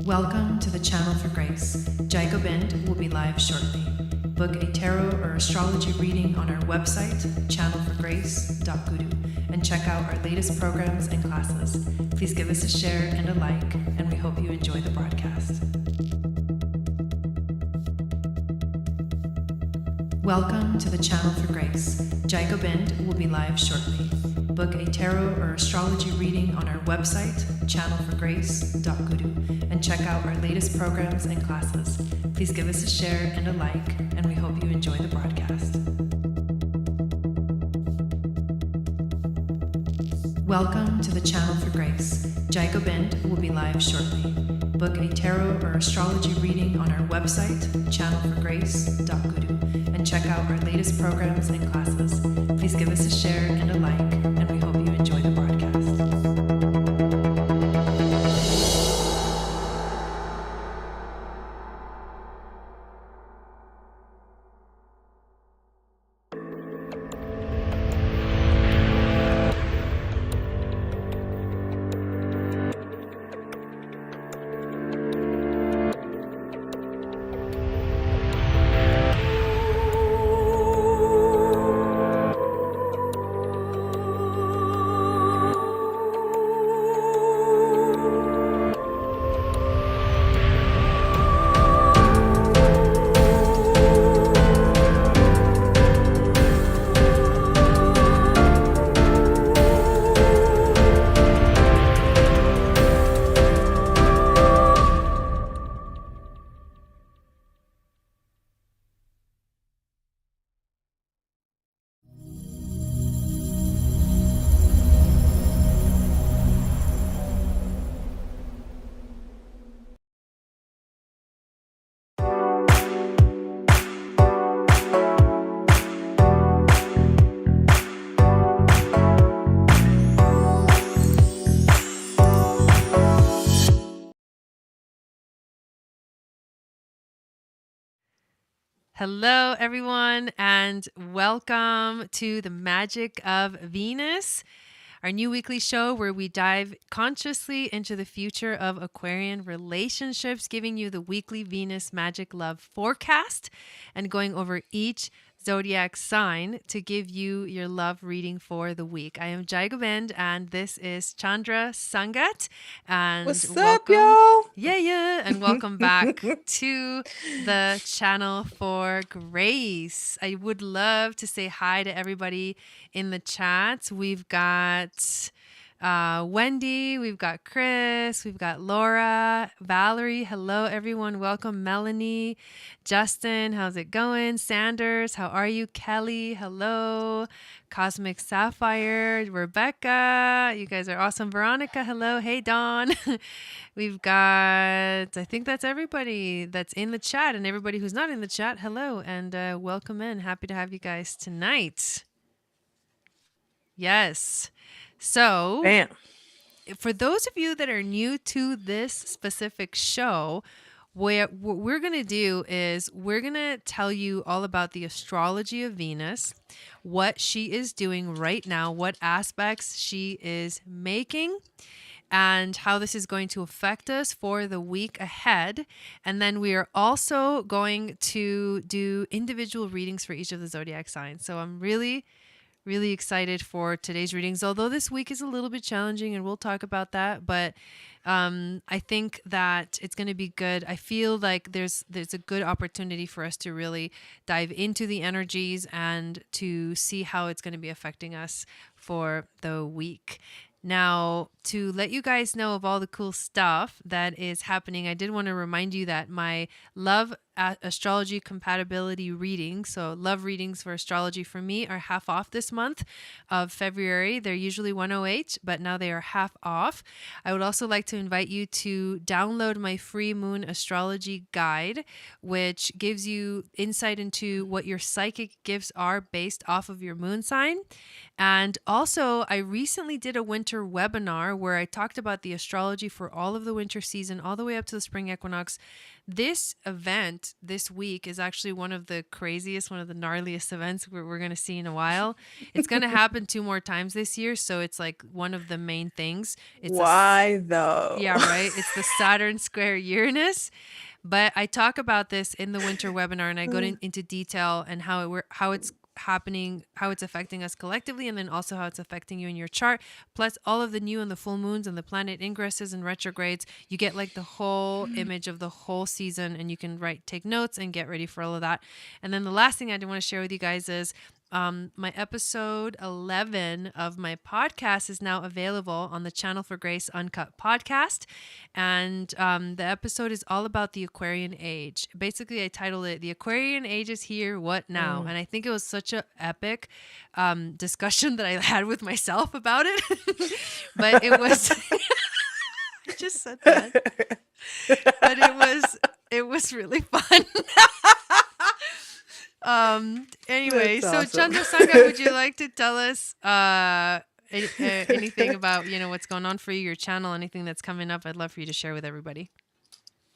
Welcome to the Channel for Grace. Jai Gobind will be live shortly. Book a tarot or astrology reading on our website, channelforgrace.guru, and check out our latest programs and classes. Please give us a share and a like, and we hope you enjoy the broadcast. Welcome to the Channel for Grace. Jai Gobind will be live shortly. Book a tarot or astrology reading on our website, channelforgrace.guru, and check out our latest programs and classes. Please give us a share and a like, and we hope you enjoy the broadcast. Welcome to the Channel for Grace. Jai Gobind will be live shortly. Book a tarot or astrology reading on our website, channelforgrace.guru, and check out our latest programs and classes. Please give us a share and a like, and we hope you enjoy the broadcast. Hello, everyone, and welcome to the Magic of Venus, our new weekly show where we dive consciously into the future of Aquarian relationships, giving you the weekly Venus Magic Love forecast and going over each zodiac sign to give you your love reading for the week. I am Jai Gobind, and this is Chandra Sangat. And what's up, y'all? Yeah, and welcome back to the Channel for Grace. I would love to say hi to everybody in the chat. We've got Wendy, we've got Chris, we've got Laura, Valerie. Hello, everyone. Welcome, Melanie, Justin. How's it going? Sanders, how are you? Kelly, hello. Cosmic Sapphire, Rebecca. You guys are awesome. Veronica, hello. Hey, Dawn. We've got, I think that's everybody that's in the chat, and everybody who's not in the chat. Hello, and welcome in. Happy to have you guys tonight. Yes. So, Bam. For those of you that are new to this specific show, what we're going to do is we're going to tell you all about the astrology of Venus, what she is doing right now, what aspects she is making, and how this is going to affect us for the week ahead. And then we are also going to do individual readings for each of the zodiac signs. So I'm really excited for today's readings, although this week is a little bit challenging, and we'll talk about that. But I think that it's going to be good. I feel like there's a good opportunity for us to really dive into the energies and to see how it's going to be affecting us for the week. Now, to let you guys know of all the cool stuff that is happening, I did want to remind you that my love astrology compatibility readings, so love readings for astrology for me, are half off this month of February. They're usually $108, but now they are half off. I would also like to invite you to download my free moon astrology guide, which gives you insight into what your psychic gifts are based off of your moon sign. And also, I recently did a winter webinar where I talked about the astrology for all of the winter season, all the way up to the spring equinox. This event this week is actually one of the craziest, one of the gnarliest events we're going to see in a while. It's going to happen 2 more times this year. So it's like one of the main things. Why though? Yeah, right. It's the Saturn square Uranus. But I talk about this in the winter webinar, and I go into detail and how it's happening, how it's affecting us collectively, and then also how it's affecting you in your chart. Plus all of the new and the full moons and the planet ingresses and retrogrades. You get like the whole image of the whole season, and you can take notes and get ready for all of that. And then the last thing I do want to share with you guys is my episode 11 of my podcast is now available on the Channel for Grace Uncut podcast. And the episode is all about the Aquarian age. Basically, I titled it, "The Aquarian Age is Here, What Now?" And I think it was such an epic discussion that I had with myself about it. But it was... I just said that. But it was really fun. Anyway, That's so awesome. Chandra Sangha, would you like to tell us anything about, what's going on for you, your channel, anything that's coming up? I'd love for you to share with everybody.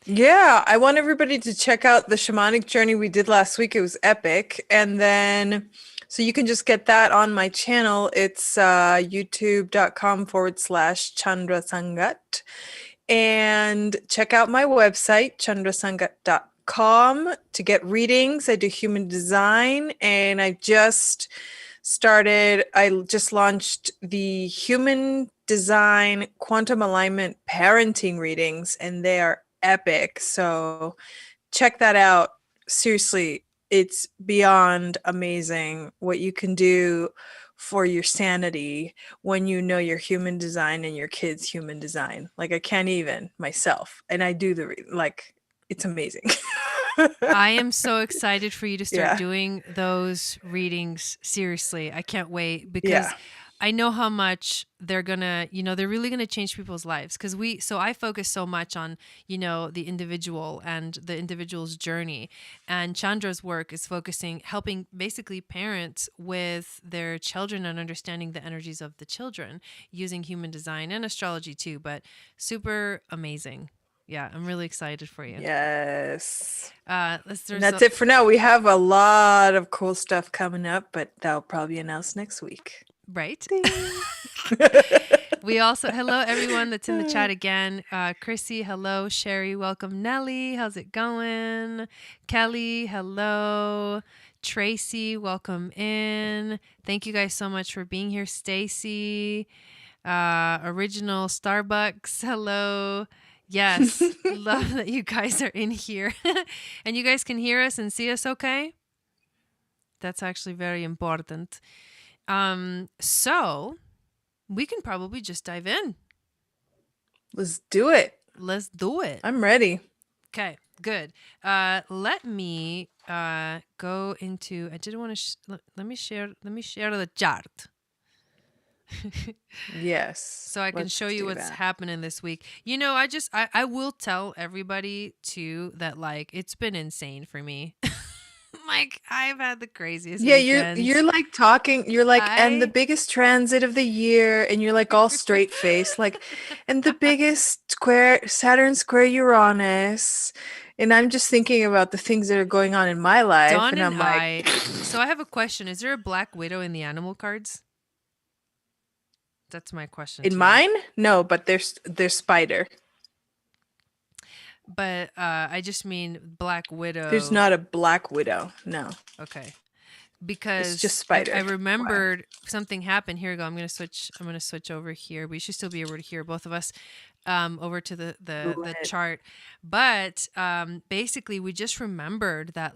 Yeah, I want everybody to check out the shamanic journey we did last week. It was epic. And then, so you can just get that on my channel. It's youtube.com/Chandra Sangat. And check out my website, chandrasangat.com, to get readings. I do human design, and I just launched the human design quantum alignment parenting readings, and they are epic. So check that out. Seriously, it's beyond amazing what you can do for your sanity when you know your human design and your kids' human design. Like, I can't even myself, and I do it's amazing. I am so excited for you to start Yeah. doing those readings. Seriously, I can't wait, because Yeah. I know how much they're gonna, they're really gonna change people's lives. So I focus so much on, the individual and the individual's journey. And Chandra's work is helping basically parents with their children and understanding the energies of the children using human design and astrology too, but super amazing. Yeah, I'm really excited for you. Yes. And that's it for now. We have a lot of cool stuff coming up, but that'll probably be announced next week. Right. We also, hello everyone that's in the chat again. Chrissy, hello. Sherry, welcome. Nelly, how's it going? Kelly, hello. Tracy, welcome in. Thank you guys so much for being here. Stacy, original Starbucks, hello. Yes, love that you guys are in here. And you guys can hear us and see us okay? That's actually very important. So we can probably just dive in. Let's do it. Let's do it. I'm ready. Okay, good. Let me go into. I didn't want to. Let me share the chart. Yes. So I can show you what's happening this week. I will tell everybody too that it's been insane for me. I've had the craziest weekends. You're like talking, and the biggest transit of the year, and you're like all straight faced, and the biggest Saturn square Uranus, and I'm just thinking about the things that are going on in my life. Dawn and I'm so I have a question. Is there a Black Widow in the animal cards? That's my question. In mine? No, but there's Spider. But I just mean Black Widow. There's not a Black Widow. No. Okay. Because it's just Spider. I remembered something happened. Here we go. I'm gonna switch over here. We should still be able to hear both of us over to the chart. But basically we just remembered that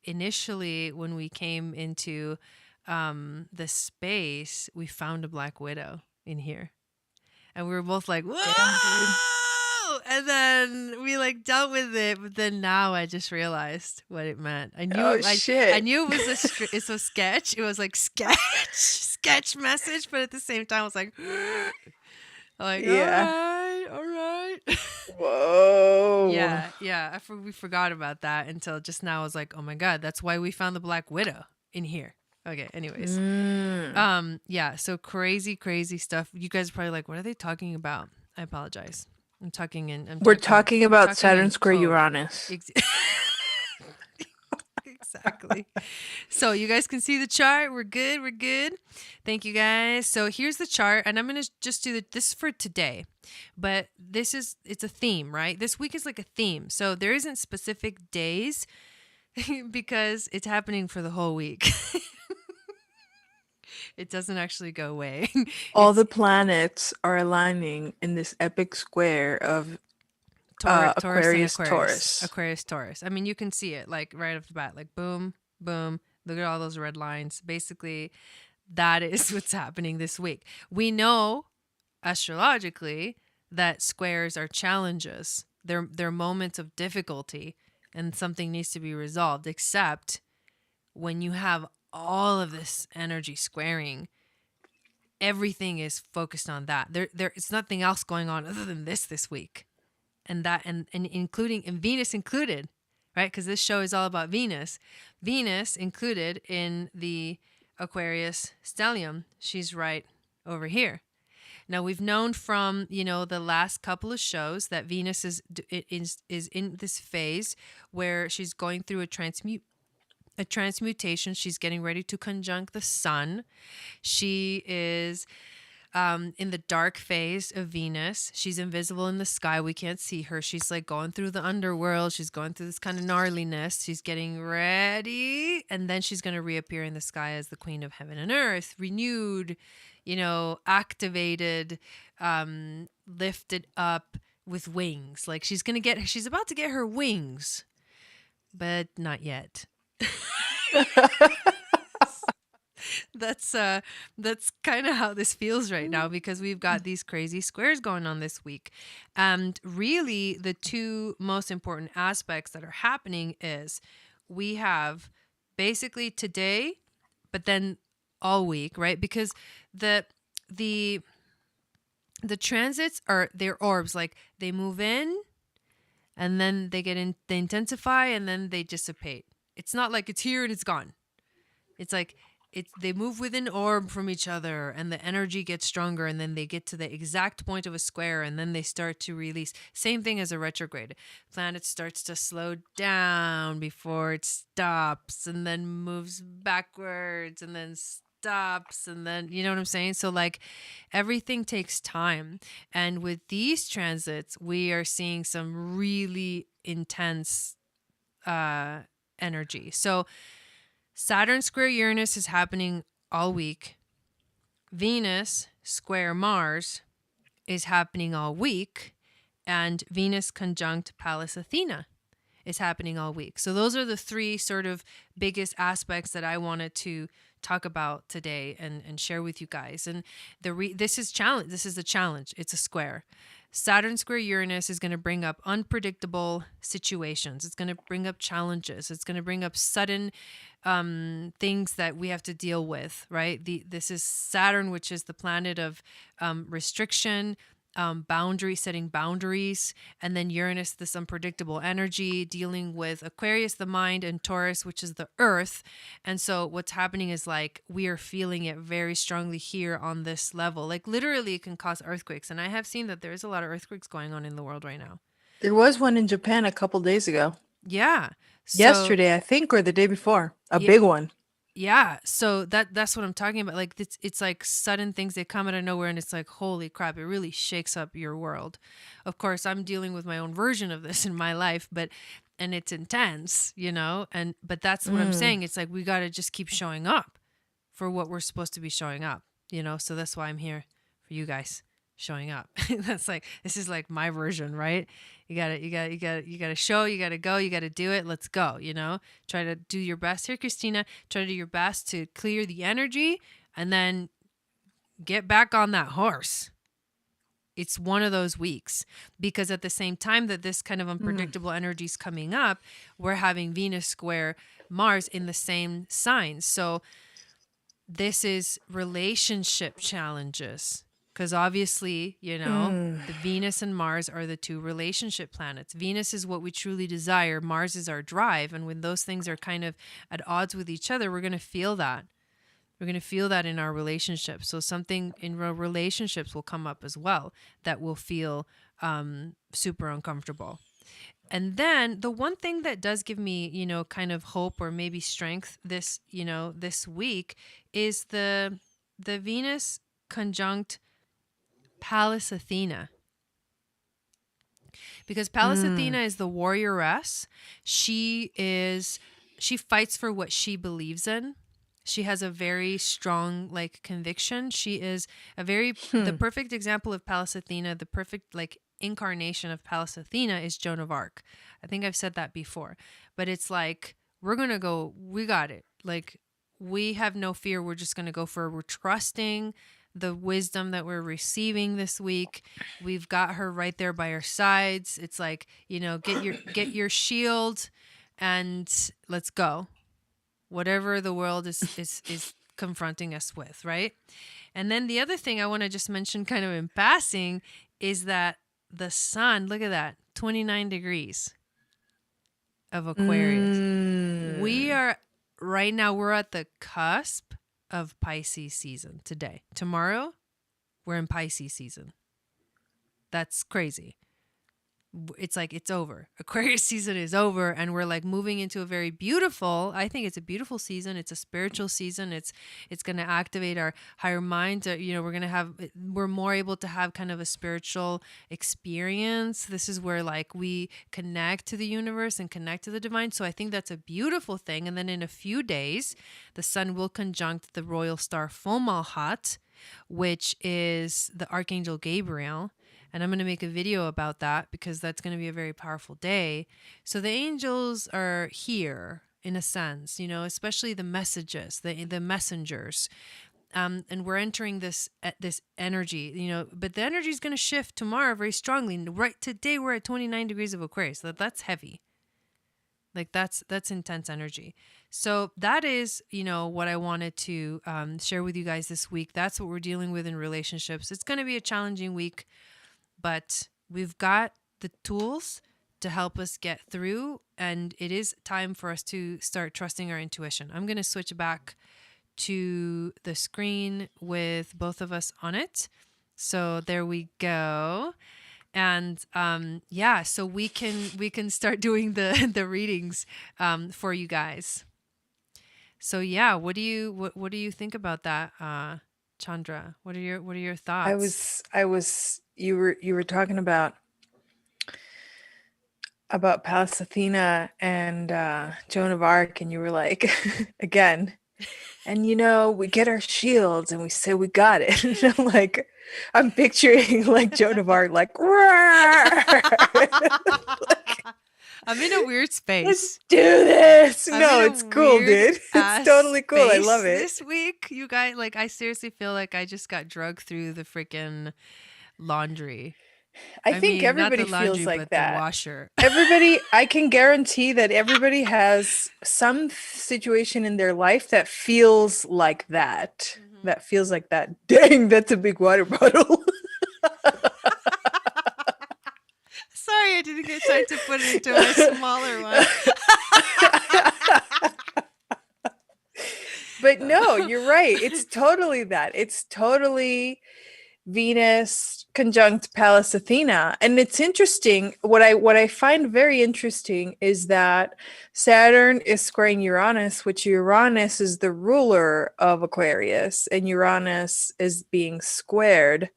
initially when we came into the space, we found a Black Widow in here. And we were both like, whoa! Damn, and then we dealt with it, but then now I just realized what it meant. I knew I knew it was it's a sketch. It was sketch message, but at the same time I was like all right. Whoa. Yeah. We forgot about that until just now. I was like, oh my God, that's why we found the Black Widow in here. Okay, anyways. So crazy stuff. You guys are probably like, what are they talking about? I apologize. I'm talking in. We're talking I'm about talking Saturn in square code. Uranus. Exactly. So you guys can see the chart. We're good. We're good. Thank you guys. So here's the chart, and I'm gonna just do this is for today, but it's a theme, right? This week is like a theme, so there isn't specific days because it's happening for the whole week. It doesn't actually go away. All It's the planets are aligning in this epic square of Taurus and Aquarius Aquarius. Taurus. Aquarius, Taurus. I mean, you can see it like right off the bat, like boom, boom. Look at all those red lines. Basically, that is what's happening this week. We know astrologically that squares are challenges. They're moments of difficulty and something needs to be resolved, except when you have all of this energy squaring, everything is focused on that. There it's nothing else going on other than this week. And that and including and Venus included, right? Because this show is all about Venus. Venus included in the Aquarius stellium. She's right over here. Now we've known from the last couple of shows that Venus is in this phase where she's going through a transmutation. She's getting ready to conjunct the sun. She is in the dark phase of Venus. She's invisible in the sky. We can't see her. She's like going through the underworld. She's going through this kind of gnarliness. She's getting ready. And then she's going to reappear in the sky as the queen of heaven and earth, renewed, activated, lifted up with wings. Like she's about to get her wings, but not yet. That's kind of how this feels right now because we've got these crazy squares going on this week. And really the two most important aspects that are happening is we have basically today, but then all week, right? Because the transits are their orbs, like they move in and then they intensify and then they dissipate. It's not like it's here and it's gone. It's like they move within orb from each other and the energy gets stronger and then they get to the exact point of a square and then they start to release. Same thing as a retrograde. Planet starts to slow down before it stops and then moves backwards and then stops and then, you know what I'm saying? So like everything takes time. And with these transits, we are seeing some really intense energy. So Saturn square Uranus is happening all week. Venus square Mars is happening all week. And Venus conjunct Pallas Athena is happening all week. So those are the three sort of biggest aspects that I wanted to talk about today and share with you guys. And this is a challenge. It's a square. Saturn square Uranus is going to bring up unpredictable situations. It's going to bring up challenges. It's going to bring up sudden things that we have to deal with, right? This is Saturn, which is the planet of restriction, setting boundaries, and then Uranus, this unpredictable energy, dealing with Aquarius, the mind, and Taurus, which is the earth. And so what's happening is like we are feeling it very strongly here on this level. Like literally it can cause earthquakes. And I have seen that there's a lot of earthquakes going on in the world right now. There was one in Japan a couple days ago. Yeah. Yesterday, I think, or the day before. A Yeah. big one. Yeah, so that's what I'm talking about. Like it's like sudden things, they come out of nowhere and it's like, holy crap, it really shakes up your world. Of course, I'm dealing with my own version of this in my life, and it's intense, but that's what I'm saying. It's like we got to just keep showing up for what we're supposed to be showing up, so that's why I'm here for you guys showing up. This is like my version, right? You gotta show, you gotta go, you gotta do it. Let's go, try to do your best here, Christina. Try to do your best to clear the energy and then get back on that horse. It's one of those weeks because at the same time that this kind of unpredictable energy is coming up, we're having Venus square Mars in the same sign. So this is relationship challenges. Because obviously, the Venus and Mars are the two relationship planets. Venus is what we truly desire. Mars is our drive. And when those things are kind of at odds with each other, we're going to feel that. We're going to feel that in our relationships. So something in our relationships will come up as well that will feel super uncomfortable. And then the one thing that does give me, kind of hope or maybe strength this week is the Venus conjunct Pallas Athena. Because Pallas Athena is the warrioress. She fights for what she believes in. She has a very strong conviction. She is the perfect example of Pallas Athena. The perfect incarnation of Pallas Athena is Joan of Arc. I think I've said that before, but it's like, we're going to go, we got it. We have no fear. We're just going to go for it. We're trusting the wisdom that we're receiving this week. We've got her right there by our sides. It's like, get your shield and let's go. Whatever the world is confronting us with, right? And then the other thing I want to just mention kind of in passing is that the sun, look at that, 29 degrees of Aquarius. We are, right now, we're at the cusp of Pisces season today. Tomorrow, we're in Pisces season. That's crazy. It's like it's over. Aquarius season is over, and we're moving into a very beautiful, I think it's a beautiful season. It's a spiritual season. It's going to activate our higher mind. We're more able to have kind of a spiritual experience. This is where we connect to the universe and connect to the divine. So I think that's a beautiful thing. And then in a few days, the sun will conjunct the royal star Fomalhaut, which is the Archangel Gabriel. And I'm going to make a video about that because that's going to be a very powerful day. So the angels are here in a sense, especially the messages, the messengers. And we're entering this energy, but the energy is going to shift tomorrow very strongly. Right today, we're at 29 degrees of Aquarius. That's heavy. That's intense energy. So that is, what I wanted to share with you guys this week. That's what we're dealing with in relationships. It's going to be a challenging week, but we've got the tools to help us get through, and it is time for us to start trusting our intuition. I'm going to switch back to the screen with both of us on it. So there we go. And so we can start doing the readings for you guys. So yeah, what do you think about that, Chandra? What are your thoughts? You were talking about Pallas Athena and Joan of Arc, and you were like, again, and we get our shields and we say we got it. And I'm picturing Joan of Arc, I'm in a weird space. Let's do this. No, it's cool, dude. It's totally cool. I love it. This week, you guys, I seriously feel like I just got drugged through the freaking laundry. I think everybody not the laundry, feels like but that. The washer. Everybody, I can guarantee that everybody has some situation in their life that feels like that. Mm-hmm. That feels like that. Dang, that's a big water bottle. Sorry, I didn't get time to put it into a smaller one. But no, you're right. It's totally that. It's totally Venus conjunct Pallas Athena. And it's interesting. What I find very interesting is that Saturn is squaring Uranus, which Uranus is the ruler of Aquarius, and Uranus is being squared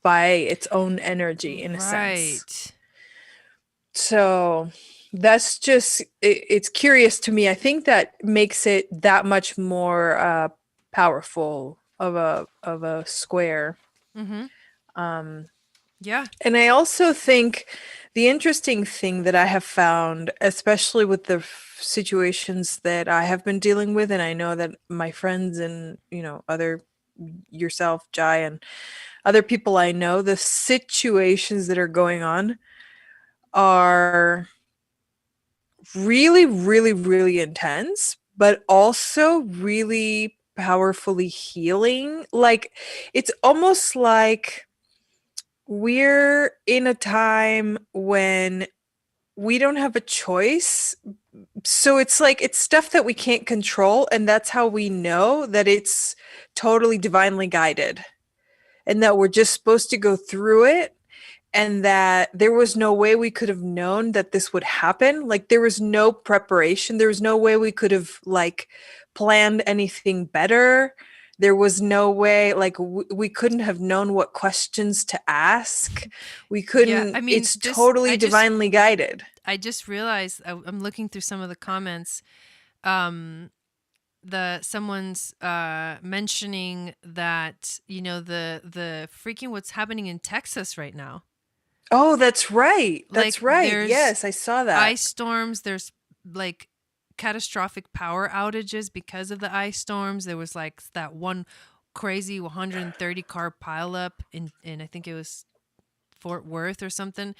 by its own energy in a sense. So that's just, it's curious to me. I think that makes it that much more powerful of a square. Mm-hmm. Yeah. And I also think the interesting thing that I have found, especially with the situations that I have been dealing with, and I know that my friends and, other, yourself, Jai, and other people I know, the situations that are going on are really, really, really intense, but also really powerfully healing. It's almost like we're in a time when we don't have a choice So it's like it's stuff that we can't control, and that's how we know that it's totally divinely guided and that we're just supposed to go through it, and that there was no way we could have known that this would happen. Like there was no preparation. There was no way we could have like planned anything better. There was no way like we couldn't have known what questions to ask. We Yeah, couldn't. I mean, It's just totally divinely guided. I just realized I'm looking through some of the comments. Um, the someone's mentioning that the freaking what's happening in Texas right now. Oh, that's right. Like That's right. there's Yes, I saw that. ice storms. There's like catastrophic power outages because of the ice storms. There was like that one crazy 130 car pileup in I think it was Fort Worth or something.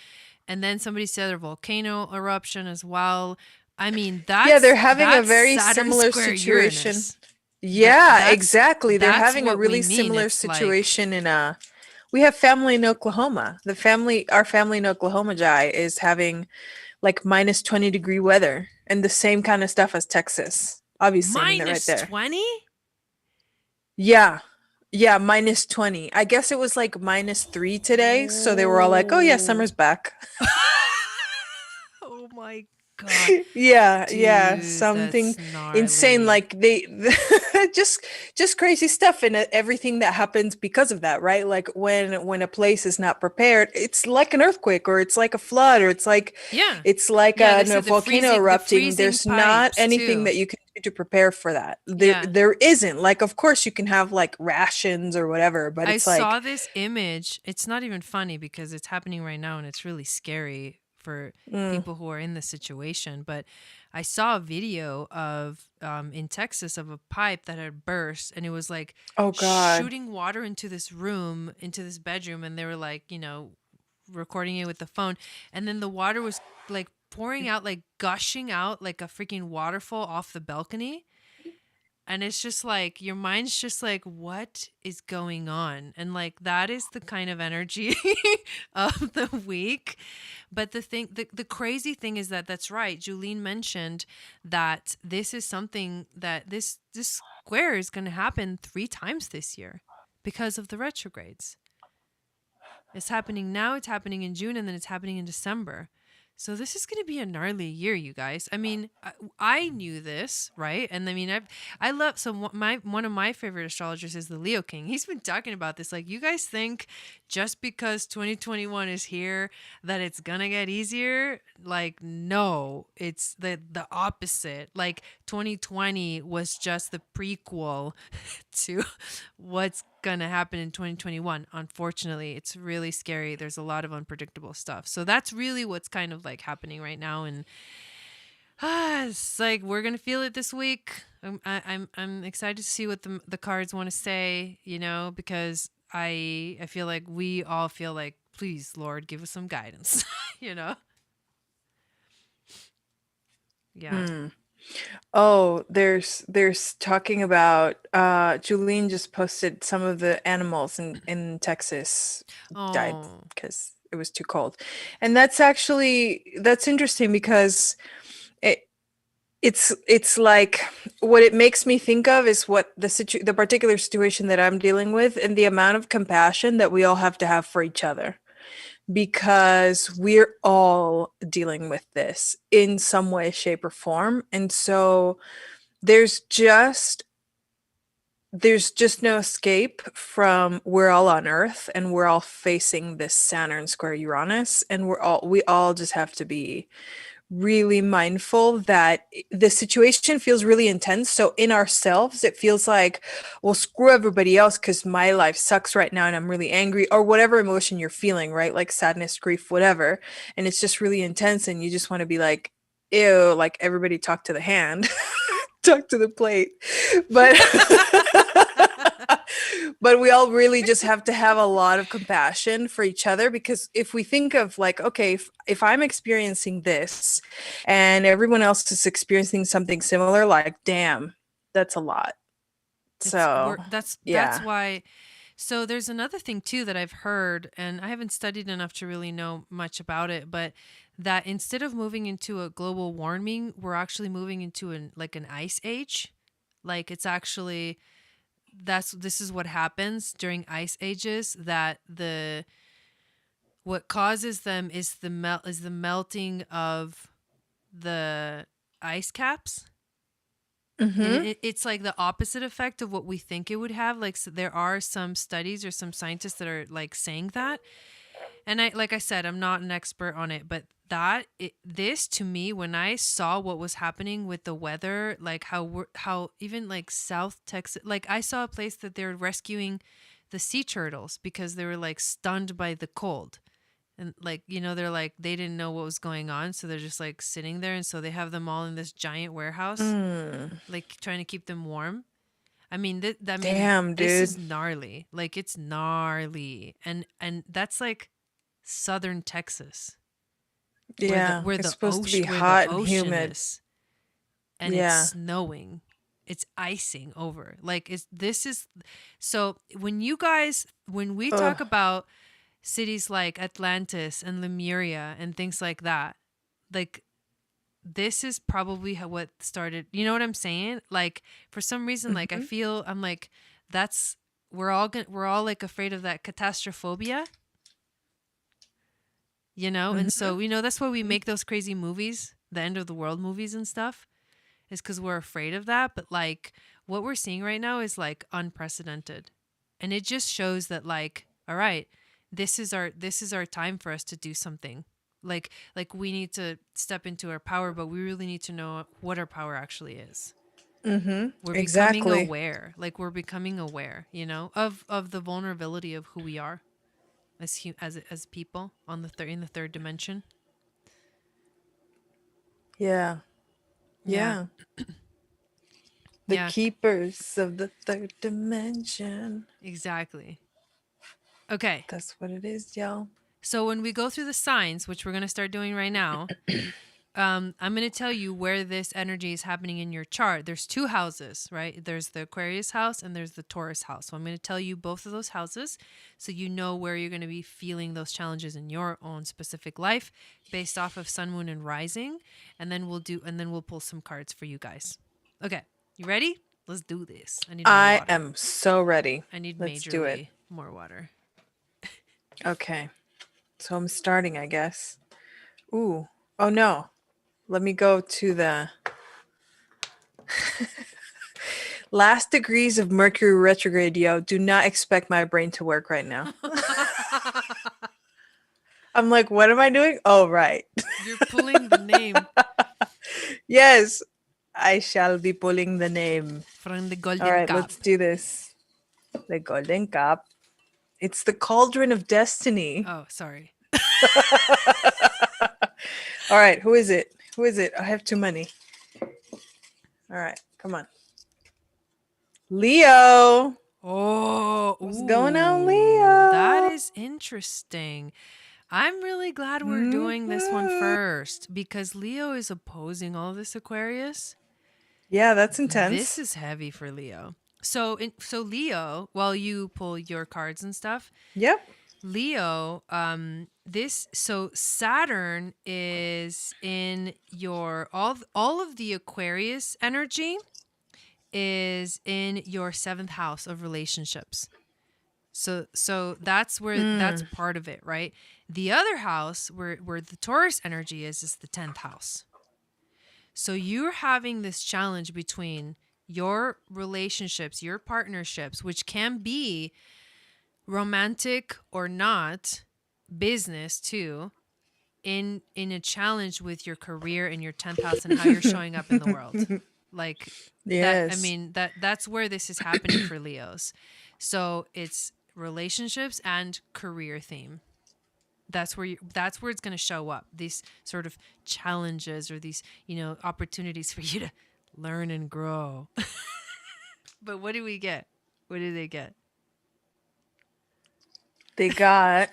And then somebody said a volcano eruption as well. I mean, Yeah, they're that's having a that's very Saturn similar square situation. Uranus. Yeah, That's exactly. They're that's having a what we really mean. similar It's like situation in we have family in Oklahoma. Our family in Oklahoma, Jai, is having like -20-degree weather and the same kind of stuff as Texas. Obviously, I mean they're right minus there. 20. Yeah. Yeah, -20. I guess it was like -3 today, so they were all like, "Oh yeah, Oh. summer's back." Oh my god. Yeah, yeah, Dude, something that's insane gnarly. like they just crazy stuff and everything that happens because of that, right? Like when a place is not prepared, it's like an earthquake or it's like a flood or Yeah. it's like Yeah, they a said volcano the erupting. freezing There's not pipes anything too. that you can do to prepare for that. There Yeah. there isn't. Like of course you can have like rations or whatever, but I it's like saw this image. It's not even funny because it's happening right now and it's really scary for mm, people who are in the situation. But I saw a video of in Texas of a pipe that had burst and it was like oh god. shooting water into this room, into this bedroom, and they were like, recording it with the phone. And then the water was like pouring out, like gushing out like a freaking waterfall off the balcony. And it's just like your mind's just like, what is going on? And like that is the kind of energy of the week. But the crazy thing is that that's right. Julene mentioned that this is something that this square is going to happen 3 times this year because of the retrogrades. It's happening now, it's happening in June, and then it's happening in December. So this is going to be a gnarly year, you guys. I mean, I knew this, right? And I mean, I love one of my favorite astrologers is the Leo King. He's been talking about this. Like, you guys think just because 2021 is here that it's gonna get easier? Like, no, it's the opposite. Like, 2020 was just the prequel to what's gonna happen in 2021. Unfortunately, it's really scary. There's a lot of unpredictable stuff. So that's really what's kind of like happening right now, and it's like we're gonna feel it this week. I'm excited to see what the cards want to say. Because I feel like we all feel like, please, Lord, give us some guidance. you know. Yeah. mm. Oh, there's talking about Julene just posted some of the animals in Texas died Oh. because it was too cold. And that's interesting because it it's like what it makes me think of is what the particular situation that I'm dealing with and the amount of compassion that we all have to have for each other because we're all dealing with this in some way, shape, or form. And so there's just there's just no escape from we're all on Earth and we're all facing this Saturn square Uranus, and we all just have to be really mindful that the situation feels really intense. So in ourselves, it feels like, well, screw everybody else because my life sucks right now and I'm really angry, or whatever emotion you're feeling, right? Like sadness, grief, whatever. And it's just really intense and you just want to be like, ew, like everybody talk to the hand, talk to the plate. But but we all really just have to have a lot of compassion for each other, because if we think of like, okay, if I'm experiencing this and everyone else is experiencing something similar, like damn, that's a lot. So That's yeah. why. So there's another thing too that I've heard, and I haven't studied enough to really know much about it, but that instead of moving into a global warming, we're actually moving into an ice age. Like it's actually this is what happens during ice ages, that the what causes them is the melting of the ice caps. And Mm-hmm. it's like the opposite effect of what we think it would have. Like, so there are some studies or some scientists that are like saying that. And like I said, I'm not an expert on it, but this to me, when I saw what was happening with the weather, like how even like South Texas, like I saw a place that they're rescuing the sea turtles because they were like stunned by the cold. And like, they're like, they didn't know what was going on, so they're just like sitting there, and so they have them all in this giant warehouse, Mm. like trying to keep them warm. Damn, This dude. is gnarly. Like it's gnarly. And that's like southern Texas, where Yeah, it's supposed to be the hot and ocean humid. is, and it's Yeah. snowing. It's icing over. Like this is so when we Ugh. talk about cities like Atlantis and Lemuria and things like that, like this is probably what started. You know what I'm saying? Like for some reason, like I Mm-hmm. feel I'm like that's we're all like afraid of that catastrophobia, and Mm-hmm. so that's why we make those crazy movies, the end of the world movies and stuff, is because we're afraid of that. But like what we're seeing right now is like unprecedented, and it just shows that like, all right, this is our time for us to do something. Like we need to step into our power, but we really need to know what our power actually is. Mm-hmm. We're becoming Exactly. aware. Like we're becoming aware, of the vulnerability of who we are as people on in the third dimension. Yeah. Yeah. Yeah. The Yeah, keepers of the third dimension. exactly. Okay. That's what it is, y'all. So when we go through the signs, which we're going to start doing right now, I'm going to tell you where this energy is happening in your chart. There's two houses, right? There's the Aquarius house and there's the Taurus house. So I'm going to tell you both of those houses so you know where you're going to be feeling those challenges in your own specific life based off of sun, moon, and rising. And then we'll pull some cards for you guys. Okay. You ready? Let's do this. I need more I water. am so ready. I need Let's do it. majorly more water. Okay. So I'm starting, I guess. Ooh. Oh no. Let me go to the last degrees of Mercury retrograde, yo. Do not expect my brain to work right now. I'm like, what am I doing? Oh, right. You're pulling the name Yes, I shall be pulling the name. from the All Golden right, Cup. let's do this. The Golden Cup. It's the cauldron of destiny. Oh, sorry. All right, who is it? Who is it? I have too many. All right, come on. Leo. Oh, What's going ooh, on, Leo? that is interesting. I'm really glad we're doing this one Mhm. first because Leo is opposing all this Aquarius. Yeah, that's This intense. is heavy for Leo. So Leo, while you pull your cards and stuff, Yep. Leo, so Saturn is in your all of the Aquarius energy is in your seventh house of relationships. So that's Mm. part of it, right? The other house where the Taurus energy is the 10th house. So you're having this challenge between your relationships, your partnerships, which can be romantic or not, business too, in a challenge with your career and your 10th house and how you're showing up in the world. Like that, I Yes. mean, that's where this is happening for Leos. So it's relationships and career theme. That's where it's going to show up. These sort of challenges or these, opportunities for you to learn and grow. But what do we get? What do they get? They got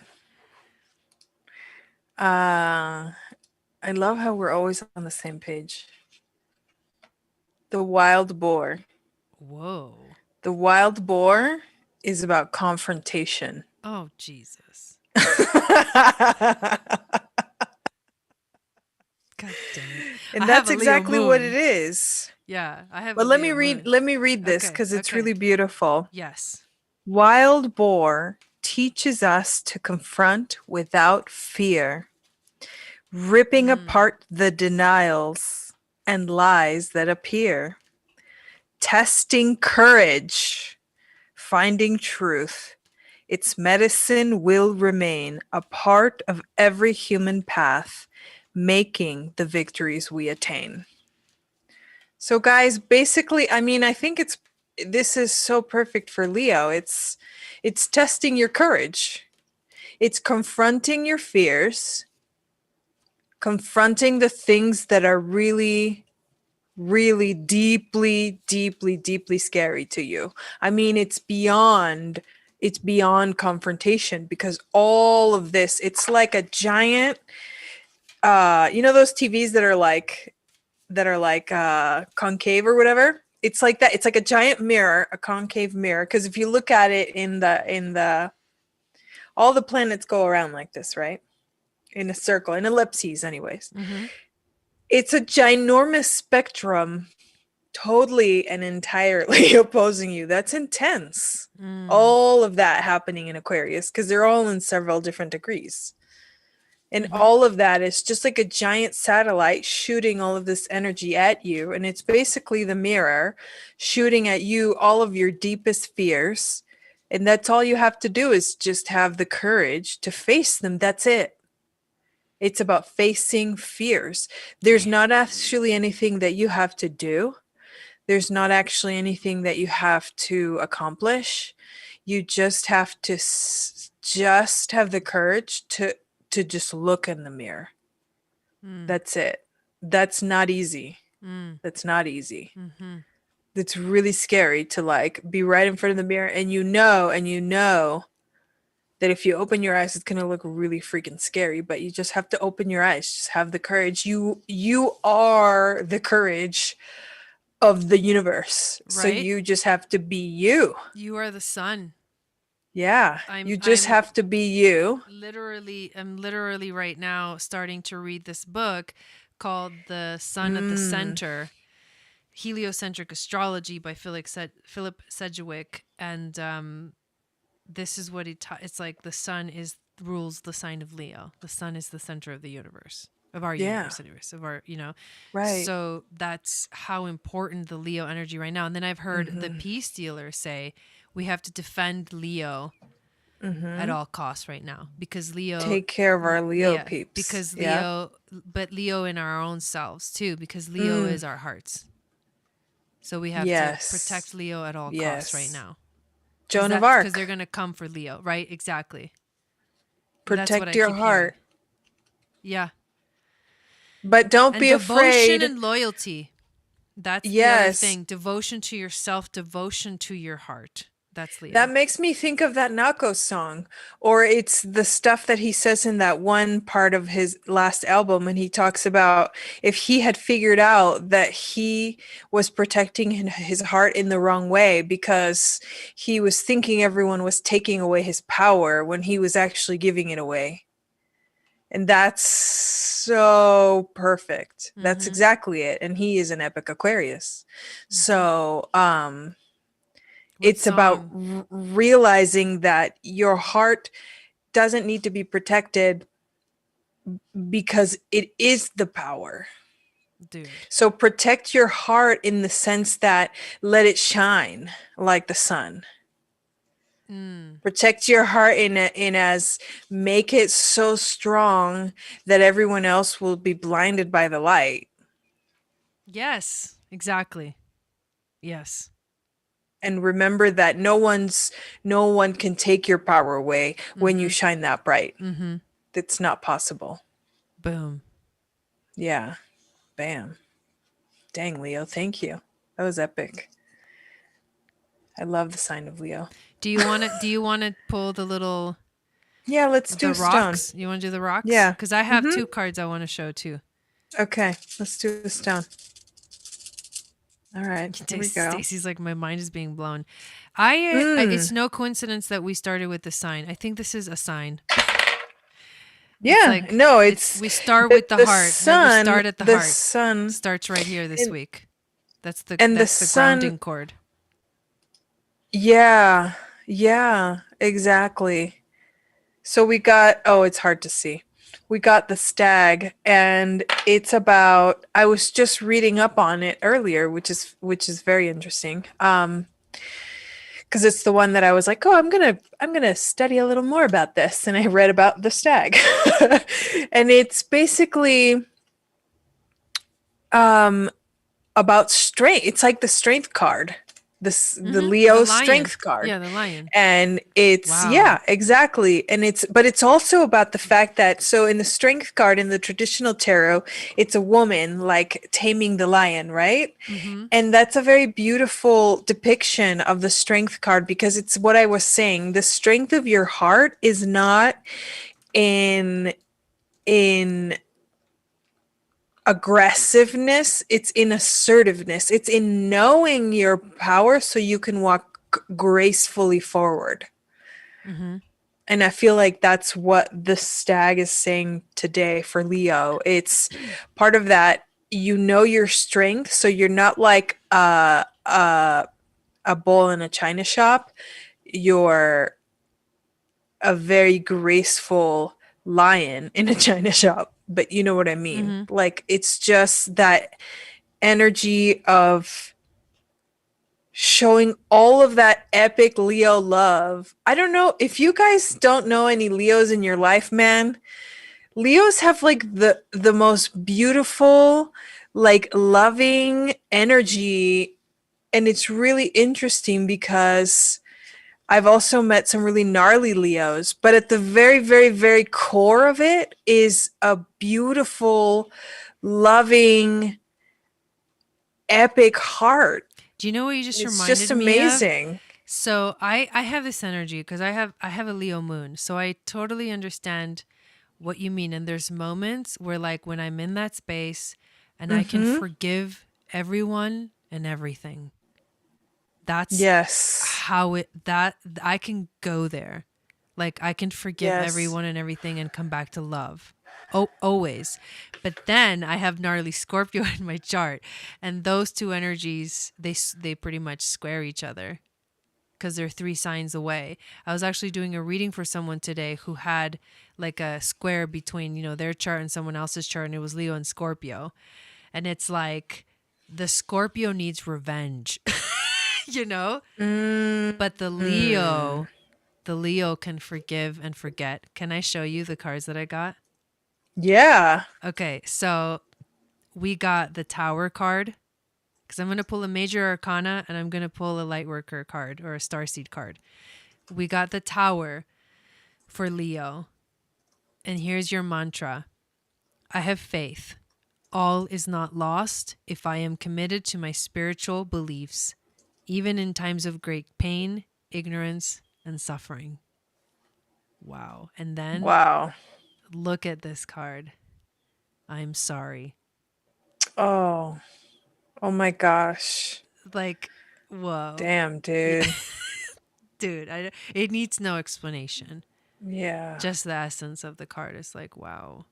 I love how we're always on the same page. The wild boar. Whoa. The wild boar is about confrontation. Oh, Jesus. Dang it. I And have that's a Leo exactly what it moon. is. Yeah, I have a But let me Leo read moon. let me read this Okay, because it's okay. really beautiful. Yes. Wild boar teaches us to confront without fear, ripping Mm. apart the denials and lies that appear, testing courage, finding truth. Its medicine will remain a part of every human path, making the victories we attain. So guys, basically, I mean, I think this is so perfect for Leo. It's testing your courage. It's confronting your fears, confronting the things that are really really deeply deeply deeply scary to you. I mean, it's beyond confrontation because all of this, it's like a giant those TVs that are like concave or whatever. It's like that. It's like a giant mirror, a concave mirror, because if you look at it in the all the planets go around like this, right? In a circle, in ellipses anyways. Mm-hmm. It's a ginormous spectrum, totally and entirely opposing you. That's intense. Mm. All of that happening in Aquarius because they're all in several different degrees. And Mm-hmm. all of that is just like a giant satellite shooting all of this energy at you. And it's basically the mirror shooting at you all of your deepest fears. And that's all you have to do is just have the courage to face them. That's it. It's about facing fears. There's Yeah. not actually anything that you have to do. There's not actually anything that you have to accomplish. You just have to just have the courage to just look in the mirror. Mm. That's it. That's not easy. Mm. That's not easy. Mm-hmm. It's really scary to like be right in front of the mirror and you know that if you open your eyes it's going to look really freaking scary, but you just have to open your eyes. Just have the courage. You are the courage of the universe. So Right? you just have to be you. You are the sun. Yeah. I'm You just I'm have to be you. I'm literally right now starting to read this book called The Sun at the Mm. Center, Heliocentric Astrology by Philip Sedgwick. And this is what it's like the sun rules the sign of Leo. The sun is the center of the universe. Of our Yeah. universe, anyways, of our. Right. So that's how important the Leo energy right now. And then I've heard the Mhm. peace dealer say we have to defend Leo at Mhm. all costs right now because Leo, Take care of our Leo yeah, peeps. because Yeah. but Leo in our own selves too, because Leo Mm. is our hearts. So we have to Yes. protect Leo at all costs right Yes. now. Joan of Because they're Arc. going to come for Leo, right? Exactly. That's what Protect I your keep hearing. heart. Yeah. But don't And be devotion afraid. and loyalty. That's the other Yes. thing. Devotion to yourself, devotion to your heart. That's That Leo. makes me think of that Nako song. Or it's the stuff that he says in that one part of his last album when he talks about if he had figured out that he was protecting his heart in the wrong way because he was thinking everyone was taking away his power when he was actually giving it away. And that's so perfect. That's Mm-hmm. exactly it. And he is an epic Aquarius. Mm-hmm. So, What it's about song? realizing that your heart doesn't need to be protected because it is the power. Dude. So protect your heart in the sense that let it shine like the sun. Mm. Protect your heart in as make it so strong that everyone else will be blinded by the light. Yes, exactly. Yes. And remember that no one can take your power away when you Mm-hmm. shine that bright. Mm-hmm. That's not possible. Boom. Yeah. Bam. Dang, Leo, thank you. That was epic. I love the sign of Leo. Do you want to pull the little Yeah, let's do the a stone. rocks? You want to do the rocks? Yeah. Cuz I have Mm-hmm. two cards I want to show too. Okay, let's do a stone. All right, here we go. Stacy's like my mind is being blown. It's Mm. no coincidence that we started with the sign. I think this is a sign. It's Yeah, like no, it's it's we start with the the heart. We sun, start at the the heart. sun, Starts right here this and week. and the That's the sun. grounding cord. Yeah, yeah, exactly. So we got, oh, it's hard to see. We got the stag, and it's about, I was just reading up on it earlier, which is very interesting. Because it's the one that I was like, oh, I'm gonna study a little more about this, and I read about the stag, and it's basically um about strength. It's like the strength card, the The Leo lion. strength card. Yeah, the lion. And it's, Wow. yeah, exactly. And it's also about the fact that, so in the strength card in the traditional tarot, it's a woman like taming the lion, right? Mm-hmm. And that's a very beautiful depiction of the strength card, because it's what I was saying. The strength of your heart is not in aggressiveness, it's in assertiveness, it's in knowing your power so you can walk gracefully forward. Mm-hmm. And I feel like that's what the stag is saying today for Leo. It's part of that, you know your strength, so you're not like a bull in a china shop. You're a very graceful lion in a china shop, but you know what I mean. Mm-hmm. Like, it's just that energy of showing all of that epic Leo love. I don't know if you guys don't know any Leos in your life, man. Leos have like the most beautiful, like, loving energy, and it's really interesting because I've also met some really gnarly Leos, but at the very, very, very core of it is a beautiful, loving, epic heart. Do you know what you just It's just reminded me of? amazing. So I have this energy because I have a Leo moon. So I totally understand what you mean. And there's moments where, like, when I'm in that space and I can Mm-hmm. forgive everyone and everything. That's Yes. how it that I can go there. Like, I can forgive Yes. everyone and everything and come back to love. Oh, always. But then I have gnarly Scorpio in my chart, and those two energies, they pretty much square each other because they're 3 signs away. I was actually doing a reading for someone today who had like a square between, their chart and someone else's chart, and it was Leo and Scorpio. And it's like the Scorpio needs revenge, you know? But Mm. the Leo can forgive and forget. Can I show you the cards that I got? Yeah. Okay, so we got the Tower card because I'm going to pull a major arcana and I'm going to pull a light worker card or a starseed card. We got the Tower for Leo. And here's your mantra: I have faith. All is not lost if I am committed to my spiritual beliefs, even in times of great pain, ignorance, and suffering. Wow. And then Wow. look at this card. I'm sorry. Oh. Oh my gosh. Like, whoa. Damn, Yeah. dude. Dude, it needs no explanation. Yeah. Just the essence of the card is like, wow.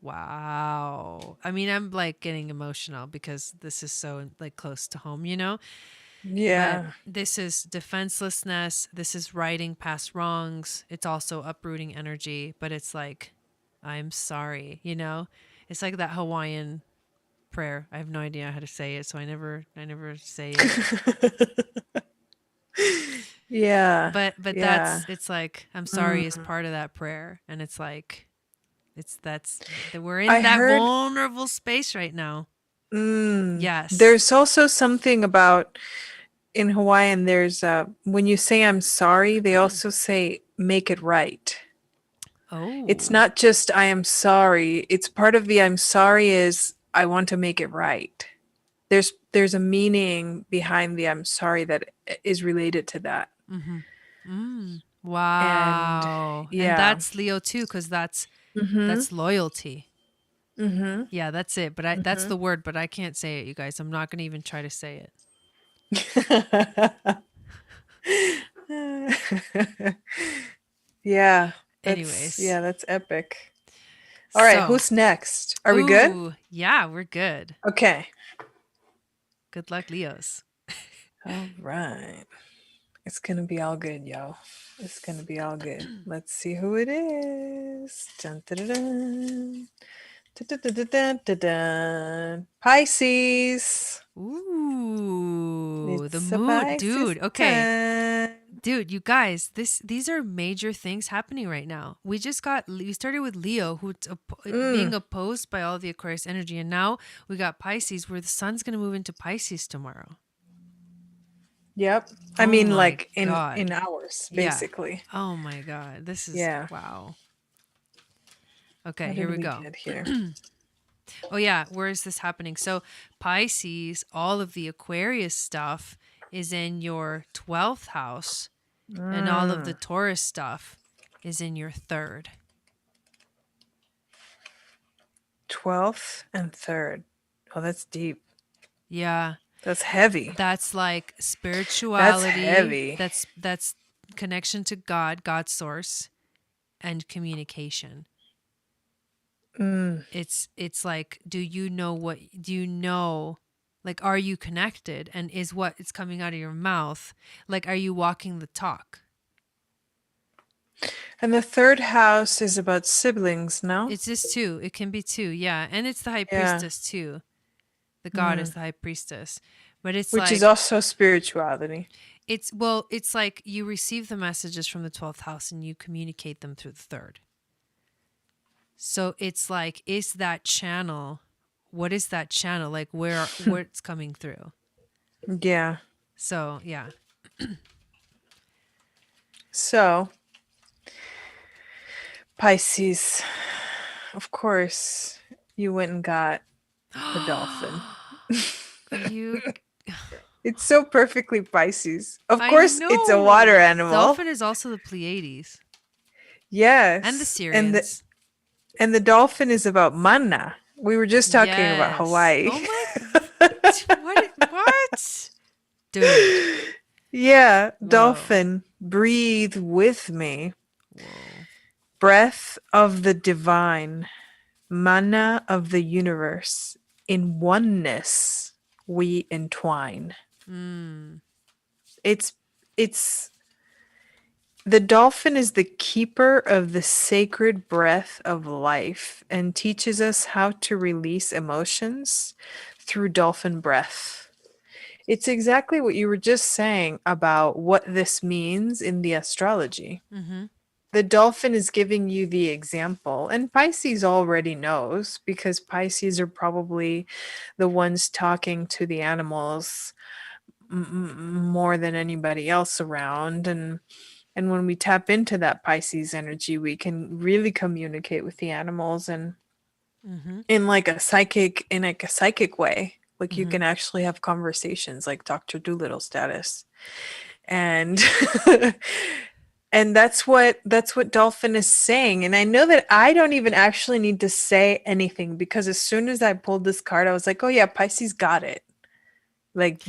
Wow. I mean, I'm like getting emotional because this is so like close to home, you know? But Yeah. this is defenselessness. This is righting past wrongs. It's also uprooting energy, but it's like, I'm sorry, you know? It's like that Hawaiian prayer. I have no idea how to say it, so I never say it. Yeah. But Yeah. it's like, I'm sorry is Mm. part of that prayer, and it's like, it's that's that we're in I that heard, vulnerable space right now. Yes. there's also something about, in Hawaiian, there's when you say I'm sorry, they also say make it right. It's Oh. not just I am sorry. It's part of the I'm sorry is I want to make it right. There's a meaning behind the I'm sorry that is related to that. Mm-hmm. Mm. And Wow. And yeah. that's Leo too, because Mhm. that's loyalty. Mhm. Yeah, that's it. But that's the Mhm. word, but I can't say it, you guys. I'm not gonna even try to say it. Yeah. Anyways, that's epic. All right, so, who's next? Are we good? ooh, yeah, we're good. Okay. Good luck, Leos. All right. It's gonna be all good, y'all. It's gonna be all good. Let's see who it is. Dun, dun, dun, dun. Dun, dun, dun, dun, dun, dun, dun. Pisces. Ooh, the It's a mood, Pisces dude. Okay. time. Dude, you guys, these are major things happening right now. We started with Leo, being Mm, opposed by all the Aquarius energy, and now we got Pisces, where the sun's gonna move into Pisces tomorrow. yep. I Oh mean, my like in god. hours, Yeah. basically. Oh my god. This is Yeah. wow. Okay, What here did we we go. get here? Oh yeah, where is this happening? So Pisces, all of the Aquarius stuff is in your 12th house, and all of the Mm, Taurus stuff is in your third. 12th and 3rd. Oh, that's deep. Yeah, That's heavy. that's like That's spirituality. heavy. That's connection to God, God's source, and communication. Mm. It's like, do you know, like, are you connected, and is what is coming out of your mouth, like, are you walking the talk? And the 3rd house is about siblings, no? It's just two. It can be two, yeah. And it's the high Yeah. priestess too. The goddess, Mm. the high priestess. But it's Which is like also spirituality. it's like you receive the messages from the 12th house and you communicate them through the third. So it's like, is that channel, what is that channel? Like, where it's coming through. Yeah. So yeah. So, Pisces, of course, you went and got a dolphin. You It's so perfectly Pisces. Of I course, it's a water know. animal. Dolphin is also the Pleiades and the Yes. Syrians. And the dolphin is about mana. We were just talking about Yes. Hawaii. Oh my what? Dude. Yeah, Whoa. dolphin, breathe with me. Whoa. Breath of the divine, mana of the universe. In oneness we entwine. Mm. It's it's the dolphin is the keeper of the sacred breath of life and teaches us how to release emotions through dolphin breath. It's exactly what you were just saying about what this means in the astrology. Mm-hmm. The dolphin is giving you the example, and Pisces already knows because Pisces are probably the ones talking to the animals more than anybody else around. And when we tap into that Pisces energy, we can really communicate with the animals and Mm-hmm. in like a psychic way. Like you Mm-hmm. can actually have conversations like Dr. Doolittle status. And and that's what Dolphin is saying. And I know that I don't even actually need to say anything because as soon as I pulled this card, I was like, oh yeah, Pisces got it. Like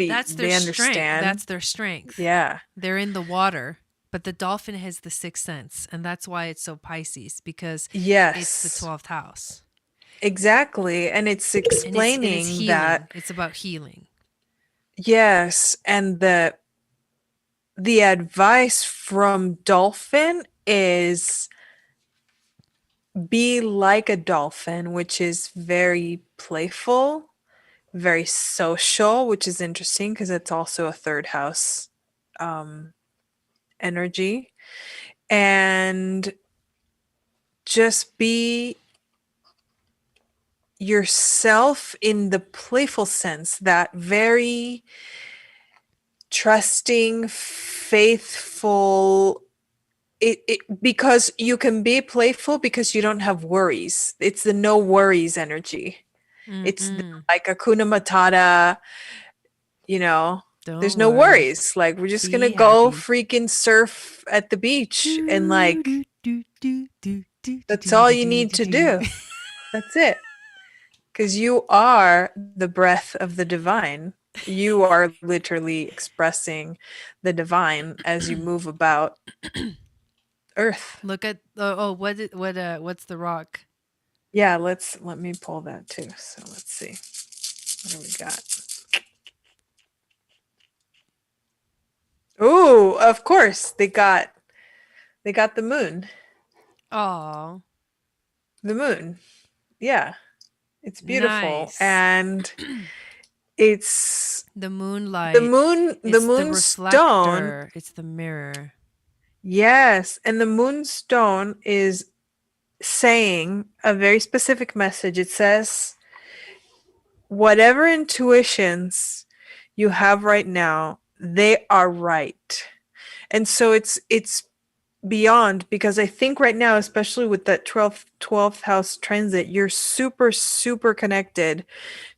That's their they strength. understand. That's their strength. Yeah. They're in the water, but the dolphin has the sixth sense, and that's why it's so Pisces, because it's the Yes. 12th house. Exactly. And it's And it's explaining that healing. It's about healing. yes, and the advice from Dolphin is be like a dolphin, which is very playful, very social, which is interesting because it's also a 3rd house um, energy. And just be yourself in the playful sense, that very trusting, faithful. It because you can be playful because you don't have worries. It's the no worries energy. It's Mm-mm. like Hakuna Matata, you know. There's Don't no worry. worries. Like we're just gonna Be go happy. freaking surf at the beach and Do, like do, do, do, do, do, do, that's do, all do, you do, need do, to do. do. That's it. Because you are the breath of the divine. You are literally expressing the divine as you move about. Earth. Look at what's the rock? Yeah, let me pull that too. So let's see. What do we got? Oh, of course. They got the moon. Oh, The moon. Yeah. It's beautiful. nice. And it's The the moonlight. moon the It's the moonstone. reflector. It's the mirror. Yes, and the moonstone is saying a very specific message. It says, whatever intuitions you have right now, they are right. And so it's beyond, because I think right now, especially with that 12th house transit, you're super super connected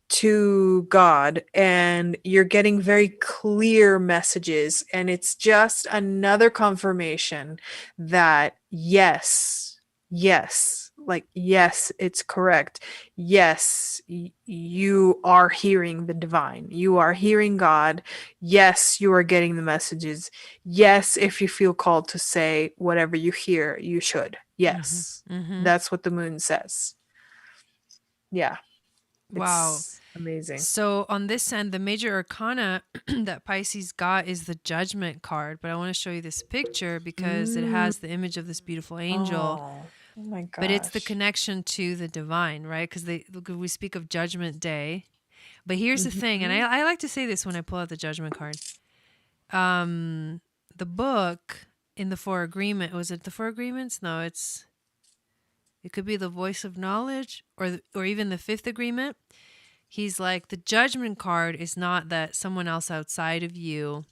to God, and you're getting very clear messages, and it's just another confirmation that yes, it's correct. Yes, you are hearing the divine. You are hearing God. Yes, you are getting the messages. Yes, if you feel called to say whatever you hear, you should. Mm-hmm. Yes. Mm-hmm. That's what the moon says. Yeah. Wow. It's amazing. So on this end, the major arcana that Pisces got is the Judgment card. But I want to show you this picture because it Mm. has the image of this beautiful angel. Oh my But it's the gosh. connection to the divine, right? Because we speak of Judgment Day. But here's the thing, and Mhm. I like to say this when I pull out the Judgment card. The book in the Four Agreement, was it the Four Agreements? No, it could be the Voice of Knowledge, or even the Fifth Agreement. He's like, the Judgment card is not that someone else outside of you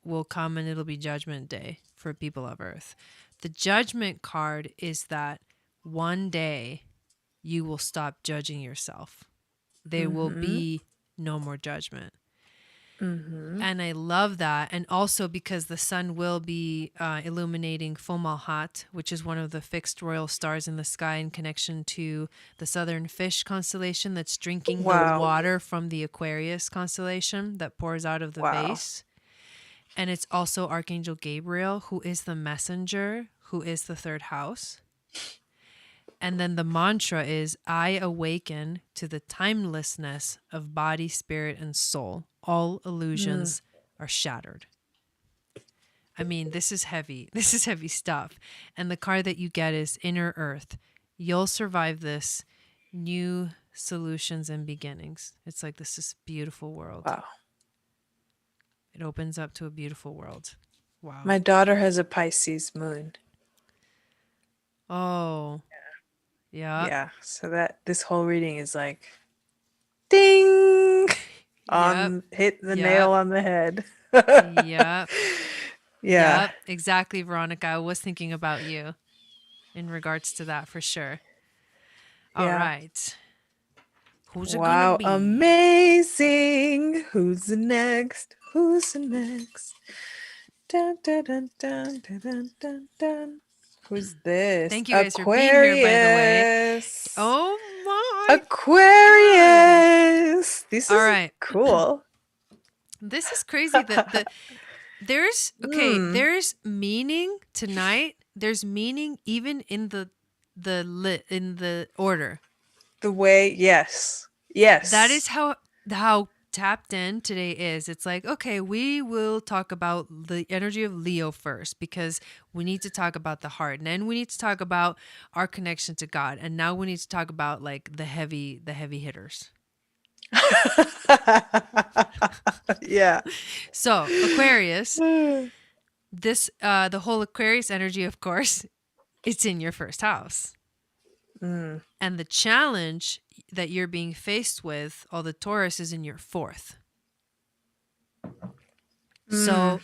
will come and it'll be Judgment Day for people of Earth. The Judgment card is that one day you will stop judging yourself. There will Mhm. be no more judgment. Mhm. And I love that. And also because the sun will be illuminating Fomalhaut, which is one of the fixed royal stars in the sky in connection to the southern fish constellation that's drinking the Wow. water from the Aquarius constellation that pours out of the Wow. base. And it's also Archangel Gabriel, who is the messenger, who is the third house. And then the mantra is, I awaken to the timelessness of body, spirit, and soul. All Mm. illusions are shattered. I mean, this is heavy. This is heavy stuff. And the card that you get is Inner Earth. You'll survive this. New solutions and beginnings. It's like this beautiful world. Wow. It opens up to a beautiful world. Wow. My daughter has a Pisces moon. Oh, yeah. Yeah. So that this whole reading is like ding Yep. on hit the nail Yep. on the head. Yep. Yeah. Yep. Exactly, Veronica. I was thinking about you in regards to that for sure. All Yeah. right. Who's it gonna Wow. be? Amazing. Who's the next? Who's the next? Dun, dun, dun, dun, dun, dun, dun, dun. Who's this? Thank you guys for being here, by the way. Aquarius. Oh my God. Aquarius. This All is right. cool. This is crazy that there's Hmm. there's meaning tonight. There's meaning even in in the order. The way, yes. That is Yes. how tapped in today is. It's like, okay, we will talk about the energy of Leo first because we need to talk about the heart. And then we need to talk about our connection to God. And now we need to talk about like the heavy hitters. Yeah. So, Aquarius, the whole Aquarius energy, of course, it's in your first house. Mm. And the challenge that you're being faced with, all the Taurus, is in your fourth. Mm. So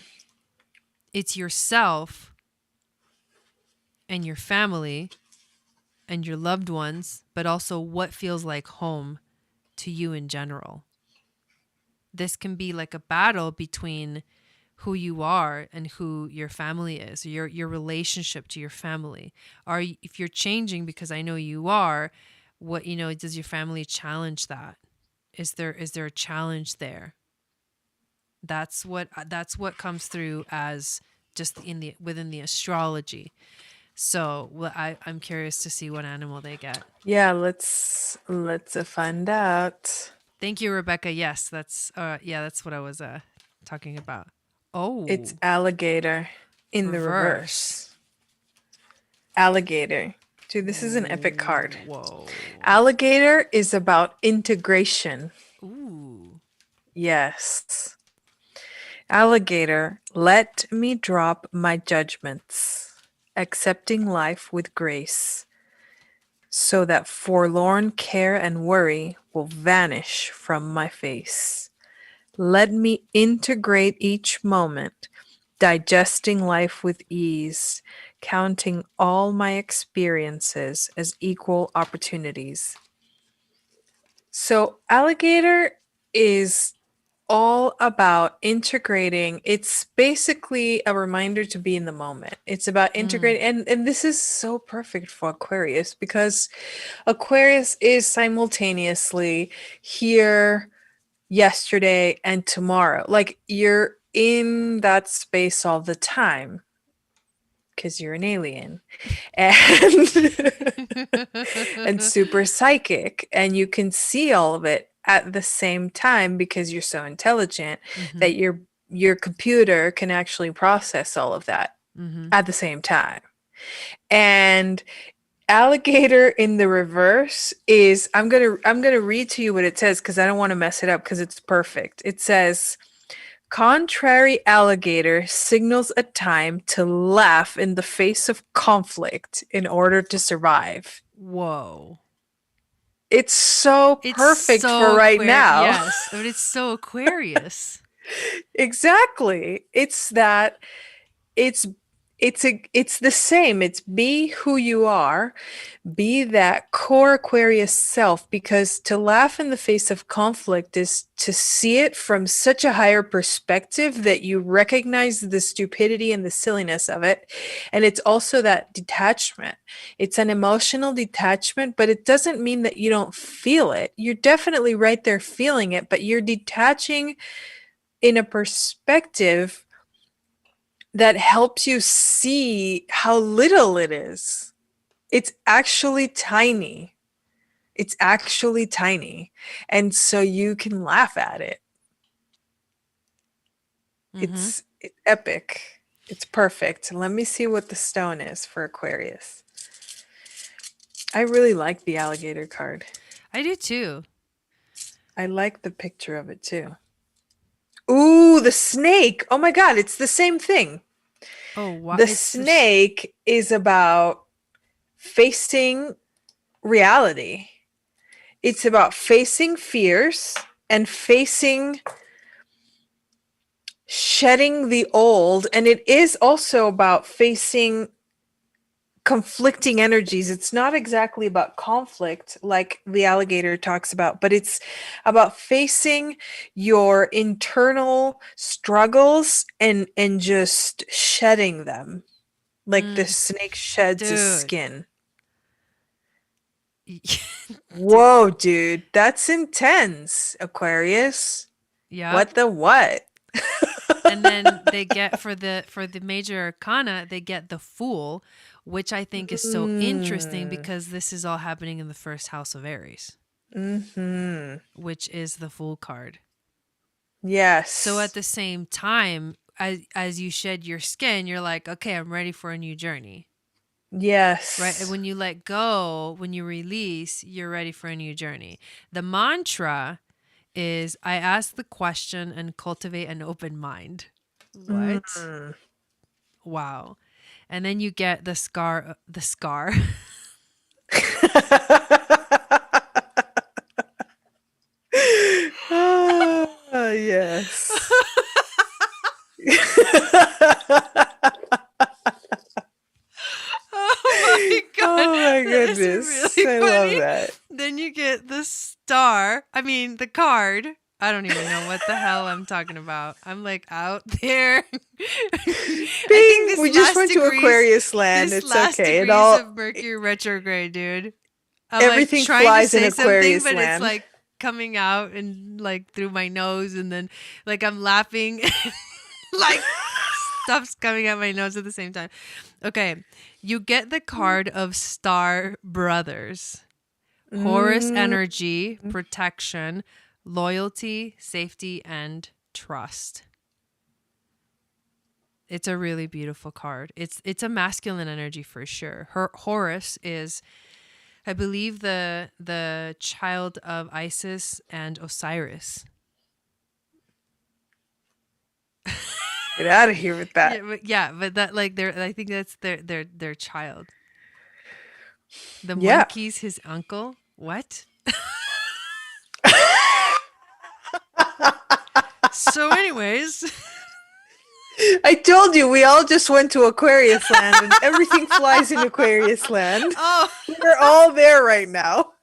it's yourself and your family and your loved ones, but also what feels like home to you in general. This can be like a battle between who you are and who your family is, your relationship to your family. If you're changing, because I know you are, what does your family challenge that? Is there a challenge there? That's what comes through as just within the astrology. So I'm curious to see what animal they get. Yeah, let's find out. Thank you, Rebecca. Yes, that's what I was talking about. It's Oh, alligator in the reverse. reverse. Alligator. Dude, this is an epic card. Whoa. Alligator is about integration. Ooh. Yes. Alligator, let me drop my judgments, accepting life with grace, so that forlorn care and worry will vanish from my face. Let me integrate each moment, digesting life with ease, counting all my experiences as equal opportunities. So, alligator is all about integrating. It's basically a reminder to be in the moment. It's about Mm. integrating, and this is so perfect for Aquarius because Aquarius is simultaneously here, yesterday, and tomorrow. Like you're in that space all the time because you're an alien and and super psychic, and you can see all of it at the same time because you're so intelligent Mm-hmm. that your computer can actually process all of that Mm-hmm. at the same time. And alligator in the reverse is, I'm going to read to you what it says because I don't want to mess it up because it's perfect. It says, contrary alligator signals a time to laugh in the face of conflict in order to survive. Whoa. It's so It's perfect for so right now. Yes, but it's so Aquarius. Exactly. It's that it's it's the same. It's be who you are, be that core Aquarius self, because to laugh in the face of conflict is to see it from such a higher perspective that you recognize the stupidity and the silliness of it. And it's also that detachment. It's an emotional detachment, but it doesn't mean that you don't feel it. You're definitely right there feeling it, but you're detaching in a perspective that helps you see how little it is. It's actually tiny. It's actually tiny. And so you can laugh at it. Mm-hmm. It's epic. It's perfect. Let me see what the stone is for Aquarius. I really like the alligator card. I do too. I like the picture of it too. Ooh, the snake. Oh my God, it's the same thing. Oh, wow. The snake is about facing reality. It's about facing fears and facing shedding the old. And it is also about facing conflicting energies. It's not exactly about conflict like the alligator talks about, but it's about facing your internal struggles and just shedding them like the snake sheds his Dude. skin. Dude. Whoa, dude, that's intense, Aquarius. Yep. What the what? And then they get for the major arcana, they get the Fool, which I think is so interesting Mm. because this is all happening in the first house of Aries, Mm-hmm. which is the Fool card. So at Yes. the same time, as you shed your skin, you're like, okay, I'm ready for a new journey. Right? And Yes. when you let go, when you release, you're ready for a new journey. The mantra is I ask the question and cultivate an open mind. What? Mm. Wow. And then you get the scar. Ah, yes. Oh my God. Oh my That is goodness. really I love funny. that. Then you get the star. I mean, the card. I don't even know what the hell I'm talking about. I'm like out there. I think Bing! We just went to Aquarius land. this It's last okay. degrees of Mercury retrograde, dude. I'm like Everything trying to flies in say something, Aquarius but it's land. like coming out and like through my nose, and then like I'm laughing, like Stuff's coming out my nose at the same time. Okay. You get the card of Star Brothers. Horus Mm, energy, protection, loyalty, safety, and trust. It's a really beautiful card. It's a masculine energy for sure. Horus is, I believe, the child of Isis and Osiris. get out of here with that. But that like I think that's their child. The Yeah. monkey's his uncle. What? So, anyways, I told you we all just went to Aquarius land and everything flies in Aquarius land. oh, We're all there right now.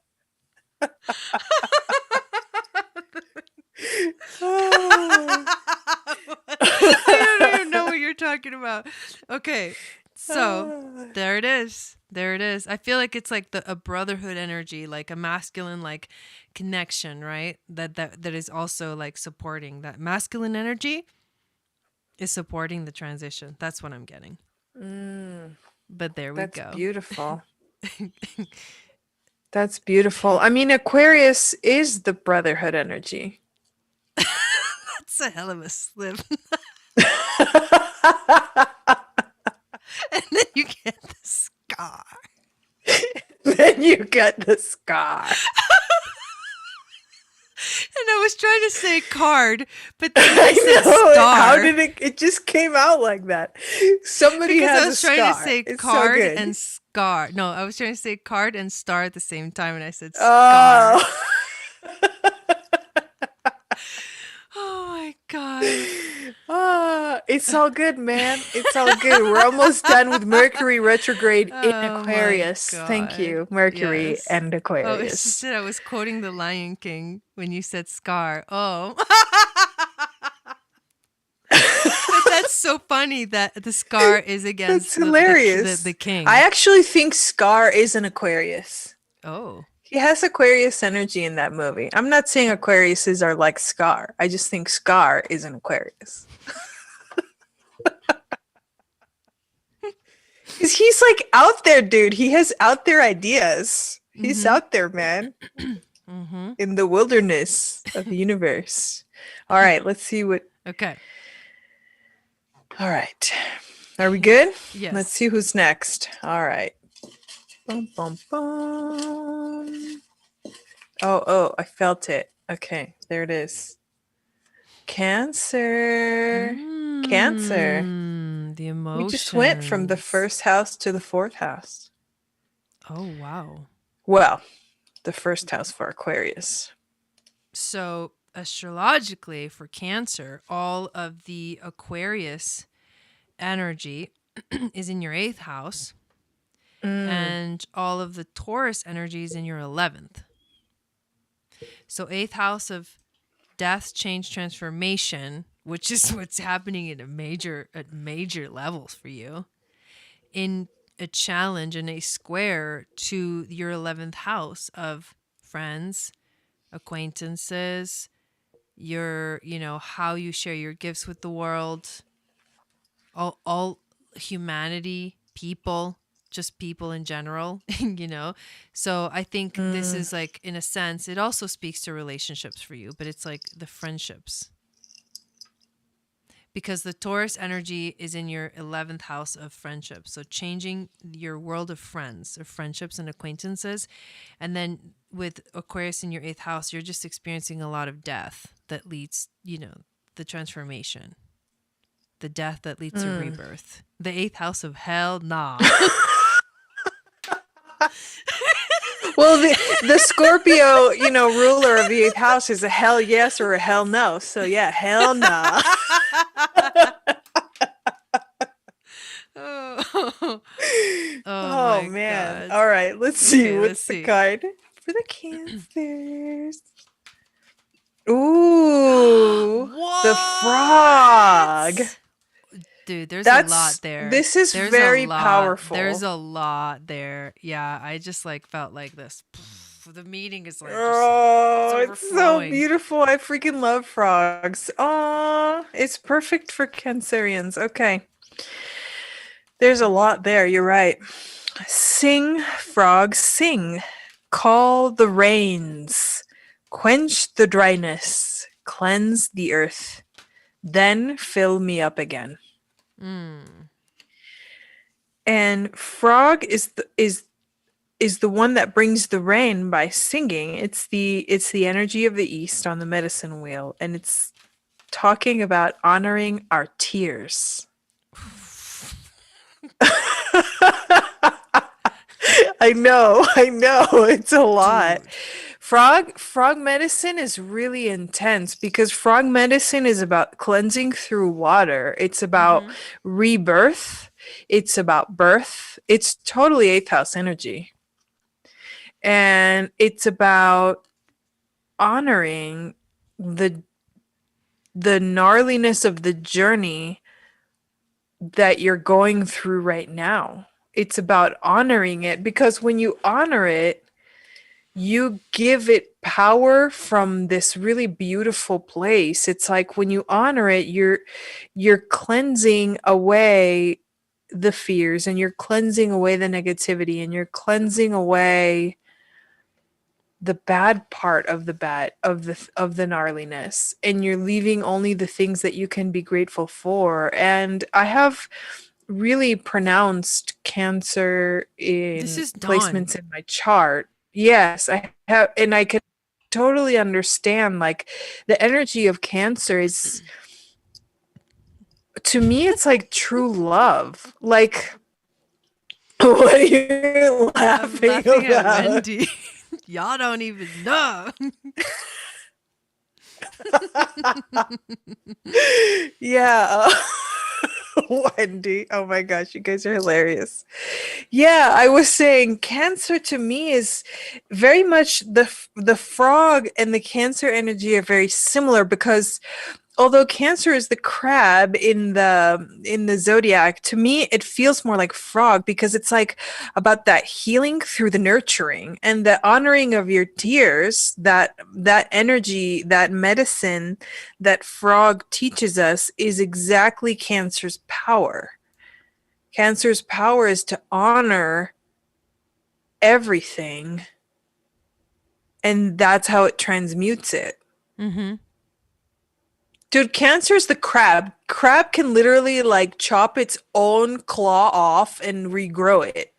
Oh. I don't even know what you're talking about. Okay, so there it is. There it is. I feel like it's like a brotherhood energy, like a masculine like connection, right? That is also like supporting that masculine energy is supporting the transition. That's what I'm getting. But there we That's go. beautiful. That's beautiful. I mean, Aquarius is the brotherhood energy. That's a hell of a slip. And then you get the scar. Then you get the scar. And I was trying to say card, but then I I said know. star. How did it just came out like that? Somebody Because has I was a trying scar. to say It's card so good. and scar. No, I was trying to say card and star at the same time, and I said scar. Oh. Oh my god. It's all good, man. It's all good. We're almost done with Mercury retrograde in Oh my Aquarius. Thank you, God. Mercury Yes. and Oh, it's Aquarius. just that I was quoting the Lion King when you said scar. Oh. But that's so funny that the scar is against That's hilarious. the king. I actually think Scar is an Aquarius. Oh. He has Aquarius energy in that movie. I'm not saying Aquariuses are like Scar. I just think Scar is an Aquarius. Because he's like out there, dude. He has out there ideas. He's out there, man. Mm-hmm. In the wilderness of the universe. All right, let's see what. Okay. All right. Are we good? Yes. Let's see who's next. All right. Bum, bum, bum. Oh, I felt it. Okay, there it is. Cancer. Cancer. The emotions. We just went from the first house to the fourth house. Oh, wow. Well, the first house for Aquarius. So, astrologically, for Cancer, all of the Aquarius energy is in your 8th house, and all of the Taurus energy is in your 11th. So, 8th house of death, change, transformation, which is what's happening at major levels for you, in a challenge and a square to your 11th house of friends, acquaintances, your, how you share your gifts with the world, all humanity, people, just people in general, So I think this is like, in a sense, it also speaks to relationships for you, but it's like the friendships. Because the Taurus energy is in your 11th house of friendships. So changing your world of friends or friendships and acquaintances. And then with Aquarius in your 8th house, you're just experiencing a lot of death that leads, the transformation. The death that leads to rebirth. The 8th house of hell, nah. Well, the Scorpio, ruler of the 8th house is a hell yes or a hell no. So yeah, hell no. Oh man. God. All right, let's see. Okay, What's let's the see. card for the Cancers? Ooh, the frog. Dude, there's a That's lot there. This is There's very a lot. powerful. There's a lot there. Yeah, I just felt like this. The meeting is like it's so overflowing. beautiful. I freaking love frogs. Oh, it's perfect for Cancerians. Okay. There's a lot there. You're right. Sing, frogs, sing. Call the rains. Quench the dryness. Cleanse the earth. Then fill me up again. Mm. And frog is the one that brings the rain by singing. It's the energy of the east on the medicine wheel, and it's talking about honoring our tears. I know, it's a lot. Dude. Frog medicine is really intense because frog medicine is about cleansing through water. It's about Mm-hmm. rebirth. It's about birth. It's totally eighth house energy. And it's about honoring the gnarliness of the journey that you're going through right now. It's about honoring it because when you honor it, you give it power from this really beautiful place. It's like when you honor it, you're cleansing away the fears, and you're cleansing away the negativity, and you're cleansing away the bad part of the gnarliness, and you're leaving only the things that you can be grateful for. And I have really pronounced Cancer This in is Dawn. placements in my chart. Yes, I have, and I can totally understand, like, the energy of Cancer is, to me, it's like true love. Like, what are you I'm laughing laughing at about? Wendy. Y'all don't even know. Yeah. Wendy. Oh my gosh, you guys are hilarious. Yeah, I was saying Cancer to me is very much the frog and the Cancer energy are very similar because although Cancer is the crab in the zodiac, to me it feels more like frog because it's like about that healing through the nurturing and the honoring of your tears, that energy, that medicine that frog teaches us is exactly Cancer's power. Cancer's power is to honor everything, and that's how it transmutes it. Mm-hmm. Dude, Cancer's the crab. Crab can literally like chop its own claw off and regrow it.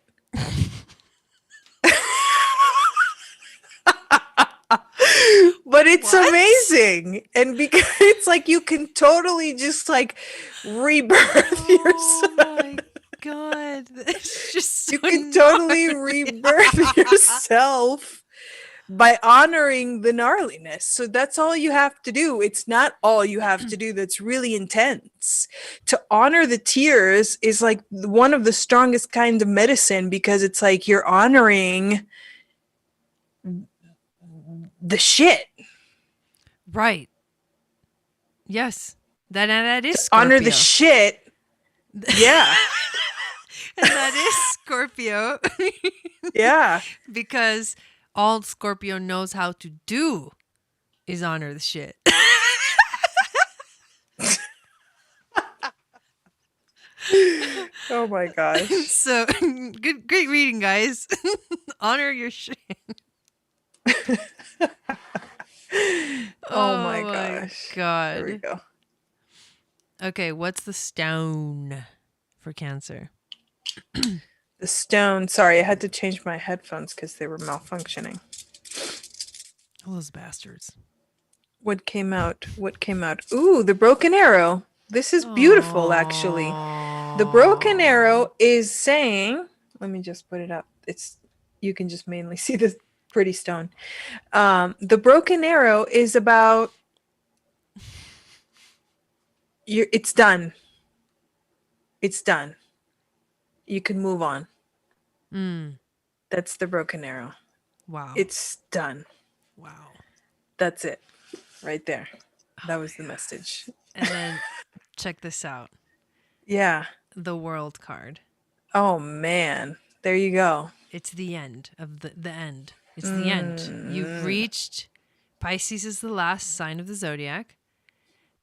But it's What? amazing. And because it's like you can totally just like rebirth Oh yourself. my god. That's just so You can totally gnarly. rebirth yourself by honoring the gnarliness. So that's all you have to do. It's not all you have to do that's really intense. To honor the tears is like one of the strongest kinds of medicine because it's like you're honoring the shit. Right. Yes. That is To honor the Scorpio. shit. Yeah. And that is Scorpio. Yeah. Because all Scorpio knows how to do is honor the shit. Oh my gosh. So great reading, guys. Honor your shit. Oh my my gosh. There we god. go. Okay, what's the stone for Cancer? The stone. Sorry, I had to change my headphones because they were malfunctioning. All those bastards. What came out? What came out? Ooh, the broken arrow. This is beautiful, actually. The broken arrow is saying, let me just put it up. You can just mainly see this pretty stone. The broken arrow is about it's done. It's done. You can move on. Mm, That's the broken arrow. wow. It's done. Wow. That's it. Right there. That was the message. And then check this out. Yeah. The world card. Oh man. There you go. It's the end of the end. It's the end. You've reached Pisces is the last sign of the zodiac.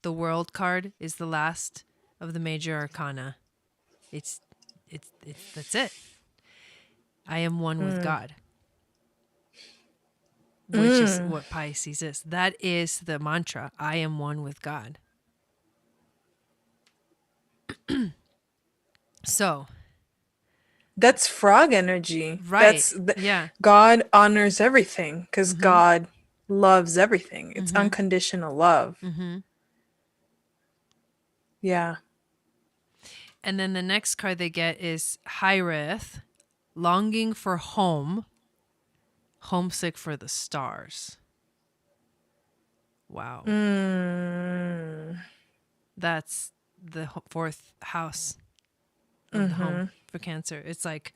The world card is the last of the major arcana. It's it's that's it. I am one with God, which is Mm. what Pisces is. That is the mantra. I am one with God. So, That's frog energy. right. Yeah. God honors everything because Mhm. God loves everything. It's Mhm. unconditional love. Mhm. Yeah. And then the next card they get is Hyreth, longing for home, homesick for the stars. Wow. Mm. That's the fourth house of the home Mm-hmm. for Cancer. It's like,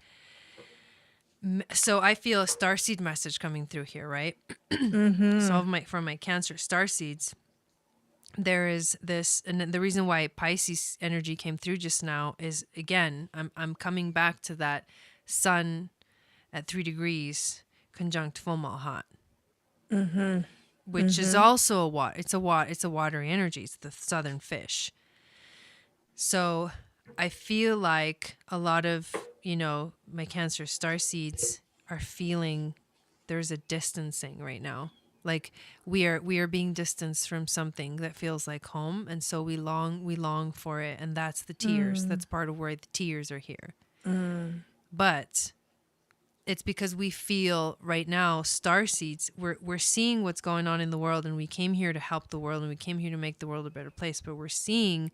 so I feel a starseed message coming through here, right? Mm-hmm. So from my Cancer starseeds, there is this, and the reason why Pisces energy came through just now is, again, I'm coming back to that sun at 3 degrees conjunct full hot, Mm-hmm. which is Mm-hmm. also it's a watery energy. It's the southern fish. So I feel like a lot of, my Cancer star seeds are feeling there's a distancing right now. Like we are being distanced from something that feels like home, and so we long for it, and that's the tears. Mm. That's part of where the tears are here. Mm. But it's because we feel right now star seeds, we're seeing what's going on in the world, and we came here to help the world, and we came here to make the world a better place, but we're seeing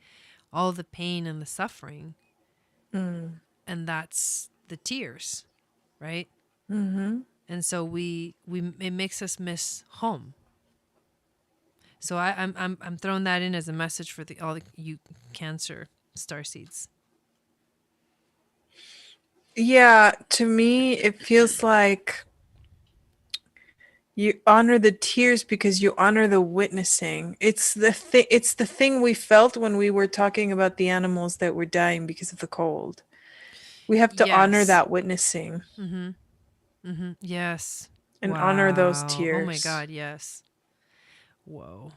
all the pain and the suffering, Mm. and that's the tears, right? Mm-hmm. And so we it makes us miss home. So I'm throwing that in as a message for all you Cancer star seeds. Yeah, to me, it feels like you honor the tears because you honor the witnessing. It's the thing we felt when we were talking about the animals that were dying because of the cold. We have to honor Yes. that witnessing Mhm. Mhm. Yes. and honor those Wow. Oh my tears. God. Yes. Whoa.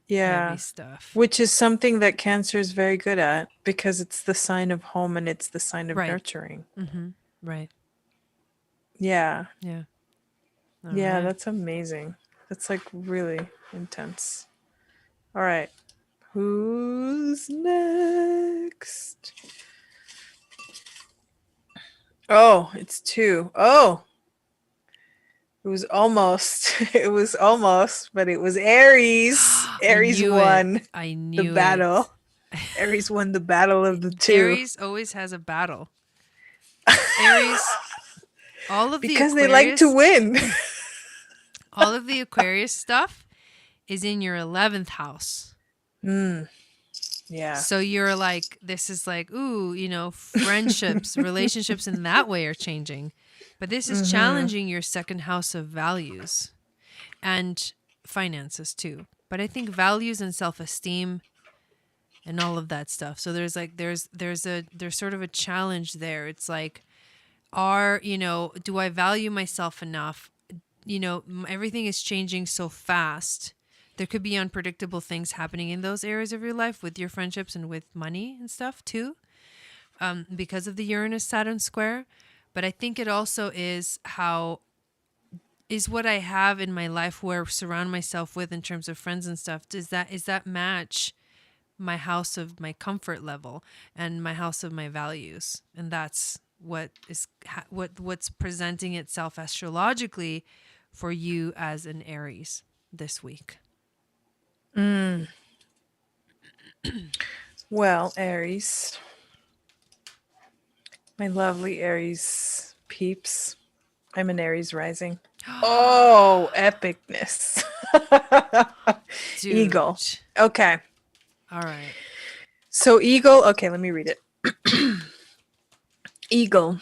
Heavy Yeah. stuff. Which is something that Cancer is very good at because it's the sign of home and it's the sign of Right. nurturing. Mhm. Right. Yeah. Yeah. All Yeah, right. that's amazing. That's like really intense. All right. Who's next? Oh, it's two. Oh, it was almost. It was almost, but it was Aries. I Aries knew it. won I the knew it. battle. Aries won the battle of the two Aries always has a battle. Aries, all of the because they like to Aquarius, win. all of the Aquarius stuff is in your 11th house. Mm, yeah. So you're like, this is like, ooh, friendships, relationships in that way are changing. But this is Mm-hmm. challenging your second house of values and finances too. But I think values and self-esteem and all of that stuff. So there's sort of a challenge there. It's like, do I value myself enough? Everything is changing so fast. There could be unpredictable things happening in those areas of your life with your friendships and with money and stuff too, because of the Uranus Saturn square. But I think it also is what I have in my life, where I surround myself with in terms of friends and stuff. Is that match my house of my comfort level and my house of my values? And that's what's presenting itself astrologically for you as an Aries this week. Mm. Well, Aries, my lovely Aries peeps. I'm an Aries rising. Oh, epicness. Eagle. Dude. Okay. All right. So, Eagle, okay, let me read it. Eagle,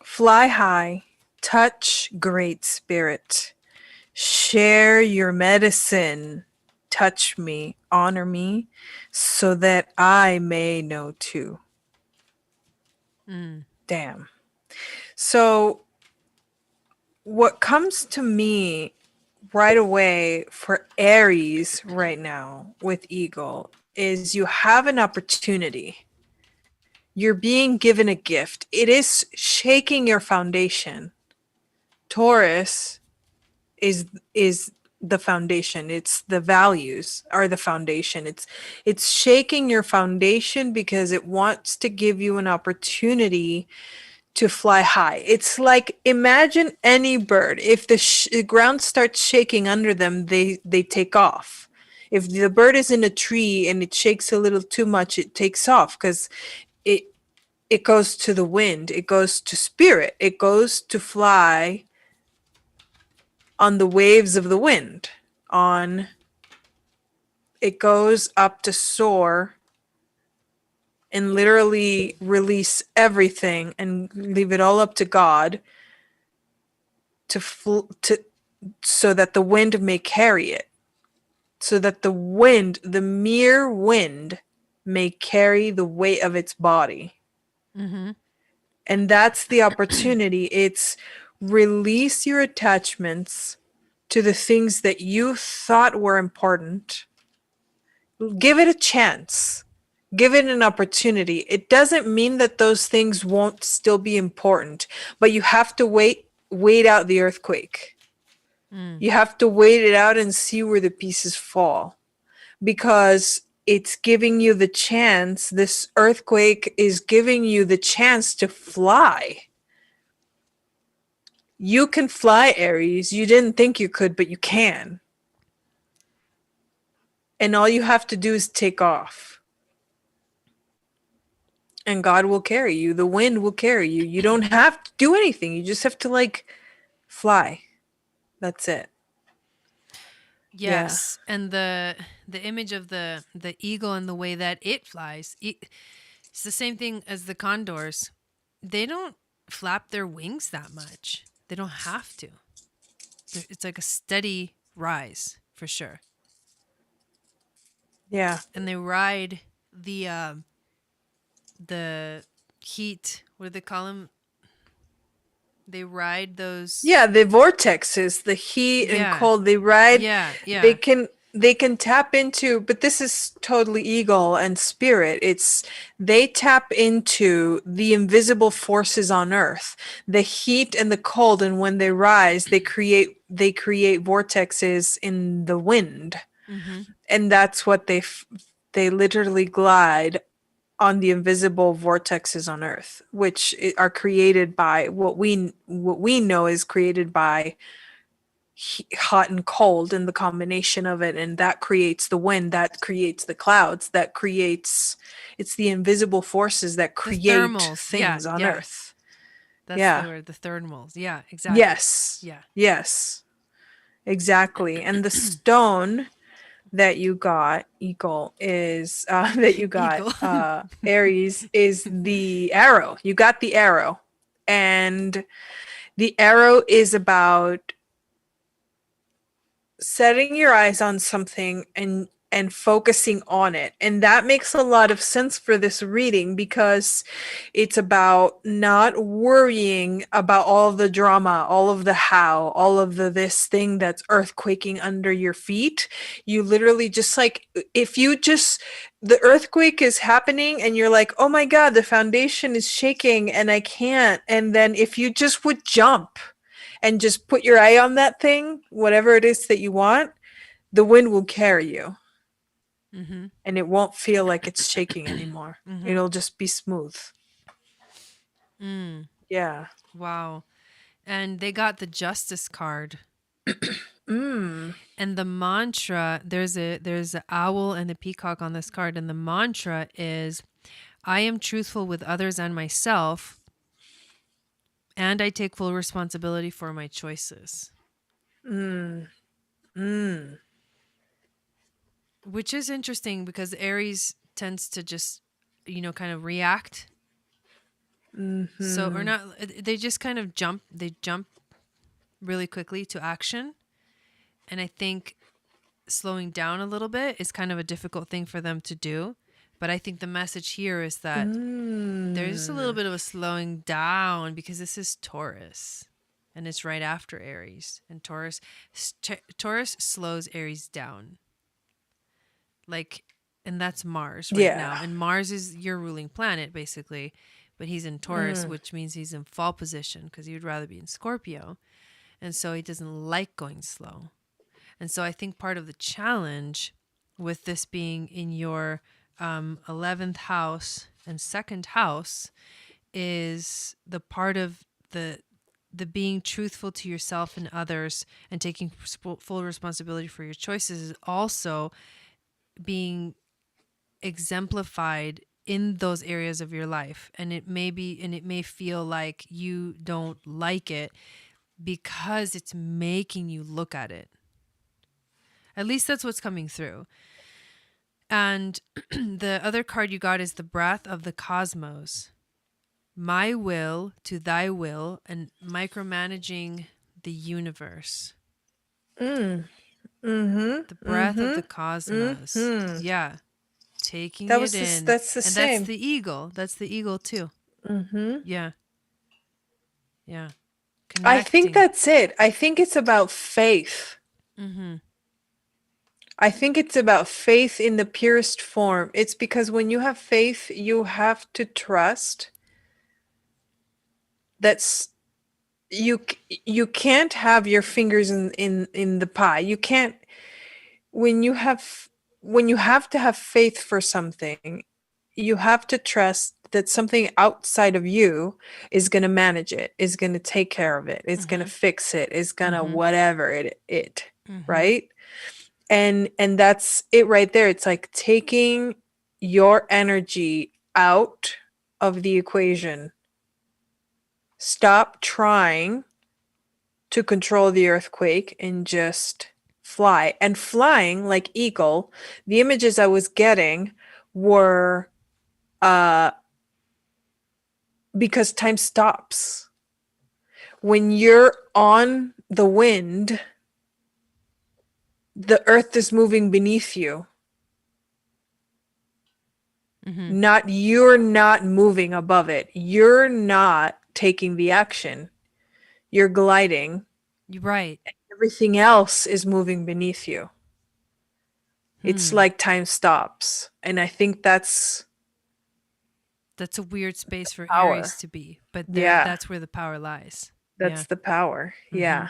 fly high, touch great spirit, share your medicine, touch me, honor me, so that I may know too. Mm. Damn. So, what comes to me right away for Aries right now with Eagle is you have an opportunity. You're being given a gift. It is shaking your foundation. Taurus is the foundation. It's the values are the foundation. It's shaking your foundation because it wants to give you an opportunity to fly high. It's like, imagine any bird. If the ground starts shaking under them, they take off. If the bird is in a tree and it shakes a little too much, it takes off because it it goes to the wind. It goes to spirit. It goes to fly on the waves of the wind. On it goes up to soar and literally release everything and leave it all up to God to so that the wind may carry it, so that the wind, the mere wind, may carry the weight of its body. Mm-hmm. And that's the opportunity. It's release your attachments to the things that you thought were important. Give it a chance. Give it an opportunity. It doesn't mean that those things won't still be important, but you have to wait out the earthquake. You have to wait it out and see where the pieces fall, because it's giving you the chance. This earthquake is giving you the chance to fly. You can fly, Aries. You didn't think you could, but you can. And all you have to do is take off. And God will carry you. The wind will carry you. You don't have to do anything. You just have to fly. That's it. Yes, and the image of the eagle and the way that it flies, it's the same thing as the condors. They don't flap their wings that much. They don't have to. It's like a steady rise for sure. Yeah. And they ride the heat. What do they call them? They ride those. Yeah, the vortexes, the heat and cold, they ride. Yeah, yeah. They can tap into, but this is totally eagle and spirit. They tap into the invisible forces on earth, the heat and the cold, and when they rise, they create vortexes in the wind. Mm-hmm. And that's what they literally glide on the invisible vortexes on earth, which are created by what we know is created by hot and cold and the combination of it, and that creates the wind, that creates the clouds, that creates, it's the invisible forces that create things on earth. That's the word, the thermals. Yeah, exactly. Yes. Yeah. Yes. Exactly. And the stone that you got, Eagle, is Aries, is the arrow. You got the arrow. And the arrow is about setting your eyes on something and focusing on it. And that makes a lot of sense for this reading, because it's about not worrying about all of the drama, all of the how, all of this thing that's earthquaking under your feet. You literally just if you just, the earthquake is happening and you're like, oh my God, the foundation is shaking and I can't. And then if you just would jump and just put your eye on that thing, whatever it is that you want, the wind will carry you. Mm-hmm. And it won't feel like it's shaking anymore. Mm-hmm. It'll just be smooth. Yeah. Wow. And they got the Justice card. And the mantra, there's an owl and a peacock on this card, and the mantra is, I am truthful with others and myself, and I take full responsibility for my choices. Which is interesting, because Aries tends to just, kind of react. Mm-hmm. So, or not, they just kind of jump really quickly to action. And I think slowing down a little bit is kind of a difficult thing for them to do. But I think the message here is that there's a little bit of a slowing down, because this is Taurus and it's right after Aries. And Taurus slows Aries down. Like, and that's Mars right now. Yeah. And Mars is your ruling planet, basically. But he's in Taurus, which means he's in fall position because he would rather be in Scorpio. And so he doesn't like going slow. And so I think part of the challenge with this being in your 11th house and second house is the part of the being truthful to yourself and others and taking full responsibility for your choices is also being exemplified in those areas of your life. And it may feel like you don't like it because it's making you look at it. At least that's what's coming through. And the other card you got is the breath of the cosmos. My will to thy will, and micromanaging the universe. The breath of the cosmos. Yeah. Taking it in. That's the and same. that's the eagle. That's the eagle too. Yeah. Yeah. I think Connecting. that's it. I think it's about faith. I think it's about faith in the purest form. It's because when you have faith, you have to trust that's you can't have your fingers in the pie. You can't when you have to have faith for something, you have to trust that something outside of you is going to manage it, is going to take care of it, is going to fix it, is going to whatever it right? And that's it right there. It's like taking your energy out of the equation. Stop trying to control the earthquake and just fly. And flying like eagle, the images I was getting were because time stops. When you're on the wind, the earth is moving beneath you. You're not moving above it. You're not taking the action. You're gliding. You're right. Everything else is moving beneath you. It's like time stops. And I think that's a weird space for power. Aries to be, but that's where the power lies. That's the power. Yeah.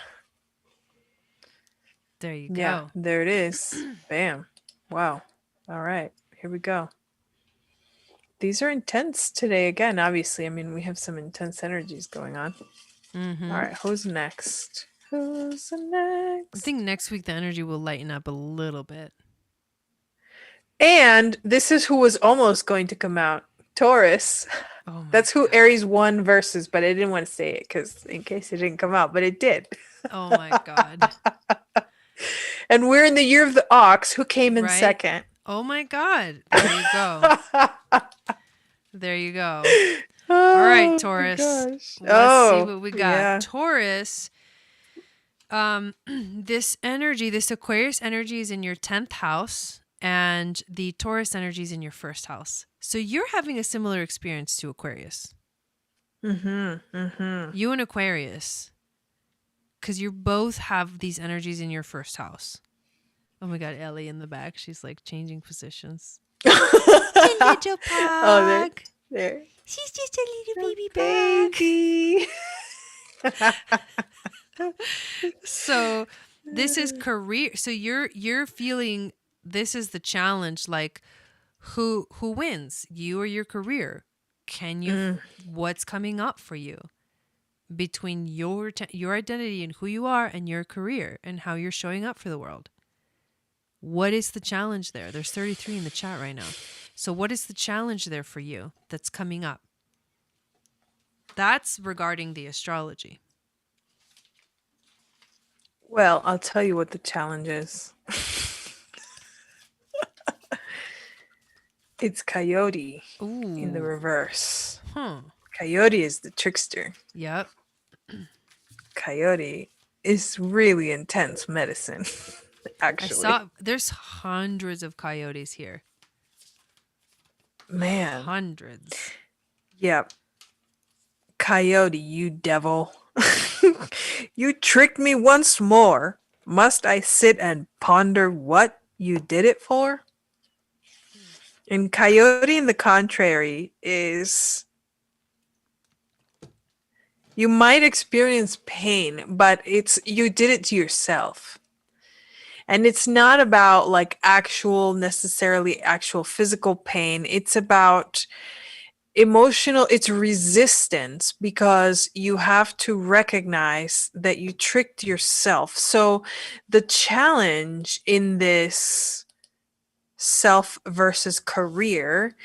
There you go. Yeah, there it is. Bam. Wow. All right. Here we go. These are intense today again, obviously. I mean, we have some intense energies going on. All right. Who's next? Who's next? I think next week the energy will lighten up a little bit. And this is who was almost going to come out. Taurus. Oh That's who Aries won versus, but I didn't want to say it because in case it didn't come out, but it did. Oh my God. And we're in the year of the ox. Who came in second? Oh my God. There you go. There you go. All right, Taurus. Let's see what we got. Yeah. Taurus. This energy, this Aquarius energy is in your 10th house, and the Taurus energy is in your first house. So you're having a similar experience to Aquarius. You and Aquarius. Because you both have these energies in your first house. Oh my God, Ellie in the back. She's like changing positions. The little pug. Oh, there. She's just a little baby pug. So this is career. So you're feeling this is the challenge. Like who wins, you or your career? Can you? What's coming up for you between your identity and who you are and your career and how you're showing up for the world? What is the challenge there? There's 33 in the chat right now. So what is the challenge there for you that's coming up? That's regarding the astrology. Well, I'll tell you what the challenge is. It's Coyote in the reverse. Coyote is the trickster. Yep. Coyote is really intense medicine. Actually, there's hundreds of coyotes here. Man. Hundreds. Yep. Coyote, you devil. You tricked me once more. Must I sit and ponder what you did it for? And coyote, in the contrary, is you might experience pain, but it's you did it to yourself. And it's not about like necessarily actual physical pain. It's about emotional, it's resistance because you have to recognize that you tricked yourself. So the challenge in this self versus career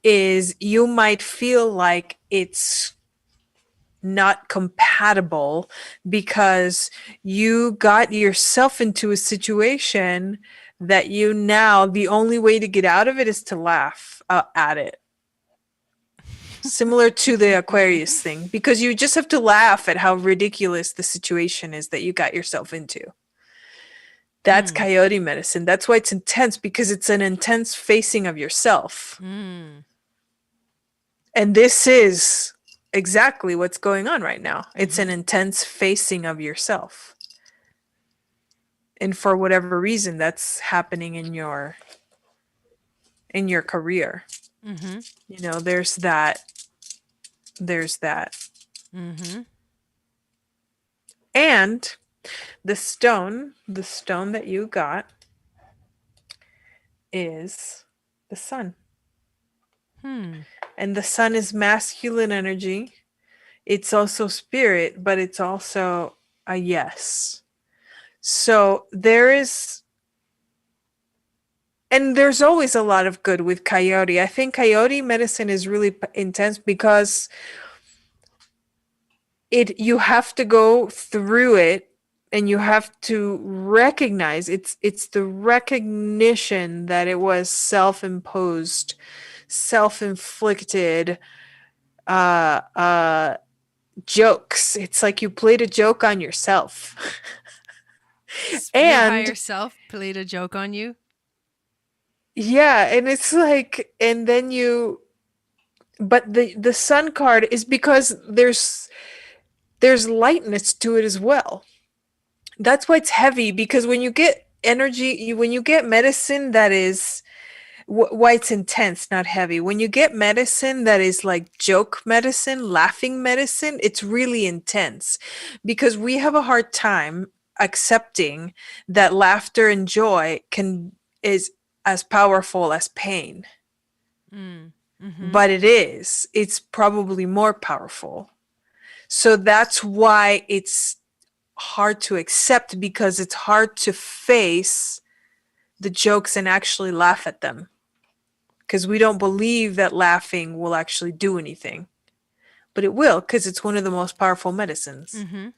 is you might feel like it's not compatible because you got yourself into a situation that you now the only way to get out of it is to laugh at it, similar to the Aquarius thing, because you just have to laugh at how ridiculous the situation is that you got yourself into. That's Mm. coyote medicine. That's why it's intense, because it's an intense facing of yourself. Mm. And this is exactly what's going on right now. It's an Mm-hmm. intense facing of yourself. And for whatever reason that's happening in your career. Mm-hmm. You know, there's that. Mm-hmm. And the stone that you got is the sun. Hmm. And the sun is masculine energy. It's also spirit, but it's also a yes. So there's always a lot of good with coyote. I think coyote medicine is really intense because you have to go through it, and you have to recognize it's the recognition that it was self-imposed, self-inflicted uh uh jokes. It's like you played a joke on yourself. Your higher And self played a joke on you. yeah, and it's like, and then you, but the sun card is because there's lightness to it as well. That's why it's heavy, because when you get when you get medicine that is why it's intense, not heavy. When you get medicine that is like joke medicine, laughing medicine, it's really intense, because we have a hard time accepting that laughter and joy is as powerful as pain. Mm. Mm-hmm. But it's probably more powerful. So that's why it's hard to accept, because it's hard to face the jokes and actually laugh at them, because we don't believe that laughing will actually do anything, but it will, because it's one of the most powerful medicines. Mm-hmm.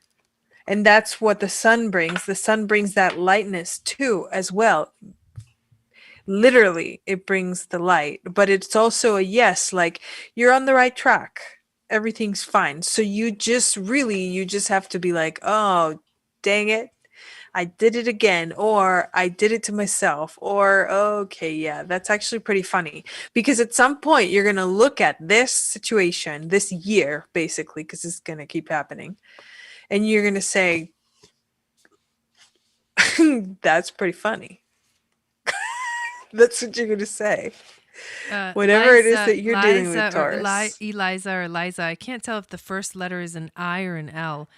And that's what the sun brings. The sun brings that lightness too, as well. Literally, it brings the light, but it's also a yes, like you're on the right track. Everything's fine. So you just have to be like, oh, dang it, I did it again, or I did it to myself, or okay, yeah, that's actually pretty funny. Because at some point, you're going to look at this situation, this year, basically, because it's going to keep happening, and you're going to say, that's pretty funny. That's what you're going to say. Whatever it is that you're dealing with, Taurus. Eliza or Liza. I can't tell if the first letter is an I or an L.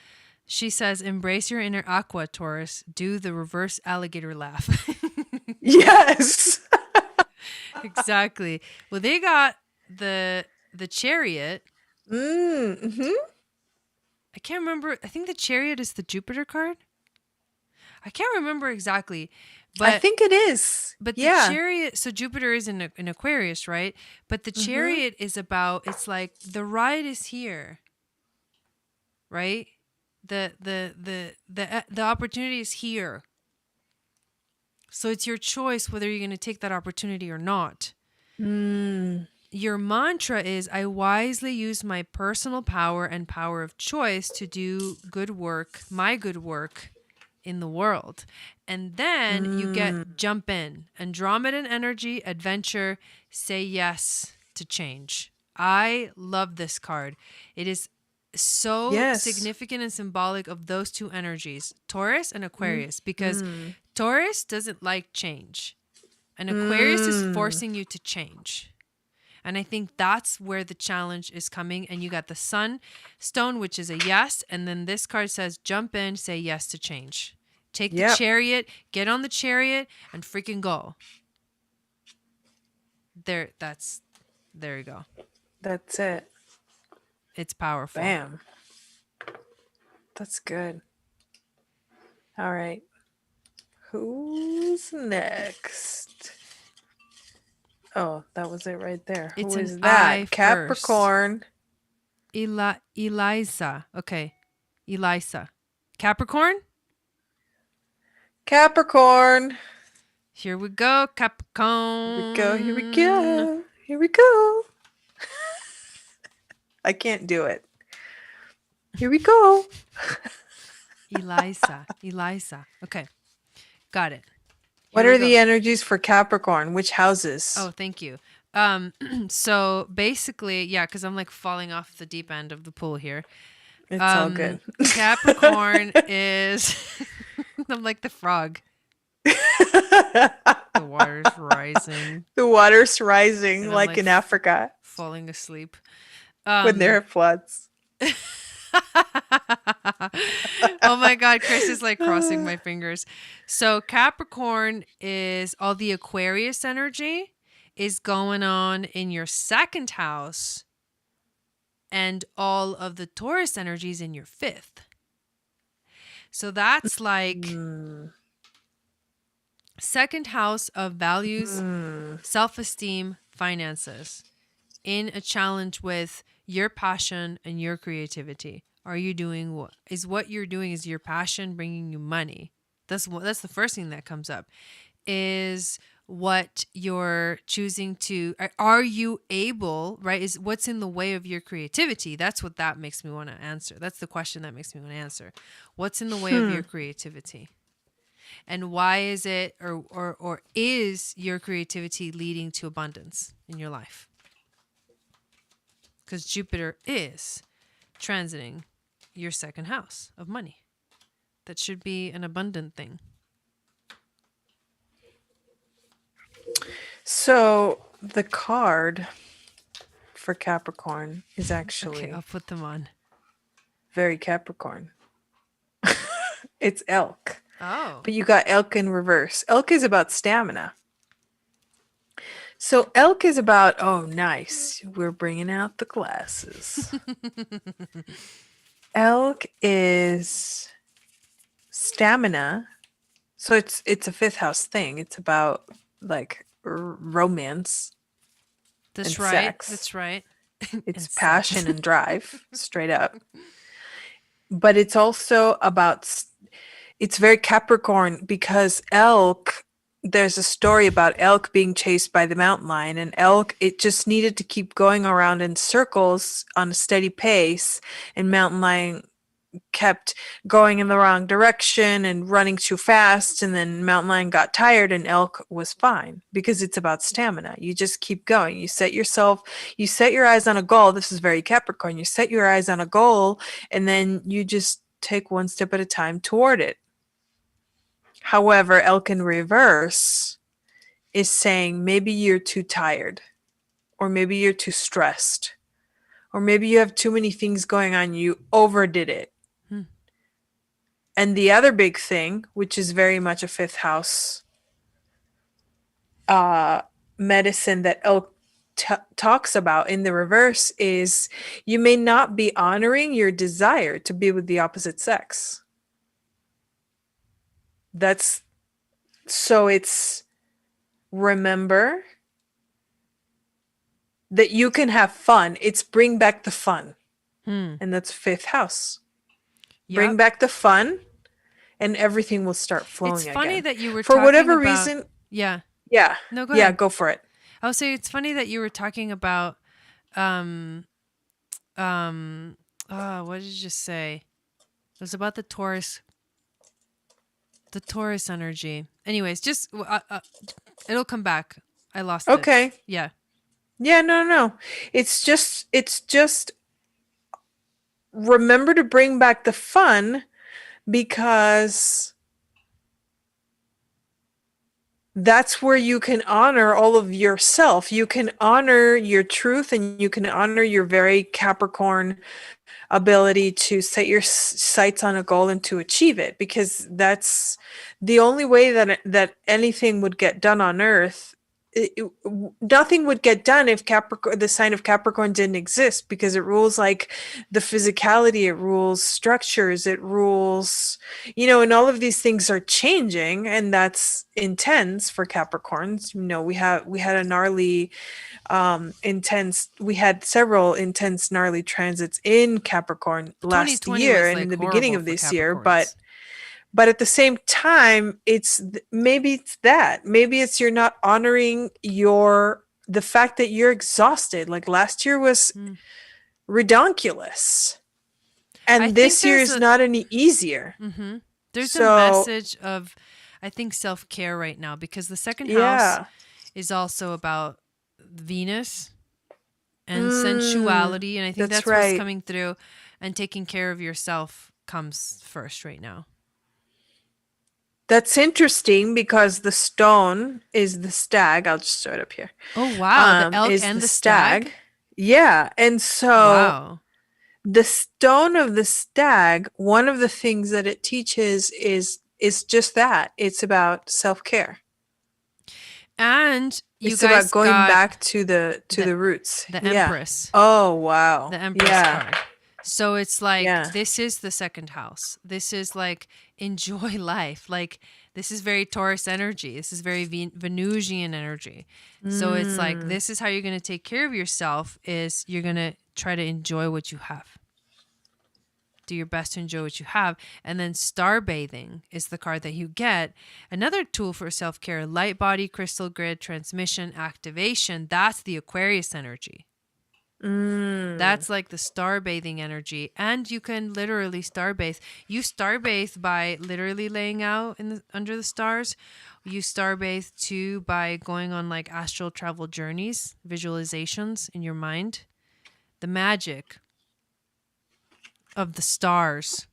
She says, "Embrace your inner aqua, Taurus. Do the reverse alligator laugh." Yes. Exactly. Well, they got the chariot. Mm-hmm. I can't remember. I think the chariot is the Jupiter card. I can't remember exactly, I but think it is. the Yeah. chariot. So Jupiter is in Aquarius, right? But the Mm-hmm. chariot is about. It's like the ride is here, right? The opportunity is here. So it's your choice whether you're going to take that opportunity or not. Mm. Your mantra is, I wisely use my personal power and power of choice to do good work, my good work in the world. And then you get jump in, Andromedan energy, adventure, say yes to change. I love this card. It is so Yes. significant and symbolic of those two energies, Taurus and Aquarius, because Mm. Taurus doesn't like change. And Aquarius is forcing you to change. And I think that's where the challenge is coming. And you got the Sun stone, which is a yes. And then this card says, jump in, say yes to change. Take the chariot, get on the chariot, and freaking go. There you go. That's it. It's powerful. Bam. That's good. All right. Who's next? Oh, that was it right there. It's Who an is that? I Capricorn. Eliza. Okay. Eliza. Capricorn? Capricorn. Here we go, Capricorn. Here we go. Here we go. I can't do it. Here we go. Eliza. Okay. Got it. What are the energies for Capricorn? Which houses? Oh, thank you. So basically, yeah, because I'm like falling off the deep end of the pool here. It's all good. Capricorn is I'm like the frog. The water's rising. The water's rising like in Africa. Falling asleep. When there are floods. Oh my God, Chris is like crossing my fingers. So Capricorn is all the Aquarius energy is going on in your second house, and all of the Taurus energies in your fifth. So that's like second house of values, self-esteem, finances, in a challenge with your passion and your creativity. Are you doing what you're doing? Is your passion bringing you money? That's the first thing that comes up. Is what you're choosing to, are you able, right? Is what's in the way of your creativity? That's what that makes me want to answer. That's the question that makes me want to answer. What's in the way of your creativity? And why is it, or is your creativity leading to abundance in your life? Because Jupiter is transiting your second house of money. That should be an abundant thing. So the card for Capricorn is actually... Okay, I'll put them on. Very Capricorn. It's elk. Oh. But you got elk in reverse. Elk is about stamina. So elk is about, oh, nice. We're bringing out the glasses. Elk is stamina. So it's a fifth house thing. It's about like romance. That's and right. Sex. That's right. It's passion and drive, straight up. But it's also about, it's very Capricorn because elk, there's a story about elk being chased by the mountain lion, and elk, it just needed to keep going around in circles on a steady pace, and mountain lion kept going in the wrong direction and running too fast, and then mountain lion got tired and elk was fine because it's about stamina. You just keep going. You set your eyes on a goal. This is very Capricorn. You set your eyes on a goal and then you just take one step at a time toward it. However, elk in reverse is saying maybe you're too tired, or maybe you're too stressed, or maybe you have too many things going on. You overdid it. And the other big thing, which is very much a fifth house medicine that elk talks about in the reverse, is you may not be honoring your desire to be with the opposite sex. It's remember that you can have fun. It's bring back the fun. And that's fifth house. Yep. Bring back the fun and everything will start flowing again. It's funny that you were for whatever reason. Yeah. No, go ahead. Yeah, go for it. I'll say it's funny that you were talking about what did you just say? It was about the Taurus energy. Anyways, just it'll come back. I lost it. Okay. Yeah. Yeah, no. It's just remember to bring back the fun, because that's where you can honor all of yourself. You can honor your truth, and you can honor your very Capricorn ability to set your sights on a goal and to achieve it, because that's the only way that anything would get done on earth. Nothing would get done if Capricorn, the sign of Capricorn, didn't exist, because it rules like the physicality, it rules structures, it rules, and all of these things are changing, and that's intense for Capricorns. We had a gnarly intense we had several intense gnarly transits in Capricorn last 2020 year was and in like the beginning horrible of for this year, but Capricorns. at the same time, maybe it's you're not honoring the fact that you're exhausted. Like last year was Mm. redonkulous, I and think this year there's is a not any easier. there's a So message of, I think, self-care right now, because the second house yeah. is also about Venus and Mm, sensuality, and I think that's that's what's right. coming through, and taking care of yourself comes first right now. That's interesting because the stone is the stag. I'll just throw it up here. Oh wow, the elk Is the and the stag. stag. Yeah. And so Wow. the stone of the stag, one of the things that it teaches is just that. It's about self-care. And you It's about guys going got back to the the roots. the Yeah. Empress. Oh, wow. The Empress Yeah. card. So it's like, Yeah. this is the second house. This is like, enjoy life. Like, this is very Taurus energy. This is very Venusian energy. So it's like, Mm. this is how you're going to take care of yourself, is you're going to try to enjoy what you have. Do your best to enjoy what you have. And then star bathing is the card that you get. Another tool for self-care: light body, crystal grid, transmission, activation. That's the Aquarius energy. Mm. That's like the star bathing energy. And you can literally star bathe. You star bathe by literally laying out under the stars. You star bathe too by going on like astral travel journeys, visualizations in your mind. The magic of the stars.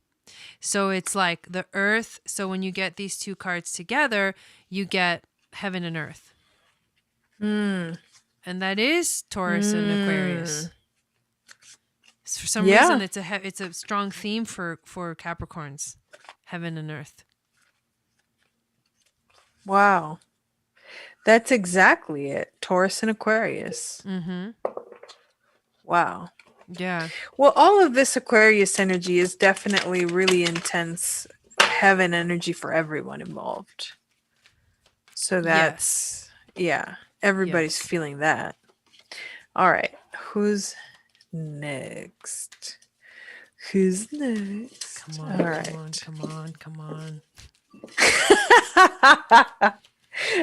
So it's like the earth. So when you get these two cards together, you get heaven and earth. Mm. And that is Taurus and Aquarius. For some Yeah. reason, it's a strong theme for Capricorns, heaven and earth. Wow. That's exactly it. Taurus and Aquarius. Mm-hmm. Wow. Yeah. Well, all of this Aquarius energy is definitely really intense heaven energy for everyone involved. So that's, yeah, everybody's Yes. feeling that. All right. Who's next? Who's next? Come on, All right. come on, come on.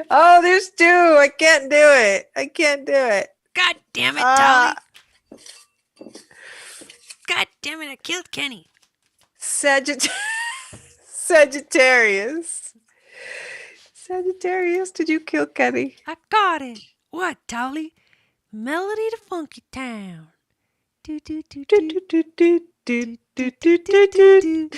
Oh, there's two. I can't do it. God damn it, Ah. Dolly. God damn it, I killed Kenny. Sagittarius. Sagittarius, did you kill Kenny? I got it. What, Dolly? Melody to Funky Town. Do, do, do, do. Do, do, do, do, do, do, do, do, do.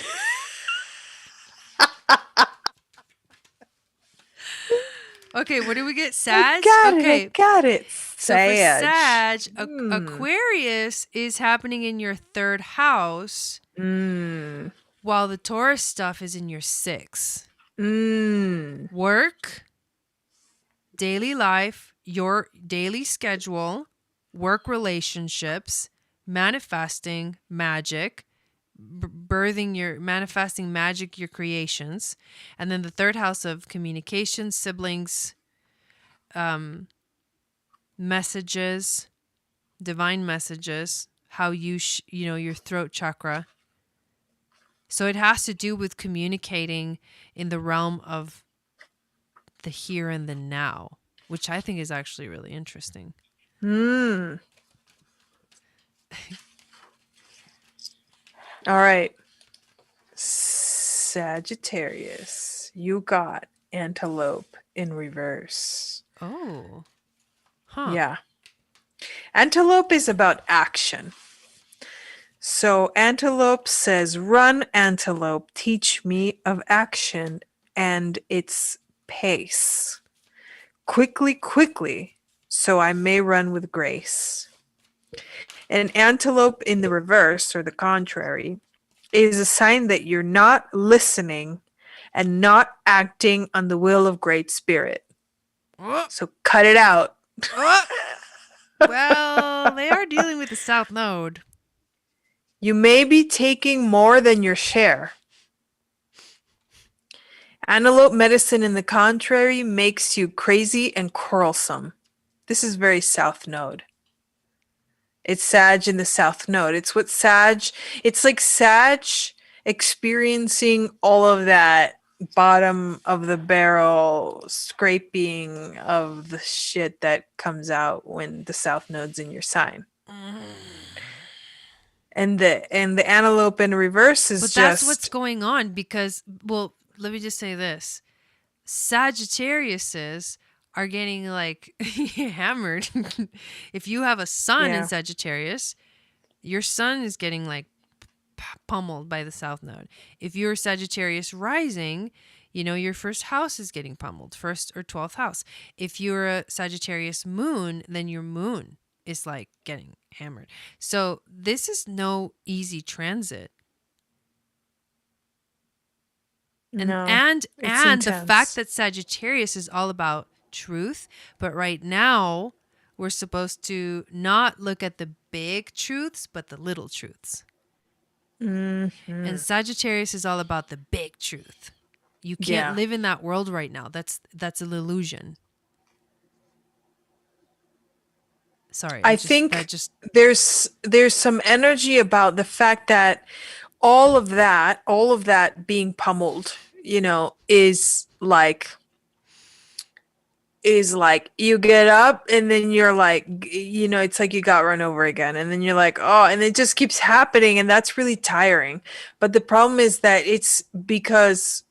Okay, what do we get? Sag? I got it. So for Sag. Sag, Aquarius is happening in your third house, while the Taurus stuff is in your sixth. Work, daily life, your daily schedule, work relationships, manifesting magic, manifesting magic, your creations. And then the third house of communication, siblings, messages, divine messages, how you your throat chakra. So it has to do with communicating in the realm of the here and the now, which I think is actually really interesting. All right. Sagittarius, you got antelope in reverse. Oh. Huh. Yeah. Antelope is about action. So antelope says, run, antelope, teach me of action and its pace. quickly, quickly, so I may run with grace. An antelope in the reverse, or the contrary, is a sign that you're not listening and not acting on the will of Great Spirit. Oh, So cut it out. oh. Well, they are dealing with the South Node. You may be taking more than your share. Antelope medicine, in the contrary, makes you crazy and quarrelsome. This is very South Node. It's Sag in the South Node. It's what Sag, it's like Sag experiencing all of that bottom of the barrel scraping of the shit that comes out when the South Node's in your sign. And the antelope in reverse is But that's just what's going on because, well, let me just say this. Sagittariuses are getting like hammered. If you have a sun in Sagittarius, your sun is getting like pummeled by the South Node. If you're Sagittarius rising, you know, your first house is getting pummeled, first or 12th house. If you're a Sagittarius moon, then your moon is like getting hammered. So this is no easy transit. no, And it's the intense. fact that Sagittarius is all about truth, but right now we're supposed to not look at the big truths, but the little truths. Mm-hmm. And Sagittarius is all about the big truth. You can't live in that world right now. That's an illusion. Sorry, I think there's some energy about the fact that all of that being pummeled, you know, is like you get up and then you're like, you know, it's like you got run over again, and then you're like, oh, and it just keeps happening, and that's really tiring. But the problem is that it's because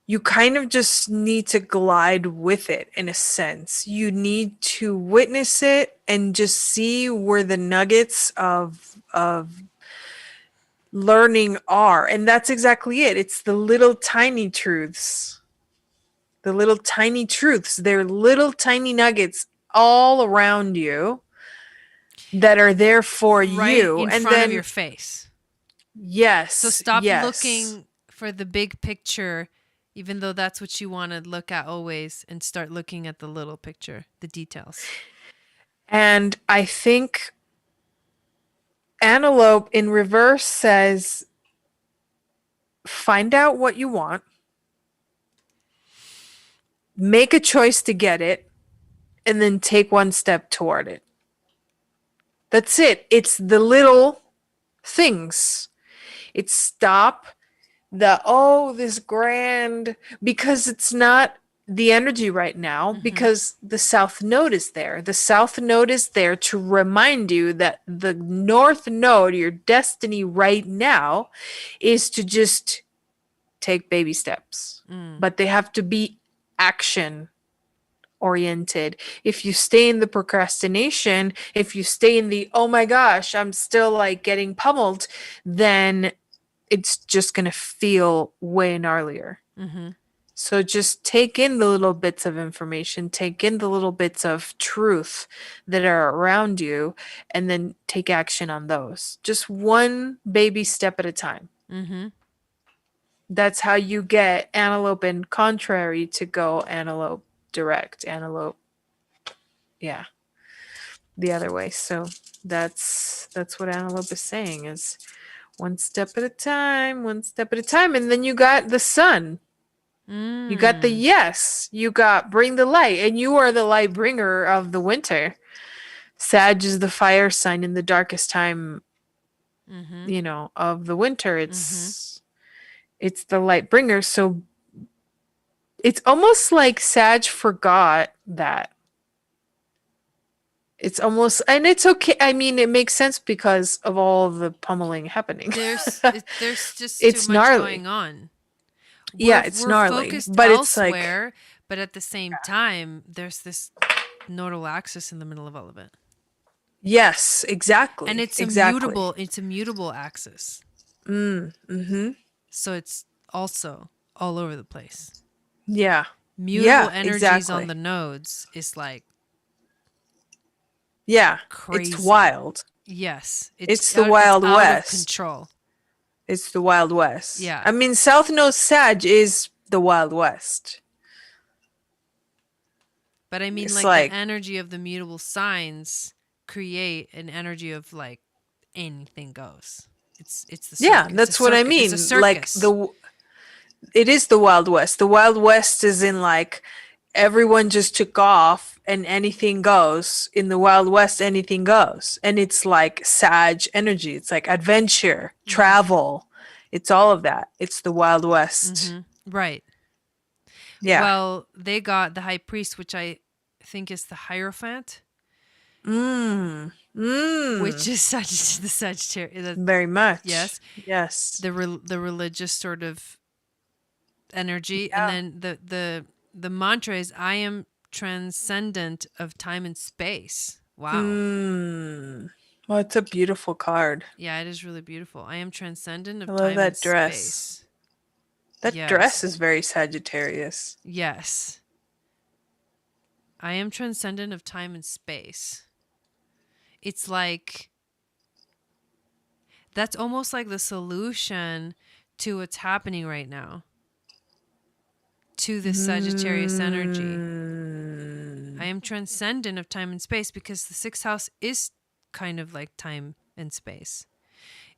you kind of just need to glide with it in a sense. You need to witness it and just see where the nuggets of learning are. And that's exactly it. It's the little tiny truths. The little tiny truths. They're little tiny nuggets all around you that are there for you. in And front then of your face. yes. So stop yes. looking for the big picture, even though that's what you want to look at always, and start looking at the little picture, the details. And I think Antelope in reverse says, find out what you want, make a choice to get it, and then take one step toward it. That's it. It's the little things. It's stop this grand, because it's not the energy right now, because the South Node is there. The South Node is there to remind you that the North Node, your destiny right now, is to just take baby steps. But they have to be action oriented. If you stay in the procrastination, if you stay in the, oh my gosh, I'm still like getting pummeled, then it's just going to feel way gnarlier. So just take in the little bits of information, take in the little bits of truth that are around you, and then take action on those. Just one baby step at a time. That's how you get antelope and contrary to go antelope direct, antelope, the other way. So that's what antelope is saying, is one step at a time, one step at a time. And then you got the sun. You got the you got bring the light, and you are the light bringer of the winter. Sag is the fire sign in the darkest time, you know, of the winter. It's the light bringer. So it's almost like Sag forgot that. It's almost, and it's okay. I mean, it makes sense because of all the pummeling happening. There's just it's too much gnarly. going on. It's we're gnarly, focused but elsewhere, but at the same time, there's this nodal axis in the middle of all of it. Yes, exactly. And it's exactly. a mutable axis. Mm-hmm. So it's also all over the place. Yeah. mutable Yeah, energies on exactly. the nodes is like Yeah, it's crazy. wild. Yes, It's the it's Wild out of West. control. It's the Wild West. Yeah. I mean, South Node Sag is the Wild West. But I mean, It's like the like, energy of the mutable signs create an energy of like anything goes. It's the yeah, circus. It's a that's what I circus. It's a mean. Like circus. it is the Wild West. The Wild West is in like everyone just took off and anything goes. In the Wild West, anything goes. And it's like Sag energy. It's like adventure, Mm-hmm. travel. It's all of that. It's the Wild West. Mm-hmm. Right. Yeah. Well, they got the high priest, which I think is the Hierophant, Mm. which Mm. is the Sagittarius. Very much. Yes, Yes. the religious sort of energy, and Yeah. then the mantra is I am transcendent of time and space. Wow. Mm. Well, it's a beautiful card. Yeah, it is really beautiful. I am transcendent I of love time and that dress. space. That dress Yes. is very Sagittarius. Yes. I am transcendent of time and space. It's like that's almost like the solution to what's happening right now, to this Sagittarius energy. Mm. I am transcendent of time and space because the sixth house is kind of like time and space.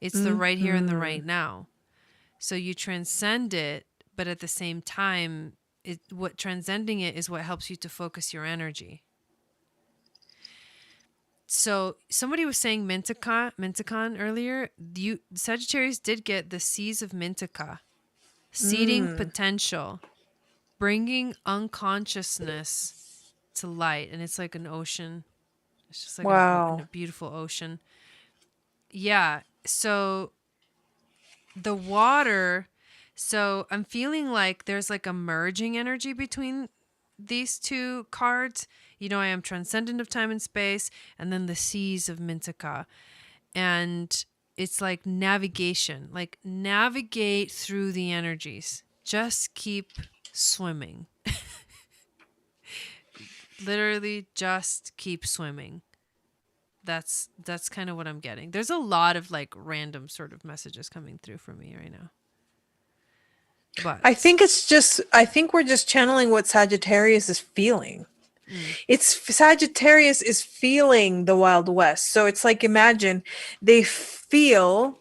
It's the right here and the right now. So you transcend it, but at the same time, what transcending it is what helps you to focus your energy. So somebody was saying Minticon earlier. Sagittarius did get the seas of Mintica, seeding potential, bringing unconsciousness to light, and it's like an ocean. It's just like a Wow. beautiful ocean. Yeah. So the water. So I'm feeling like there's like a merging energy between these two cards. You know, I am transcendent of time and space, and then the seas of Mintica. And it's like navigation, like navigate through the energies. Just keep swimming. Literally just keep swimming. That's kind of what I'm getting. There's a lot of like random sort of messages coming through for me right now. But I think I think we're just channeling what Sagittarius is feeling. It's Sagittarius is feeling the Wild West. So it's like, imagine they feel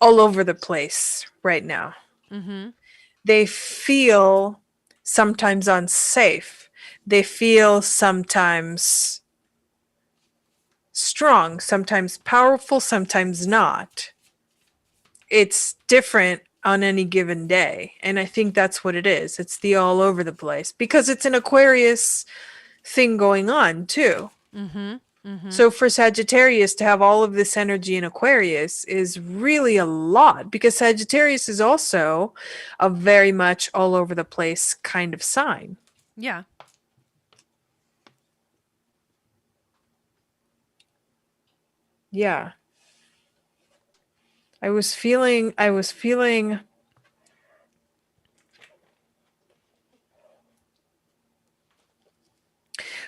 all over the place right now. mm-hmm. They feel sometimes unsafe. They feel sometimes strong, sometimes powerful, sometimes not. It's different on any given day. And I think that's what it is. It's the all over the place because it's an Aquarius thing going on too. Mm-hmm. Mm-hmm. So for Sagittarius to have all of this energy in Aquarius is really a lot because Sagittarius is also a very much all over the place kind of sign. Yeah. Yeah. I was feeling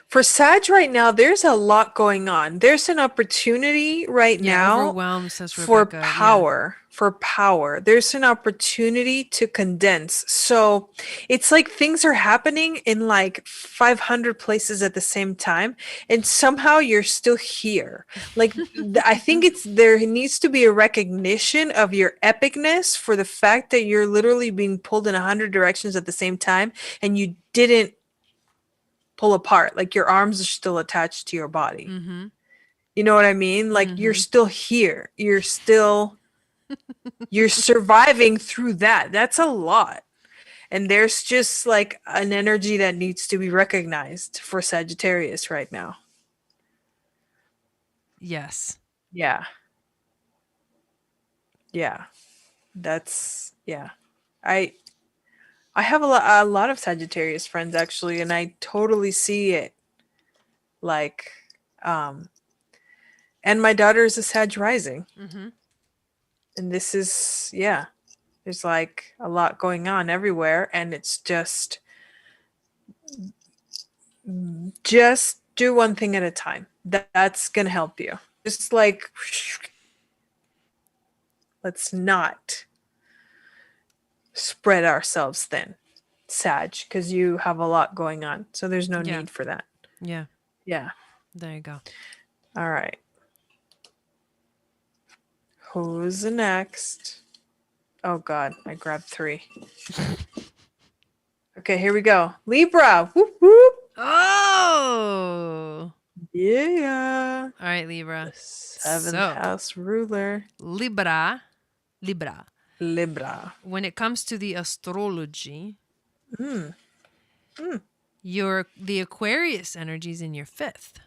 for Sag right now, there's a lot going on. There's an opportunity right Yeah. now Overwhelmed, says for Rebecca. power. For power. There's an opportunity to condense. So it's like things are happening in like 500 places at the same time, and somehow you're still here. Like, I think there needs to be a recognition of your epicness for the fact that you're literally being pulled in 100 directions at the same time, and you didn't pull apart. Like your arms are still attached to your body. Mm-hmm. You know what I mean? Like you're Mm-hmm. still here. You're surviving through that. That's a lot. And there's just like an energy that needs to be recognized for Sagittarius right now. Yes. Yeah. Yeah. That's yeah. I I have a lot of Sagittarius friends actually, and I totally see it. Like and my daughter is a Sag rising. Mm-hmm. And this is yeah. There's like a lot going on everywhere, and it's just do one thing at a time. That's going to help you. Just like, let's not spread ourselves thin, Sag, because you have a lot going on. So there's no Yeah. need for that. Yeah. Yeah. There you go. All right. Who's the next? Oh, God. I grabbed 3. Okay, here we go. Libra. Whoop, whoop. Oh. Yeah. All right, Libra. Seventh So, house ruler. Libra. Libra. When it comes to the astrology, Mm. the Aquarius energy is in your 5th,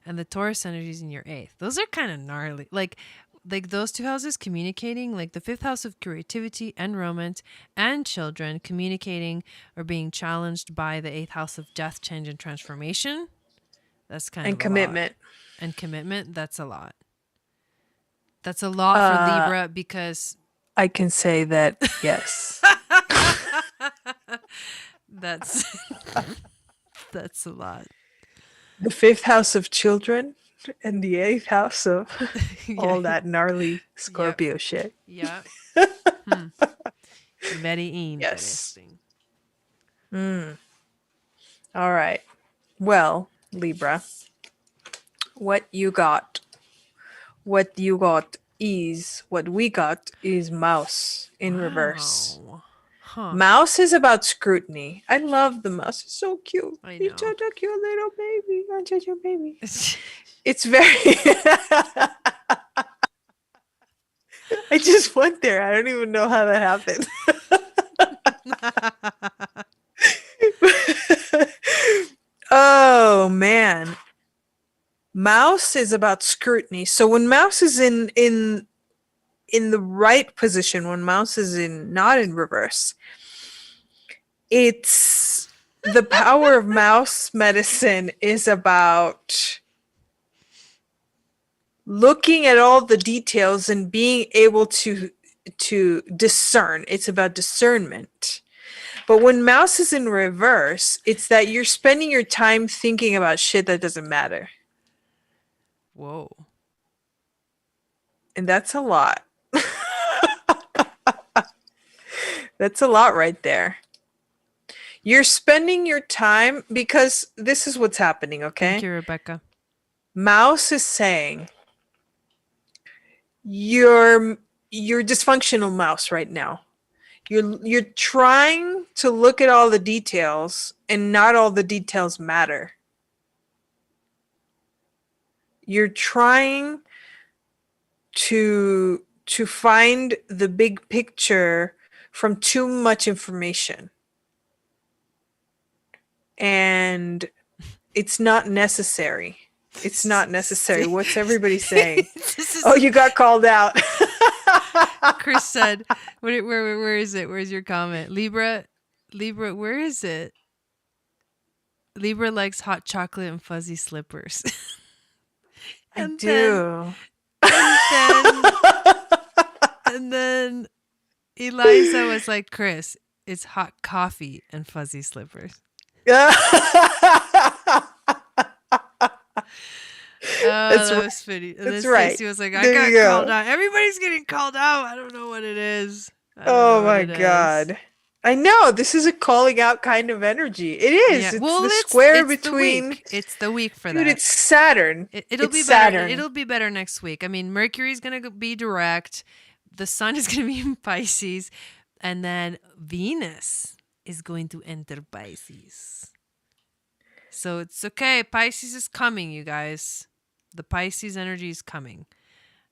and the Taurus energy is in your 8th. Those are kind of gnarly. Like those 2 houses communicating, like the 5th house of creativity and romance and children communicating or being challenged by the 8th house of death, change, and transformation. That's kind of And commitment. And commitment. That's a lot. That's a lot for Libra because I can say that, yes. that's a lot. The 5th house of children and the 8th house of all that gnarly Scorpio shit. Yeah. Very interesting. Yes. All right. Well, Libra, what we got is Mouse in reverse. Huh. Mouse is about scrutiny. I love the mouse. It's so cute. I He's know. such a cute little baby. I'm such a baby. It's very... I just went there. I don't even know how that happened. Oh, man. Mouse is about scrutiny. So when Mouse is in the right position, when Mouse is not in reverse, it's the power of Mouse medicine is about looking at all the details and being able to discern. It's about discernment. But when Mouse is in reverse, it's that you're spending your time thinking about shit that doesn't matter. Whoa. And that's a lot. That's a lot right there. You're spending your time because this is what's happening, okay? Thank you, Rebecca. Mouse is saying you're dysfunctional, Mouse, right now. You're trying to look at all the details and not all the details matter. You're trying to find the big picture from too much information. And it's not necessary. It's not necessary. What's everybody saying? Oh, you got called out. Chris said, where is it? Where's your comment? Libra, where is it? Libra likes hot chocolate and fuzzy slippers. I do. And then Eliza was like, Chris, it's hot coffee and fuzzy slippers. That was funny. And that's then right. Stacey was like, I got called out. Everybody's getting called out. I don't know what it is. Oh my God. I know. This is a calling out kind of energy. It is. Yeah. It's well, the square it's between... It's the week for Dude, that. it's Saturn. It'll be Saturn. better. It'll be better next week. I mean, Mercury's going to be direct. The sun is going to be in Pisces. And then Venus is going to enter Pisces. So it's okay. Pisces is coming, you guys. The Pisces energy is coming.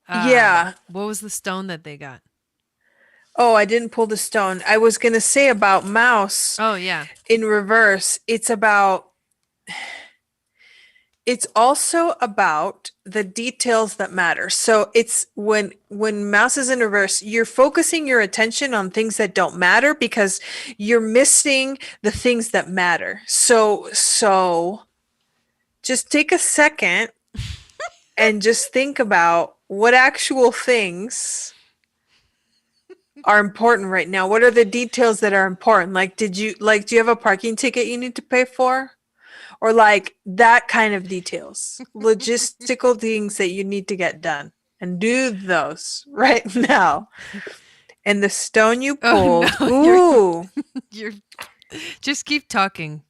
Yeah. What was the stone that they got? Oh, I didn't pull the stone. I was going to say about Mouse. Oh, yeah. In reverse, it's also about the details that matter. So it's when Mouse is in reverse, you're focusing your attention on things that don't matter because you're missing the things that matter. So just take a second and just think about what actual things are important right now? What are the details that are important? Like, do you have a parking ticket you need to pay for? Or like that kind of details, logistical things that you need to get done, and do those right now. And the stone you Oh pulled, no, ooh, you're just keep talking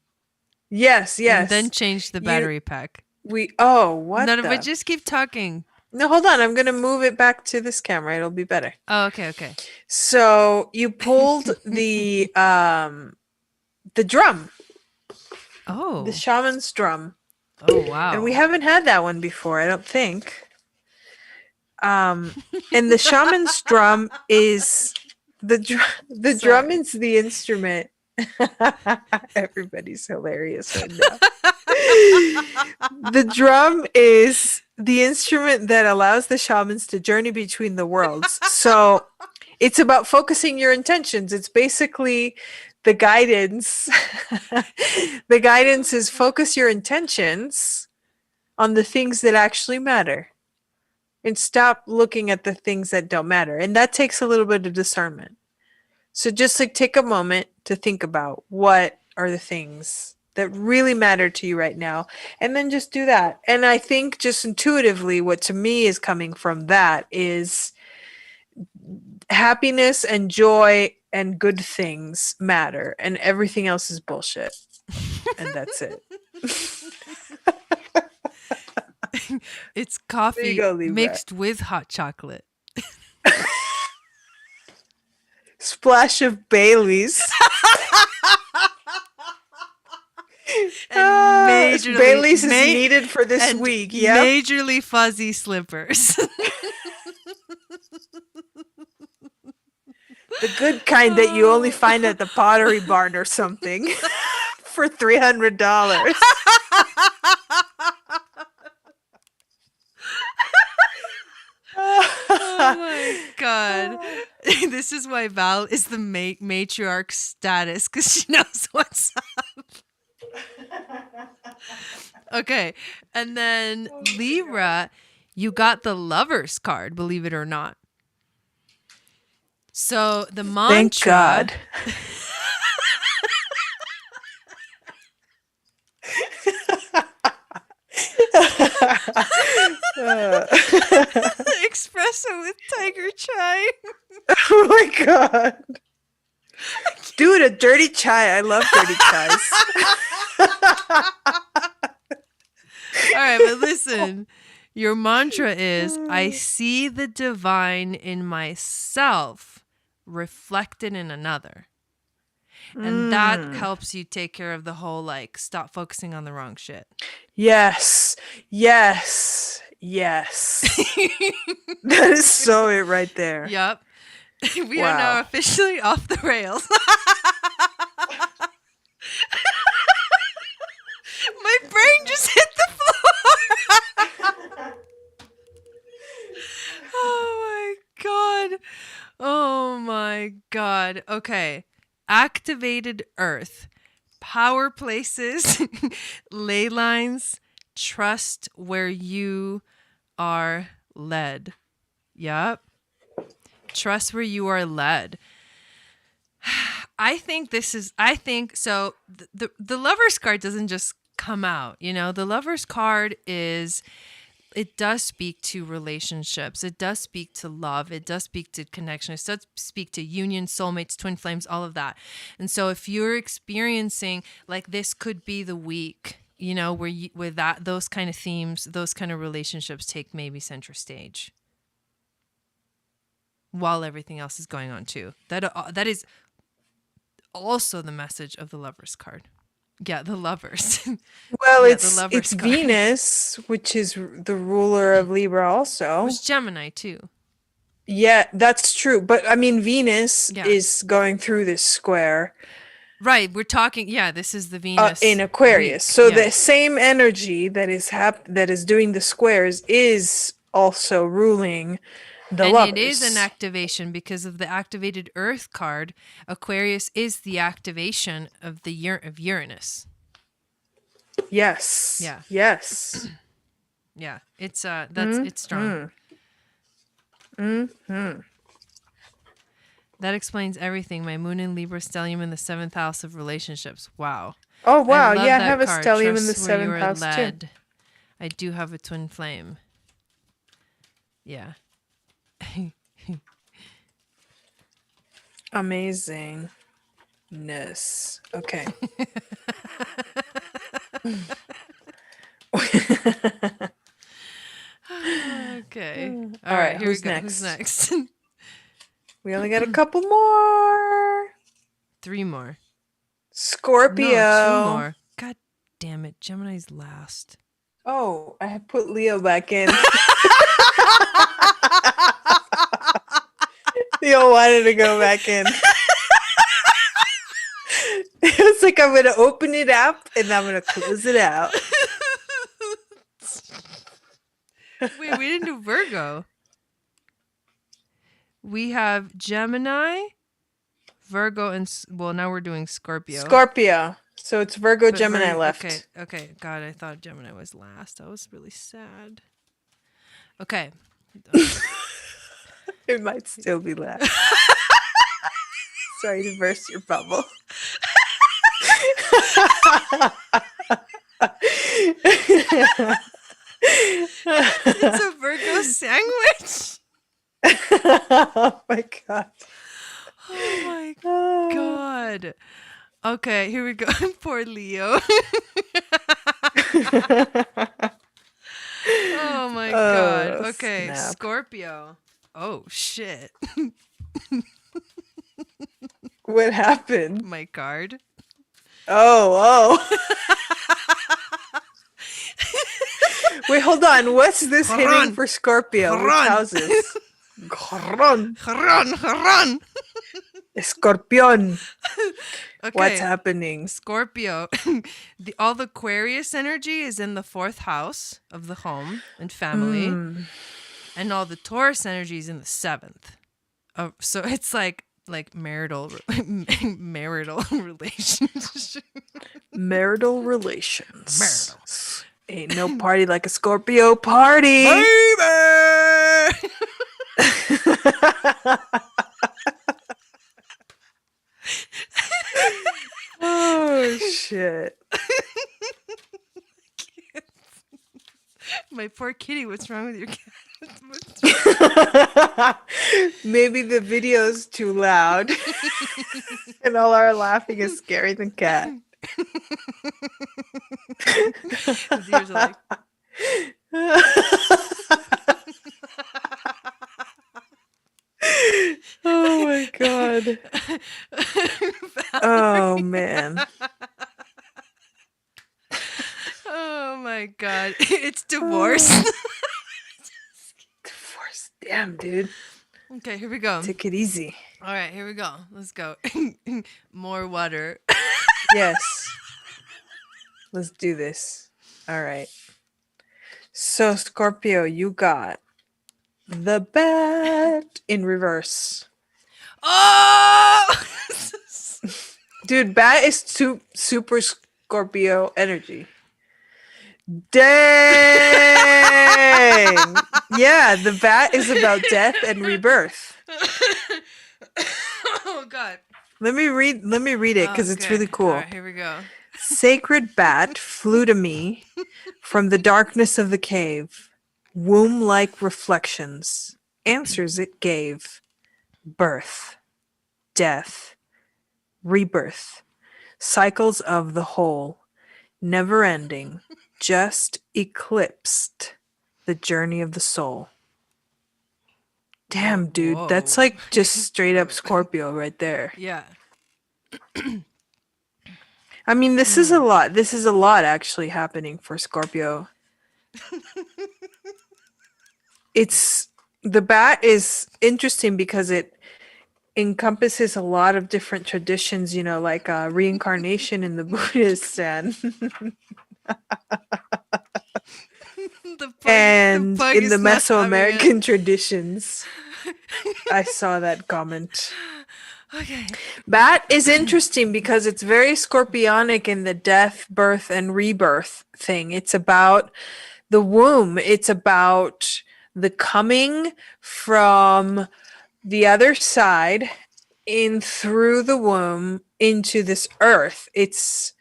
yes, and then yes. change the You, battery pack. what No, but the? just keep talking. No, hold on. I'm going to move it back to this camera. It'll be better. Oh, okay. So you pulled the drum, the Oh. shaman's drum. Oh And wow. we haven't had that one before, I don't think. And the shaman's drum is the drum Sorry. is the instrument. Everybody's hilarious right now. The drum is the instrument that allows the shamans to journey between the worlds. So it's about focusing your intentions. It's basically the guidance. The guidance is focus your intentions on the things that actually matter and stop looking at the things that don't matter. And that takes a little bit of discernment. So just like take a moment to think about what are the things that really matter to you right now, and then just do that. And I think just intuitively, what to me is coming from that is happiness and joy and good things matter, and everything else is bullshit. And that's it. It's There you coffee go, Libra. mixed with hot chocolate. Splash of Bailey's. And majorly Bailey's is needed for this and week. Yeah. majorly fuzzy slippers. The good kind that you only find at the Pottery Barn or something for $300. Oh my god. This is why Val is the matriarch status, because she knows what's up. Okay. And then Libra, you got the Lover's card, believe it or not. So the mantra. Thank God. Espresso with tiger chai. Oh my God. Dude, a dirty chai. I love dirty chais. All right, but listen. Your mantra is, I see the divine in myself reflected in another. And that helps you take care of the whole, like, stop focusing on the wrong shit. Yes. Yes. Yes. That is so it right there. Yep. We are now officially off the rails. My brain just hit the floor. Oh my god. Oh my god. Okay. Activated Earth. Power places. Ley lines. Trust where you are led. Yep. Trust where you are led. I think so. The Lover's card doesn't just come out, you know. The Lover's card it does speak to relationships. It does speak to love. It does speak to connection. It does speak to union, soulmates, twin flames, all of that. And so if you're experiencing, like, this could be the week, you know, where those kind of themes, those kind of relationships take maybe center stage, while everything else is going on too. That is also the message of the Lover's card. Yeah, the Lovers. Well, Yeah, it's Venus, which is the ruler of Libra also. Which Gemini too. Yeah, that's true. But I mean, Venus is going through this square. Right, we're talking. Yeah, this is the Venus in Aquarius. week. So Yeah. the same energy that is doing the squares is also ruling the and Lovers. It is an activation because of the activated Earth card. Aquarius is the activation of of Uranus. Yes. Yeah. Yes. Yeah. It's it's strong. Mm-hmm. That explains everything. My moon in Libra, stellium in the 7th house of relationships. Wow. Oh, I wow. love Yeah, I that have a card. stellium in the Trust where you 7th are house, too. led. I do have a twin flame. Yeah. Amazingness. Okay. Okay. All right, Here we who's go. next? Who's next? We only got a couple more. 3 more. Scorpio. No, 2 more. God damn it. Gemini's last. Oh, I had put Leo back in. Leo wanted to go back in. It was like, I'm going to open it up and I'm going to close it out. Wait, we didn't do Virgo. We have Gemini, Virgo, and now we're doing Scorpio. Scorpio. So it's Virgo, But Gemini left. Okay. God, I thought Gemini was last. I was really sad. Okay. It might still be left. Sorry to burst your bubble. It's a Virgo sandwich. Oh my god. Oh my god. Okay, here we go. Poor Leo. Oh my god. Okay, snap. Scorpio. Oh shit. What happened? My card. Oh. Wait, hold on. What's this hitting for Scorpio? Which houses? Run. Scorpion. Okay. What's happening? Scorpio. All the Aquarius energy is in the 4th house of the home and family. And all the Taurus energy is in the 7th. So it's like marital relations. Marital relations. Ain't no party like a Scorpio party. Baby! Oh shit. My poor kitty, what's wrong with your cat? Maybe the video's too loud. And all our laughing is scaring the cat. His ears are like, oh my god. Oh man. oh my god. It's divorce. Divorce. Damn, dude. Okay, here we go. Take it easy. All right, here we go. Let's go. More water. Yes. Let's do this. All right. So, Scorpio, you got the bat in reverse. Oh! Dude, bat is super Scorpio energy. Dang! Yeah, the bat is about death and rebirth. Oh god. Let me read it because it's really cool. All right, here we go. Sacred bat flew to me from the darkness of the cave. Womb-like reflections. Answers it gave. Birth. Death. Rebirth. Cycles of the whole. Never ending. Just eclipsed. The journey of the soul. Damn, dude. Whoa. That's like just straight up Scorpio right there. Yeah. I mean, this is a lot. This is a lot actually happening for Scorpio. The bat is interesting because it encompasses a lot of different traditions, you know, like reincarnation in the Buddhist and in the Mesoamerican traditions. I saw that comment. Okay. Bat is interesting because it's very scorpionic in the death, birth, and rebirth thing. It's about the womb. It's about the coming from the other side in through the womb into this earth. It's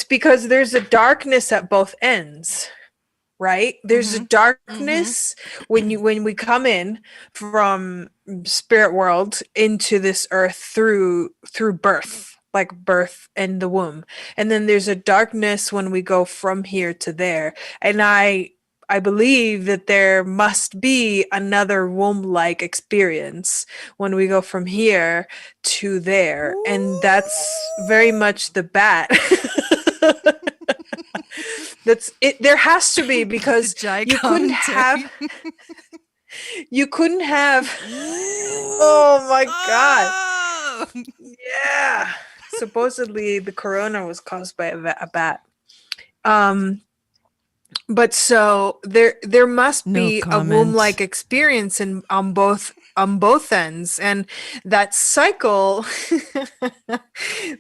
because there's a darkness at both ends, right? There's a darkness when we come in from spirit world into this earth through birth, like birth and the womb. And then there's a darkness when we go from here to there. And I believe that there must be another womb-like experience when we go from here to there. And that's very much the bat. That's it. There has to be, because you couldn't have. You couldn't have. Oh my god! Oh! Yeah. Supposedly, the corona was caused by a bat. But so there must No be a comment. womb-like experience on both ends, and that cycle.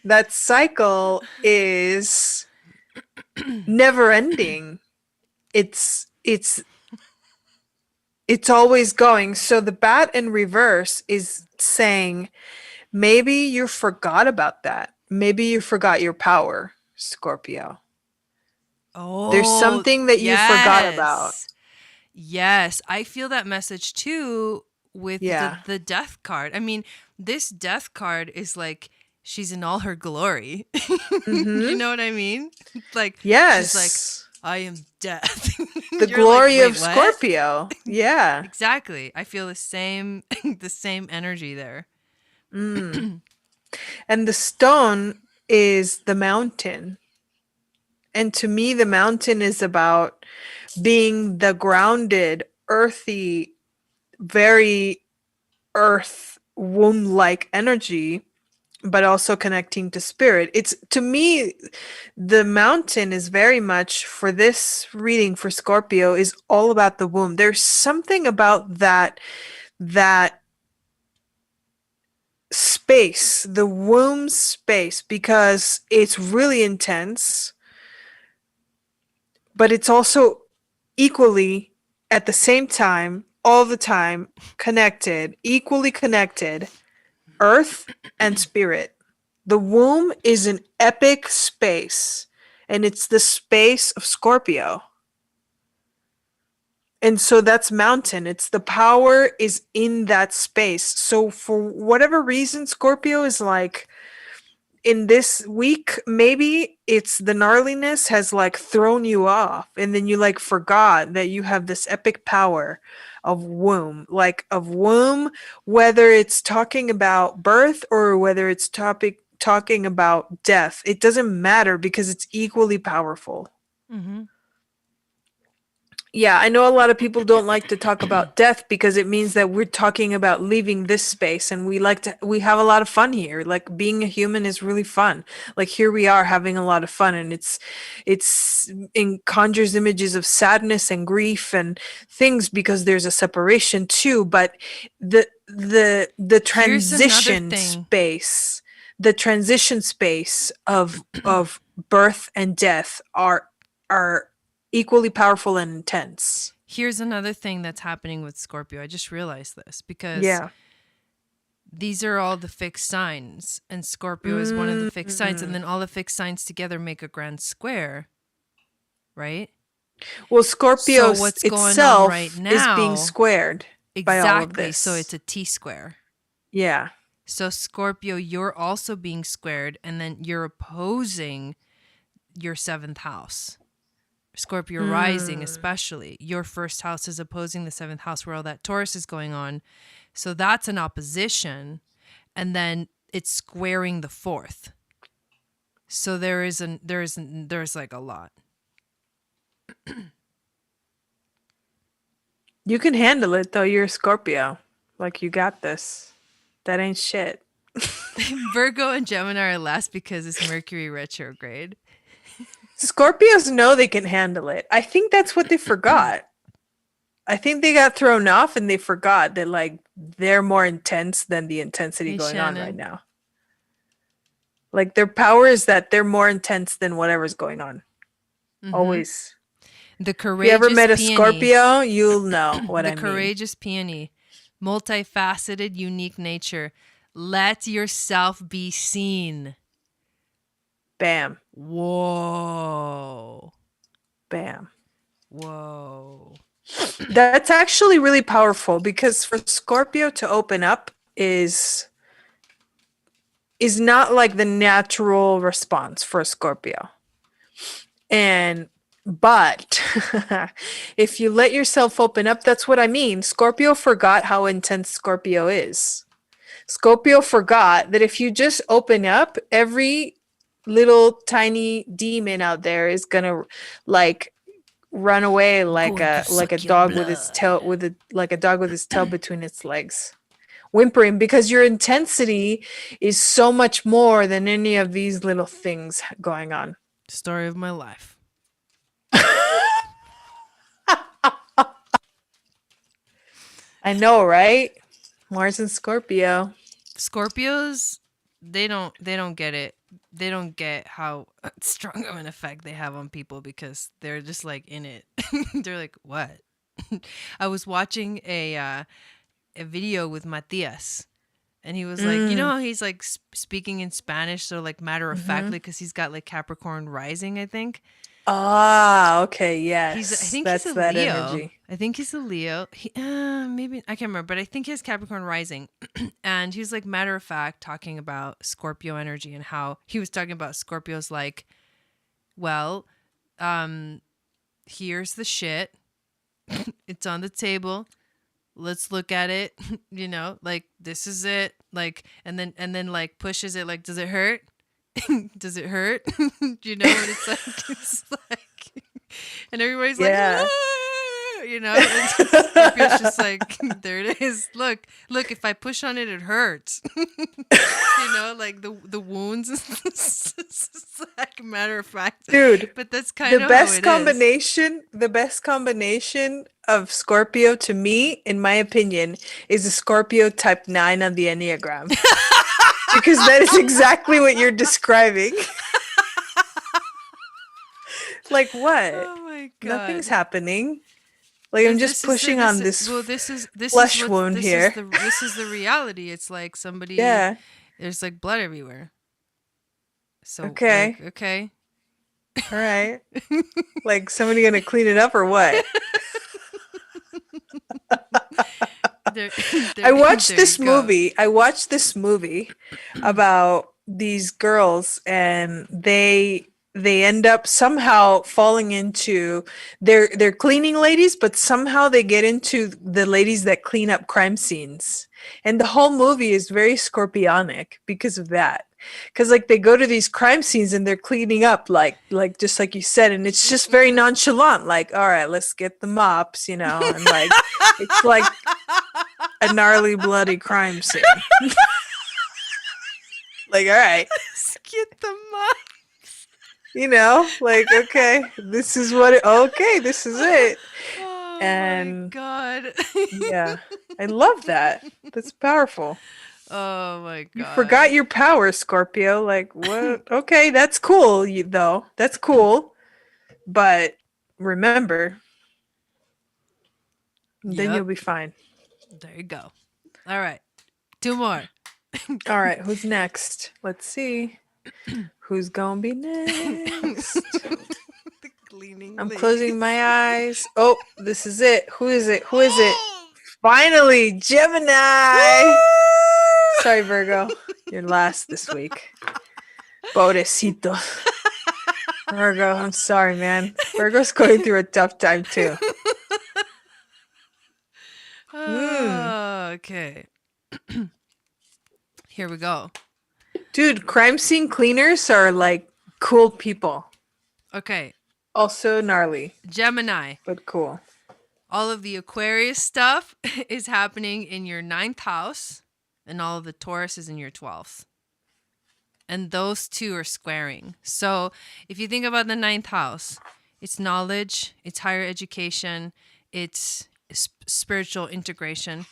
That cycle is never ending. It's always going. So the bat in reverse is saying, maybe you forgot about that. Maybe you forgot your power, Scorpio. Oh, There's something that you forgot about. Yes, I feel that message too with Yeah. the death card. I mean, this death card is like she's in all her glory. You know what I mean? Like Yes. she's like, I am death. The You're glory like, of "Wait, what?" Scorpio. Yeah. Exactly. I feel the same the same energy there. And the stone is the mountain. And to me, the mountain is about being the grounded, earthy, very earth womb-like energy, but also connecting to spirit. It's, to me, the mountain is very much, for this reading for Scorpio, is all about the womb. There's something about that space, the womb space, because it's really intense, but it's also equally, at the same time, all the time, connected, equally connected, earth and spirit. The womb is an epic space, and it's the space of Scorpio. And so that's mountain. It's the power is in that space. So for whatever reason, Scorpio is like, in this week, maybe it's the gnarliness has like thrown you off, and then you like forgot that you have this epic power of womb, whether it's talking about birth or whether it's talking about death. It doesn't matter, because it's equally powerful. Yeah, I know a lot of people don't like to talk about death because it means that we're talking about leaving this space, and we have a lot of fun here. Like, being a human is really fun. Like, here we are having a lot of fun, and it's in conjures images of sadness and grief and things, because there's a separation too, but the transition space, the transition space of birth and death are equally powerful and intense. Here's another thing that's happening with Scorpio. I just realized this because these are all the fixed signs, and Scorpio is one of the fixed signs, and then all the fixed signs together make a grand square, right? Well, Scorpio so what's going itself on right now is being squared by all of exactly. this. So it's a T-square. Yeah. So Scorpio, you're also being squared, and then you're opposing your 7th house. Scorpio rising, especially. Your 1st house is opposing the 7th house where all that Taurus is going on. So that's an opposition. And then it's squaring the 4th. So there's like a lot. You can handle it, though. You're a Scorpio. Like, you got this. That ain't shit. Virgo and Gemini are last because it's Mercury retrograde. Scorpios know they can handle it. I think that's what they forgot. I think they got thrown off, and they forgot that, like, they're more intense than the intensity going on right now. Like, their power is that they're more intense than whatever's going on. Always. The If you courageous ever met a peony. Scorpio, you'll know what I mean. The courageous peony. multifaceted, unique nature. Let yourself be seen. Bam. Whoa. Bam. Whoa. That's actually really powerful because for Scorpio to open up is not like the natural response for a Scorpio. But if you let yourself open up, that's what I mean. Scorpio forgot how intense Scorpio is. Scorpio forgot that if you just open up, every little tiny demon out there is gonna like run away like a dog with its tail like a dog with its tail between its legs, whimpering, because your intensity is so much more than any of these little things going on. Story of my life. I know, right? Mars and Scorpio. Scorpios, they don't get it. They don't get how strong of an effect they have on people because they're just like in it. They're like, what? I was watching a video with Matias, and he was like, you know, how he's like speaking in Spanish, so like matter of factly, because he's got like Capricorn rising, I think. Ah, okay, yes. I think that's he's a that Leo. energy. I think he's a Leo. Maybe I can't remember, but I think he has Capricorn rising, and he's like matter of fact talking about Scorpio energy and how he was talking about Scorpios like, well, here's the shit. It's on the table. Let's look at it. You know, like this is it. Like, and then like pushes it. Like, does it hurt? Does it hurt? You know what it's like? It's like, and everybody's like, ah! You know, and Scorpio's just like, there it is. Look, if I push on it, it hurts. You know, like the wounds. It's like matter of fact, dude. But that's kind of the best how it combination. The best combination of Scorpio, to me, in my opinion, is a Scorpio type 9 on the Enneagram. Because that is exactly what you're describing. Like what? Oh my god! Nothing's happening. Like I'm just pushing on this flesh wound here. This is the reality. It's like somebody. Yeah. There's like blood everywhere. So okay. Like, okay. All right. Like somebody gonna clean it up or what? I watched this movie. I watched this movie about these girls, and they end up somehow falling into they're cleaning ladies, but somehow they get into the ladies that clean up crime scenes. And the whole movie is very scorpionic because of that. Because like they go to these crime scenes and they're cleaning up like just like you said, and it's just very nonchalant, like, all right, let's get the mops, you know, and like it's like a gnarly bloody crime scene. Like, all right, let's get the mops, you know, like, okay, this is what this is it. Oh and my god. Yeah, I love that. That's powerful. Oh my god. You forgot your power, Scorpio. Like, what? Okay, that's cool, though. That's cool. But remember, then you'll be fine. There you go. All right. 2 more. All right, who's next? Let's see. Who's gonna be next? I'm closing my eyes. Oh, this is it. Who is it? Who is it? Finally, Gemini. Woo! Sorry, Virgo. You're last this week. Pobrecito. Virgo, I'm sorry, man. Virgo's going through a tough time, too. Okay. Here we go. Dude, crime scene cleaners are like cool people. Okay. Also gnarly. Gemini. But cool. All of the Aquarius stuff is happening in your 9th house, and all of the Taurus is in your 12th. And those two are squaring. So if you think about the 9th house, it's knowledge, it's higher education, it's spiritual integration.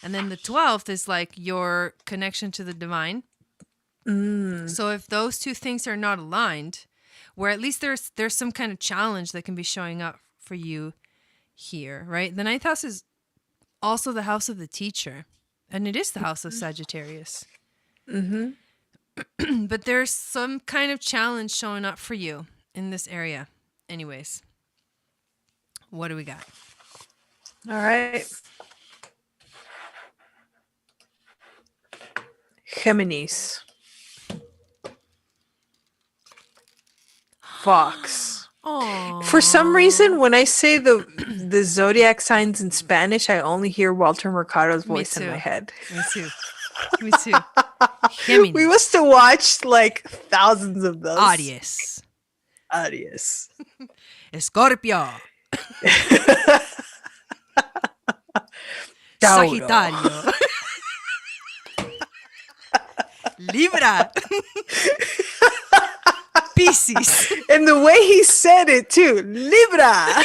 And then the 12th is like your connection to the divine. So if those two things are not aligned, where at least there's some kind of challenge that can be showing up for you here, right? The 9th house is Also the house of the teacher. And it is the house of Sagittarius. But there's some kind of challenge showing up for you in this area. Anyways, what do we got? All right. Géminis. Fox. Oh, For some reason, when I say the zodiac signs in Spanish, I only hear Walter Mercado's Me voice in my too. head. Me too. Me too. Géminis. We must have watched like thousands of those. Aries. Aries. Scorpio. Tauro. Sagittario. Libra. Pisces. And the way he said it too, Libra.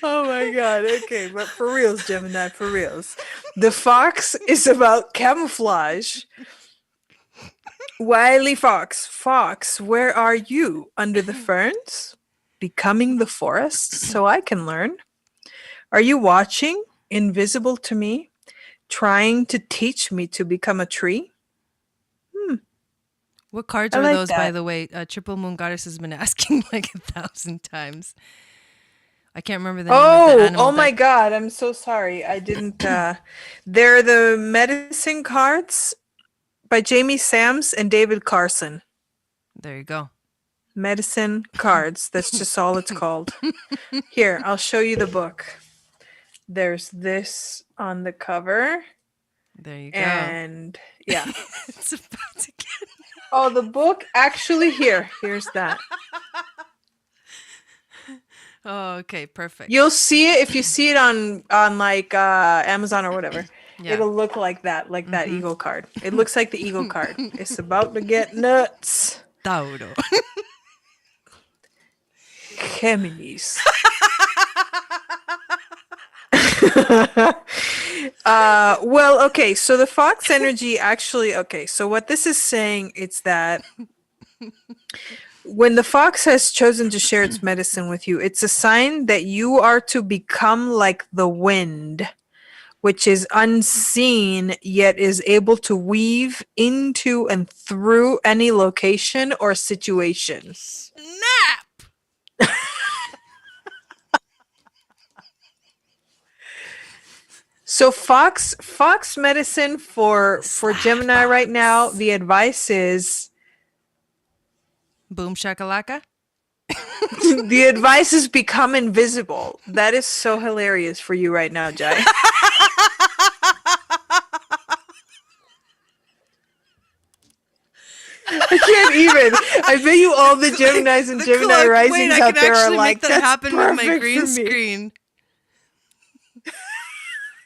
Oh my god. Okay, but for reals, Gemini, for reals. The fox is about camouflage. Wily fox. Fox, where are you? Under the ferns? Becoming the forest so I can learn? Are you watching? Invisible to me? Trying to teach me to become a tree? What cards I are like those, by that. the way? Triple Moon Goddess has been asking like 1,000 times. I can't remember the name of the animal. Oh my god, I'm so sorry. I didn't they're the medicine cards by Jamie Sams and David Carson. There you go. Medicine cards. That's just all it's called. Here, I'll show you the book. There's this on the cover. There you go. And yeah. It's about to get... Oh, the book actually here's that. Oh, okay, perfect. You'll see it if you see it on like Amazon or whatever. Yeah. It'll look like that eagle card. It looks like the eagle card. It's about to get nuts. Tauro. Géminis. Well, okay, so the fox energy actually, okay, so what this is saying is that when the fox has chosen to share its medicine with you, it's a sign that you are to become like the wind, which is unseen yet is able to weave into and through any location or situation. Snap! So fox medicine for Gemini right now, the advice is Boom shakalaka. the advice is become invisible. That is so hilarious for you right now, Jai. I can't even. I bet you all the Geminis and Gemini risings out there are like, that that's happen with my perfect green for me." screen.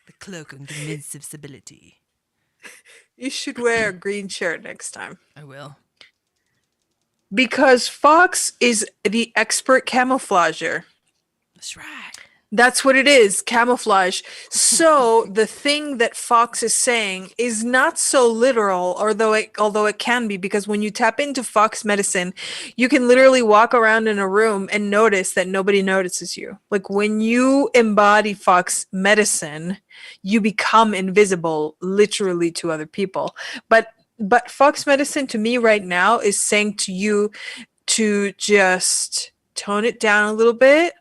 The cloak of invincibility. You should wear a green shirt next time. I will. Because Fox is the expert camouflager. That's right. That's what it is, camouflage. So the thing that Fox is saying is not so literal, although it can be, because when you tap into Fox medicine, you can literally walk around in a room and notice that nobody notices you. Like when you embody Fox medicine, you become invisible literally to other people. But Fox medicine to me right now is saying to you to just tone it down a little bit,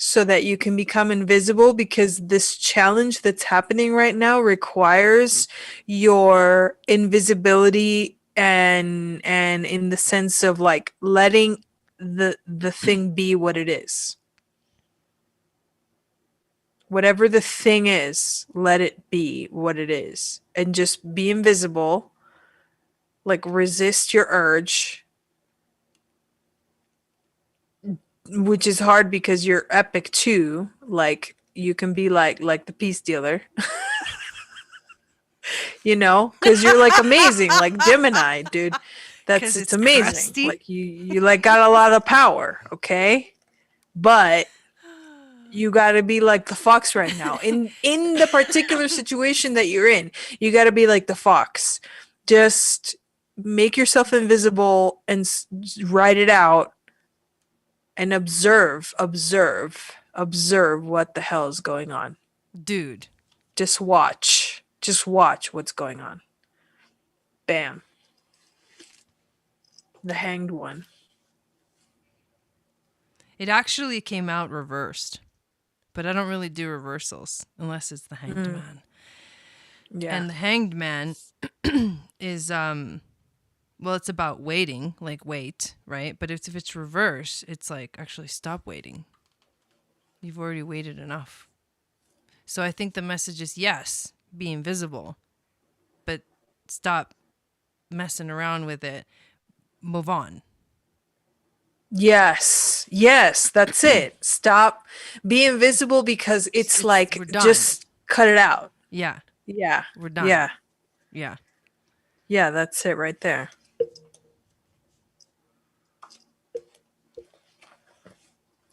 so that you can become invisible, because this challenge that's happening right now requires your invisibility and in the sense of like letting the thing be what it is. Whatever the thing is, let it be what it is and just be invisible. Like resist your urge, which is hard because you're epic too. Like you can be like the peace dealer, you know, because you're like amazing, like Gemini, dude. It's amazing. Crusty. Like you like got a lot of power, okay? But you got to be like the fox right now. In the particular situation that you're in, you got to be like the fox. Just make yourself invisible and ride it out. and observe what the hell is going on. Dude. Just watch what's going on. Bam. The Hanged One. It actually came out reversed, but I don't really do reversals unless it's the Hanged Man. Yeah. And the Hanged Man is well, it's about waiting, like wait, right? But if it's reverse, it's like actually stop waiting. You've already waited enough. So I think the message is yes, be invisible, but stop messing around with it. Move on. Yes, that's it. Stop. Be invisible because it's like we're done. just cut it out. Yeah. Yeah. We're done. Yeah. Yeah. Yeah, that's it right there.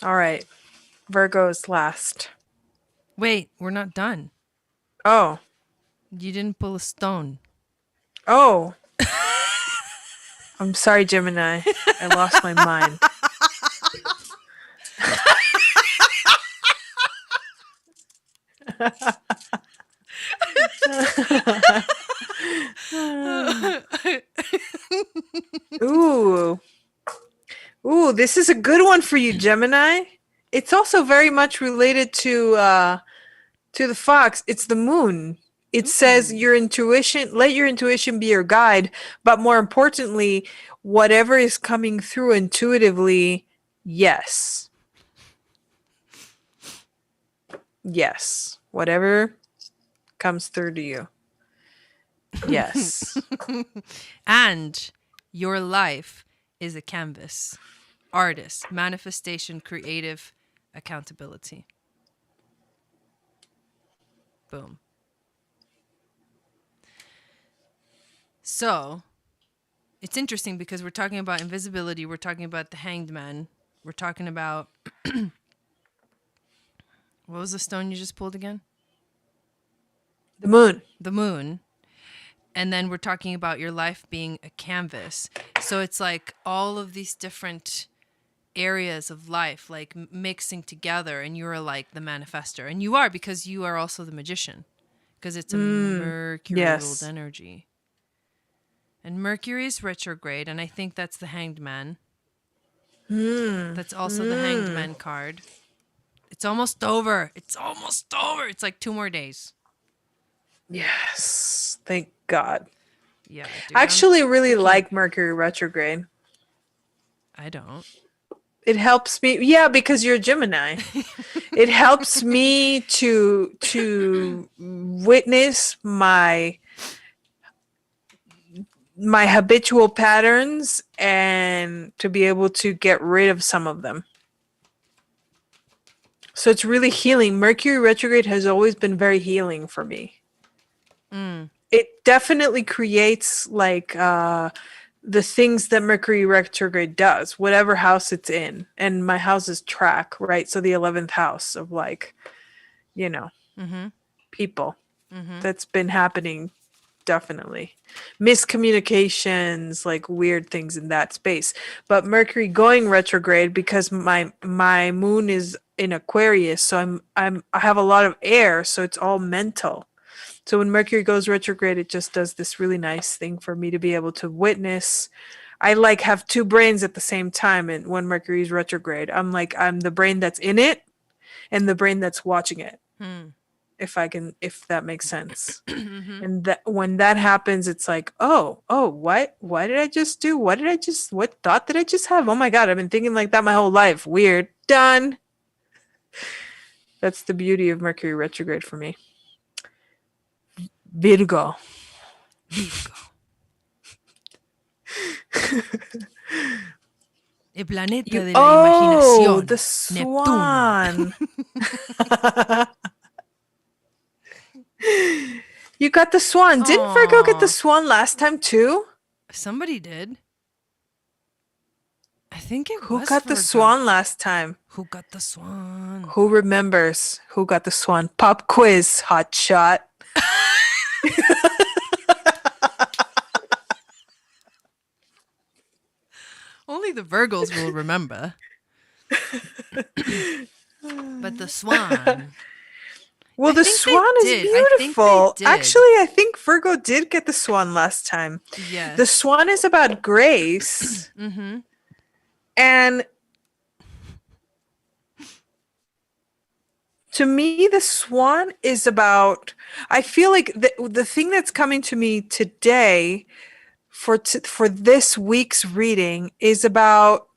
All right. Virgo's last. Wait, we're not done. Oh. You didn't pull a stone. Oh. I'm sorry, Gemini. I lost my mind. Ooh. Ooh, this is a good one for you, Gemini. It's also very much related to the fox. It's the moon. It says your intuition, let your intuition be your guide, but more importantly, whatever is coming through intuitively, yes. Yes. Whatever comes through to you. Yes. And your life is a canvas. Artist, manifestation, creative, accountability. Boom. So, it's interesting because we're talking about invisibility, we're talking about the Hanged Man, we're talking about what was the stone you just pulled again? The moon. The moon. And then we're talking about your life being a canvas. So it's like all of these different areas of life like mixing together, and you're like the manifester. And you are, because you are also the magician, because it's a Mercury ruled energy. And Mercury is retrograde, and I think that's the Hanged Man. That's also the Hanged Man card. It's almost over. It's almost over. It's like 2 more days. Yes. Thank God. Yeah. Dude, I actually really like Mercury retrograde. I don't. It helps me. Yeah, because you're a Gemini. It helps me to witness my habitual patterns and to be able to get rid of some of them. So it's really healing. Mercury retrograde has always been very healing for me. It definitely creates like the things that Mercury retrograde does, whatever house it's in. And my house is track, right? So the 11th house of like, people. That's been happening. Definitely miscommunications, like weird things in that space. But Mercury going retrograde, because my moon is in Aquarius, so I have a lot of air, so it's all mental. So when Mercury goes retrograde, it just does this really nice thing for me to be able to witness. I like have 2 brains at the same time, and when Mercury is retrograde, I'm the brain that's in it and the brain that's watching it. If that makes sense. And that when that happens, it's like, oh, what did I just do? What thought did I just have? Oh my God, I've been thinking like that my whole life. Weird. Done. That's the beauty of Mercury retrograde for me. Virgo. El planeta de la imaginación. The swan. You got the swan. Didn't Virgo get the swan last time too? Somebody did. I think it Who was got Virgo. the swan last time? Who got the swan? Who remembers who got the swan? Pop quiz, hot shot. Only the Virgos will remember. But the swan, Well, I the think they swan is did. I think they beautiful. did. Actually, I think Virgo did get the swan last time. The Yes. swan is about grace. Mm-hmm. And to me, the swan is about, I feel like the thing that's coming to me today for this week's reading is about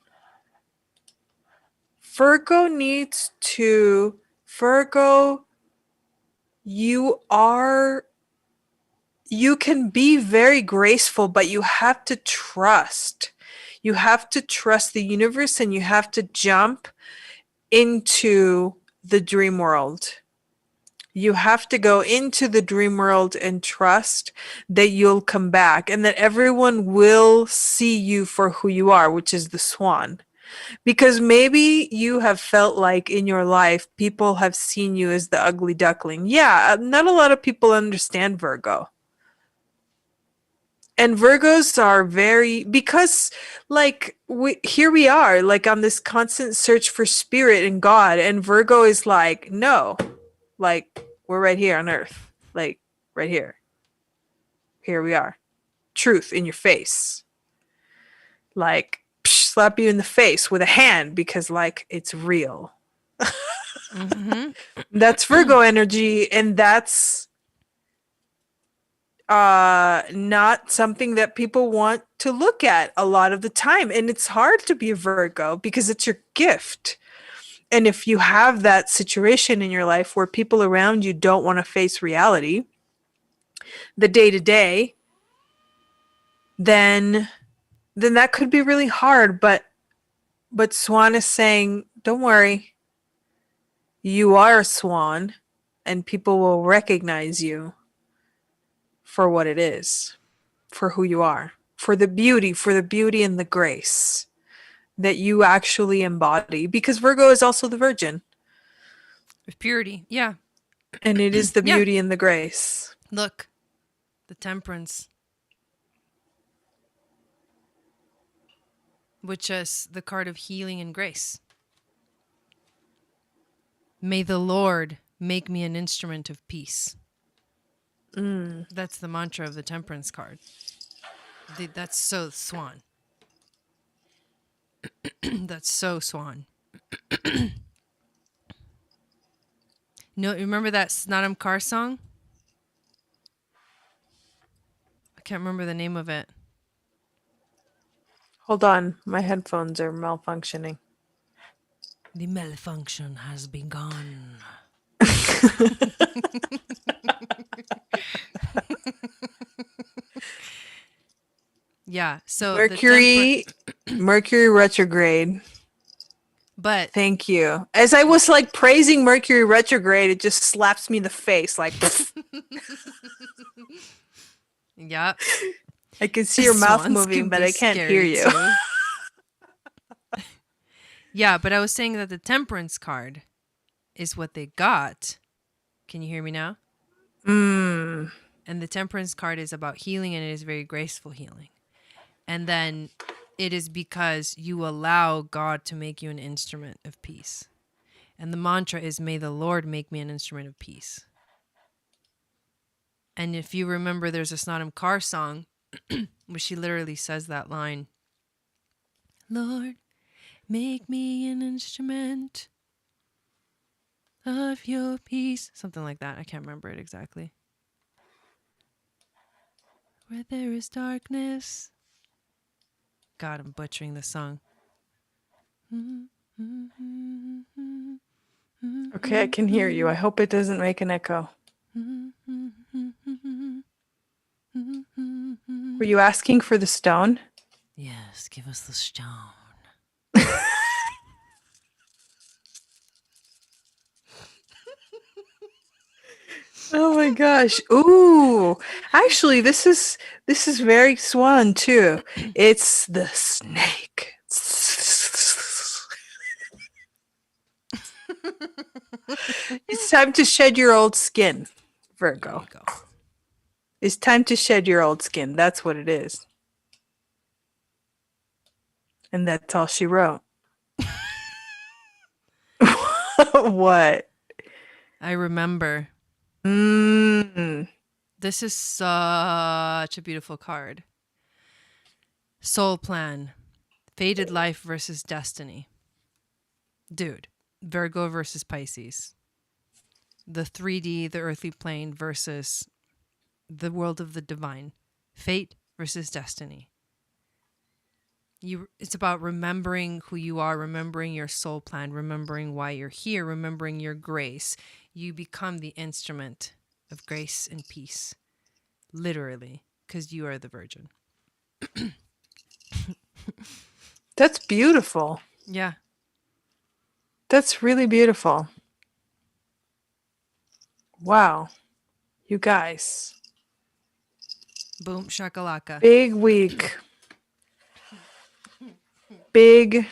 Virgo needs to, Virgo, you are, you can be very graceful, but you have to trust. You have to trust the universe and you have to jump into the dream world. You have to go into the dream world and trust that you'll come back and that everyone will see you for who you are, which is the swan. Because maybe you have felt like in your life people have seen you as the ugly duckling. Yeah, not a lot of people understand Virgo. And Virgos are very, because like here we are like on this constant search for spirit and God, and Virgo is like, no, like we're right here on earth, like right here. Here we are. Truth in your face. Like slap you in the face with a hand because like it's real. Mm-hmm. That's Virgo energy, and that's not something that people want to look at a lot of the time. And it's hard to be a Virgo because it's your gift. And if you have that situation in your life where people around you don't want to face reality, the day to day, then that could be really hard. But Swan is saying, don't worry, you are a swan, and people will recognize you for what it is, for who you are, for the beauty and the grace that you actually embody. Because Virgo is also the Virgin, With purity. Yeah. and it is the Yeah. beauty and the grace. Look, the temperance, which is the card of healing and grace. May the Lord make me an instrument of peace. That's the mantra of the temperance card. That's so swan. That's so swan. No, remember that Snottum Car song? I can't remember the name of it. Hold on, my headphones are malfunctioning. The malfunction has begun. Yeah, so Mercury retrograde. but Thank you. As I was like praising Mercury retrograde, it just slaps me in the face like yeah, I can see your mouth swans moving, can but be I can't hear scary you. too. Yeah, but I was saying that the temperance card is what they got. Can you hear me now? Mm. And the temperance card is about healing, and it is very graceful healing. And then it is because you allow God to make you an instrument of peace. And the mantra is, may the Lord make me an instrument of peace. And if you remember, there's a Snottum Car song where she literally says that line, Lord, make me an instrument of your peace. Something like that. I can't remember it exactly. Where there is darkness. God, I'm butchering the song. Okay, I can hear you. I hope it doesn't make an echo. Were you asking for the stone? Yes, give us the stone. Oh my gosh. Ooh. Actually, this is very swan too. It's the snake. It's time to shed your old skin, There Virgo. you go. It's time to shed your old skin. That's what it is. And that's all she wrote. What? I remember. Mm. This is such a beautiful card. Soul plan. Fated life versus destiny. Dude, Virgo versus Pisces. The 3D, the earthly plane versus the world of the divine. Fate versus destiny. It's about remembering who you are, remembering your soul plan, remembering why you're here, remembering your grace. You become the instrument of grace and peace. Literally, because you are the virgin. That's beautiful. Yeah. That's really beautiful. Wow. You guys. Boom shakalaka. Big week. Big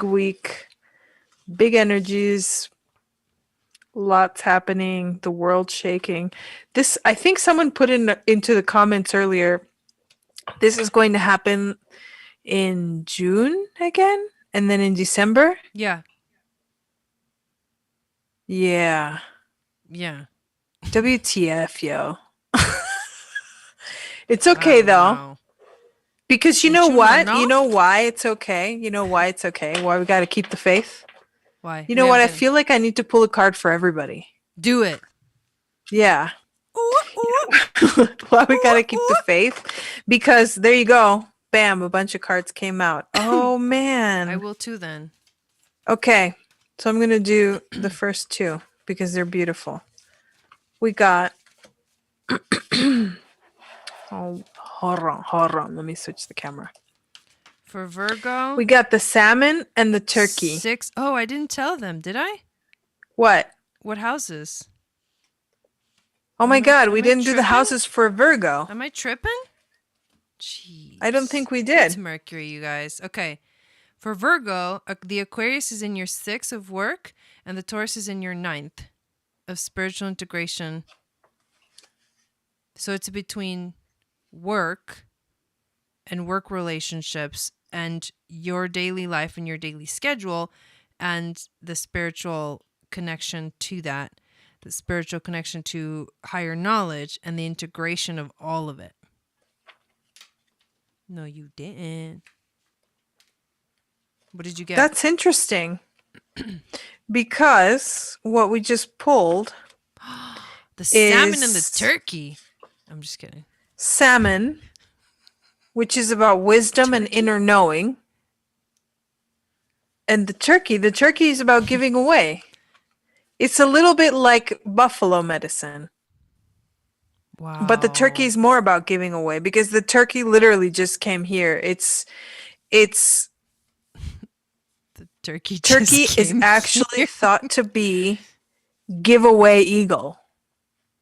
week. Big energies. Lots happening. The world shaking. This, I think someone put into the comments earlier, this is going to happen in June again, and then in December. Yeah. Yeah. Yeah. WTF, yo. It's okay though. Know. Because you Don't know you what? know? You know why it's okay? You know why it's okay? Why we got to keep the faith? Why? You know what? I feel like I need to pull a card for everybody. Do it. Yeah. Ooh, ooh. Why we got to keep the faith? Because there you go. Bam, a bunch of cards came out. Oh, man. I will too then. Okay. So I'm going to do the first two because they're beautiful. We got... Oh, hold on. Let me switch the camera. For Virgo, We got the salmon and the turkey. 6. Oh, I didn't tell them, did I? What? What houses? Oh my God, we am I didn't do the tripping? houses for Virgo. Am I tripping? Jeez. I don't think we It's did. Mercury, you guys. Okay. For Virgo, the Aquarius is in your 6th of work, and the Taurus is in your 9th of spiritual integration. So it's between work and work relationships and your daily life and your daily schedule and the spiritual connection to that, the spiritual connection to higher knowledge and the integration of all of it. No, you didn't. What did you get? That's interesting. Because what we just pulled The salmon and the is turkey. I'm just kidding. salmon, which is about wisdom and inner knowing. And the turkey is about giving away. It's a little bit like buffalo medicine. Wow. But the turkey is more about giving away because the turkey literally just came here. It's the turkey is actually thought to be giveaway eagle.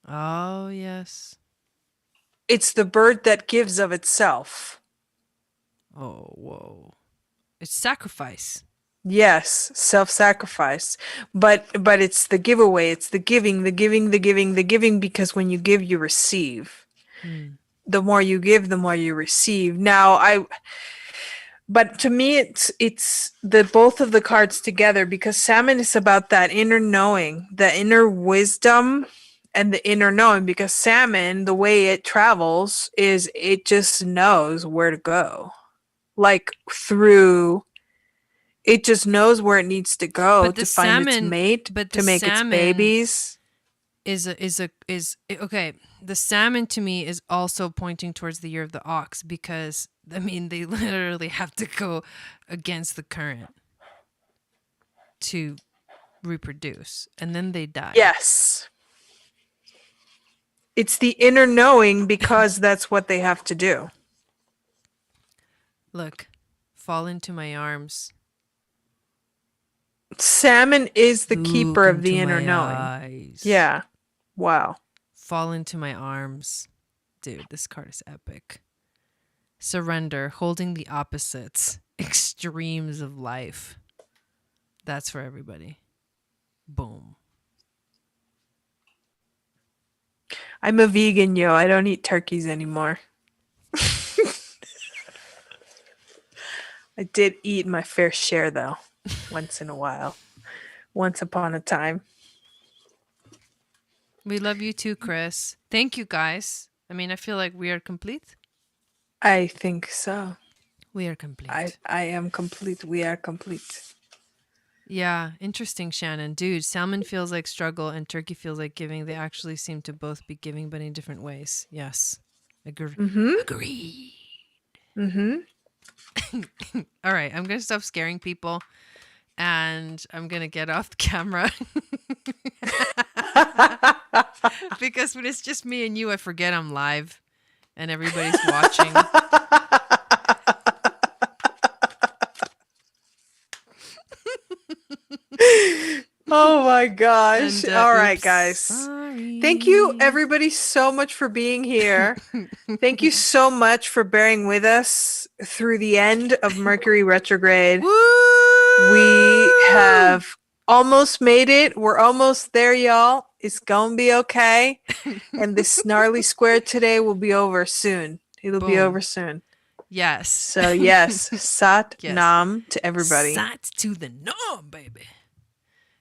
Oh, yes. It's the bird that gives of itself. Oh, whoa. It's sacrifice. Yes, self-sacrifice. But it's the giveaway. It's the giving, because when you give, you receive. The more you give, the more you receive. But to me, it's the both of the cards together because salmon is about that inner knowing, the inner wisdom and the inner knowing, because salmon, the way it travels is it just knows where to go. Like it just knows where it needs to go to find its mate, to make its babies. Is okay. The salmon to me is also pointing towards the year of the ox because I mean they literally have to go against the current to reproduce and then they die. Yes. It's the inner knowing because that's what they have to do. Look, fall into my arms. Salmon is the keeper of the inner knowing. Eyes. Yeah. Wow. Fall into my arms. Dude, this card is epic. Surrender, holding the opposites, extremes of life. That's for everybody. Boom. I'm a vegan, yo. I don't eat turkeys anymore. I did eat my fair share, though, once in a while. once upon a time. We love you too, Chris. Thank you, guys. I mean, I feel like we are complete. I think so. We are complete. I am complete. We are complete. Yeah, interesting, Shannon. Dude, salmon feels like struggle and turkey feels like giving. They actually seem to both be giving, but in different ways. Yes. Agreed. Mm-hmm. All right, I'm going to stop scaring people and I'm going to get off the camera. Because when it's just me and you, I forget I'm live and everybody's watching. Oh my gosh. And, all right, oops, guys. sorry. Thank you, everybody, so much for being here. Thank you so much for bearing with us through the end of Mercury retrograde. Woo! We have almost made it. We're almost there, y'all. It's going to be okay. And this snarly square today will be over soon. It'll be Boom. over soon. Yes. So, yes, Sat Yes. Nam to everybody. Sat to the nom, baby.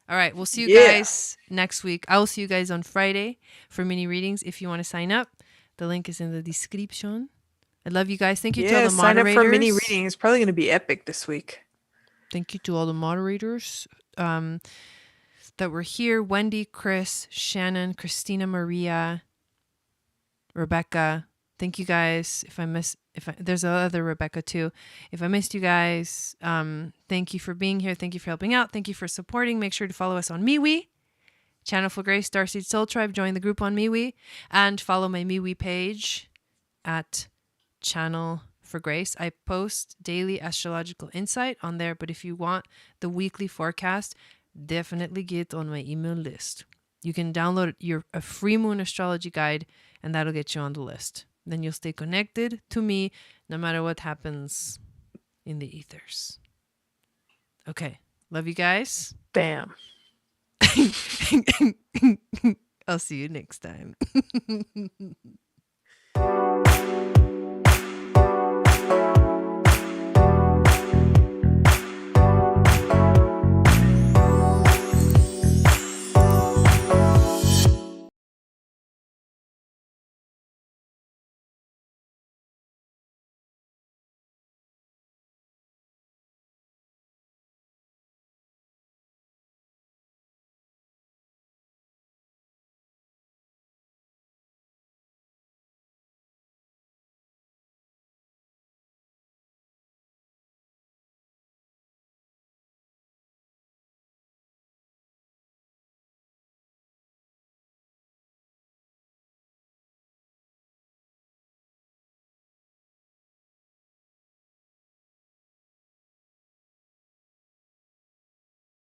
All right, we'll see you Yeah. guys next week. I will see you guys on Friday for mini readings. If you want to sign up, the link is in the description. I love you guys. Thank you to all the Sign moderators. up for a mini reading. It's probably going to be epic this week. Thank you to all the moderators that were here. Wendy, Chris, Shannon, Christina, Maria, Rebecca. Thank you guys. There's another Rebecca too. If I missed you guys, thank you for being here. Thank you for helping out. Thank you for supporting. Make sure to follow us on MeWe, Channel for Grace, Starseed Soul Tribe. Join the group on MeWe and follow my MeWe page at Channel for Grace. I post daily astrological insight on there, but if you want the weekly forecast, definitely get on my email list. You can download a free moon astrology guide and that'll get you on the list. Then you'll stay connected to me no matter what happens in the ethers. Okay. Love you guys. Bam. I'll see you next time.